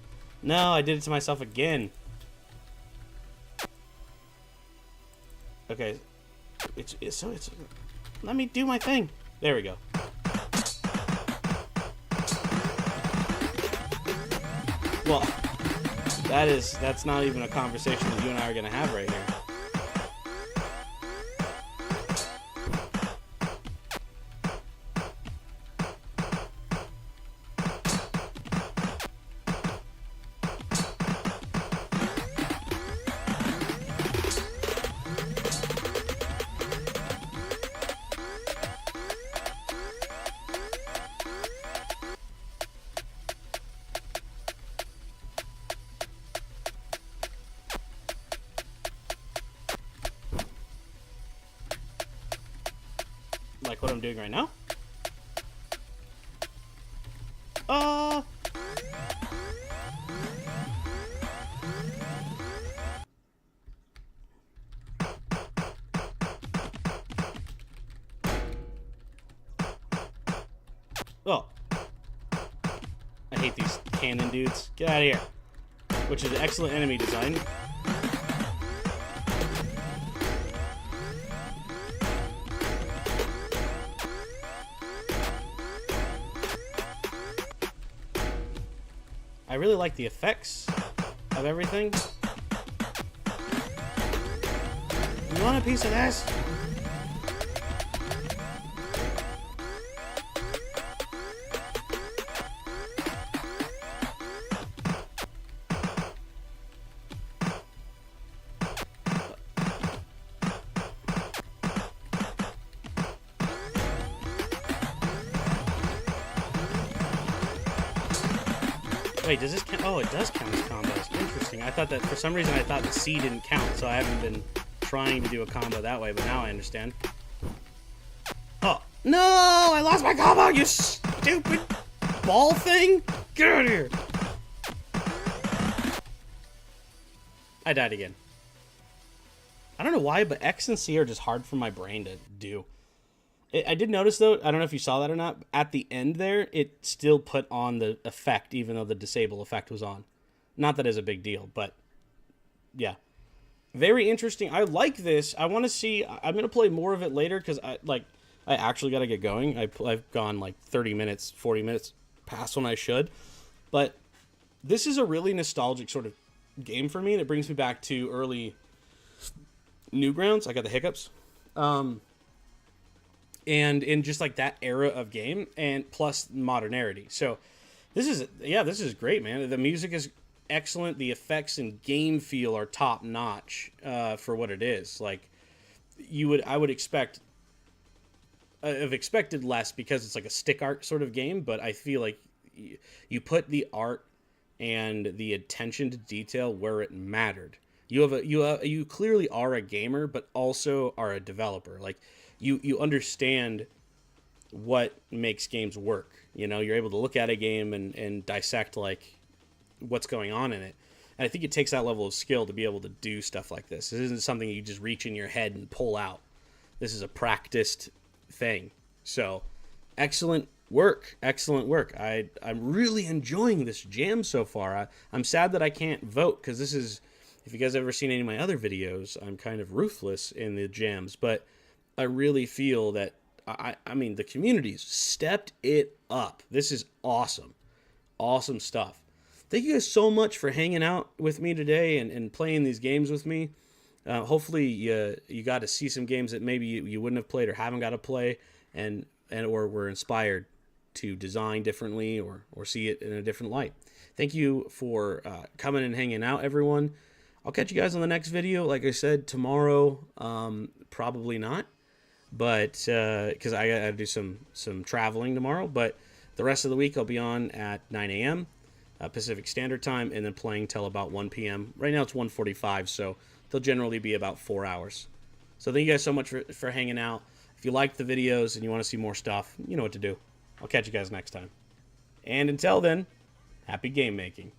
Speaker 1: No, I did it to myself again. Okay. It's let me do my thing. There we go. Well, that's not even a conversation that you and I are going to have right here. Like what I'm doing right now? Oh. I hate these cannon dudes. Get out of here. Which is excellent enemy design. I really like the effects of everything. You want a piece of this? Wait, does this count? Oh, it does count as combos. Interesting. I thought that, for some reason, I thought the C didn't count, so I haven't been trying to do a combo that way, but now I understand. Oh, no! I lost my combo, you stupid ball thing! Get out of here! I died again. I don't know why, but X and C are just hard for my brain to do. I did notice, though, I don't know if you saw that or not, at the end there, it still put on the effect, even though the disable effect was on. Not that it's a big deal, but yeah. Very interesting. I like this. I want to see, I'm going to play more of it later, because I actually got to get going. I've gone like 30 minutes, 40 minutes past when I should. But this is a really nostalgic sort of game for me, and it brings me back to early Newgrounds. I got the hiccups. And in just like that era of game, and plus modernity. So this is great, man. The music is excellent. The effects and game feel are top notch for what it is. Like I would expect, I've expected less because it's like a stick art sort of game, but I feel like you put the art and the attention to detail where it mattered. You clearly are a gamer, but also are a developer. Like you understand what makes games work. You know, you're able to look at a game and dissect like what's going on in it. And I think it takes that level of skill to be able to do stuff like this. This isn't something you just reach in your head and pull out. This is a practiced thing. So excellent work. Excellent work. I'm really enjoying this jam so far. I'm sad that I can't vote, because this is, if you guys have ever seen any of my other videos, I'm kind of ruthless in the jams, but I really feel that, I mean, the community's stepped it up. This is awesome. Awesome stuff. thank you guys so much for hanging out with me today and playing these games with me. Hopefully you got to see some games that maybe you wouldn't have played or haven't got to play, and or were inspired to design differently or see it in a different light. Thank you for coming and hanging out, everyone. I'll catch you guys on the next video. Like I said, tomorrow, probably not, but because I got to do some traveling tomorrow. But the rest of the week, I'll be on at 9 a.m. Pacific Standard Time, and then playing till about 1 p.m. Right now it's 1:45, so they'll generally be about 4 hours. So thank you guys so much for hanging out. If you liked the videos and you want to see more stuff, you know what to do. I'll catch you guys next time. And until then, happy game making.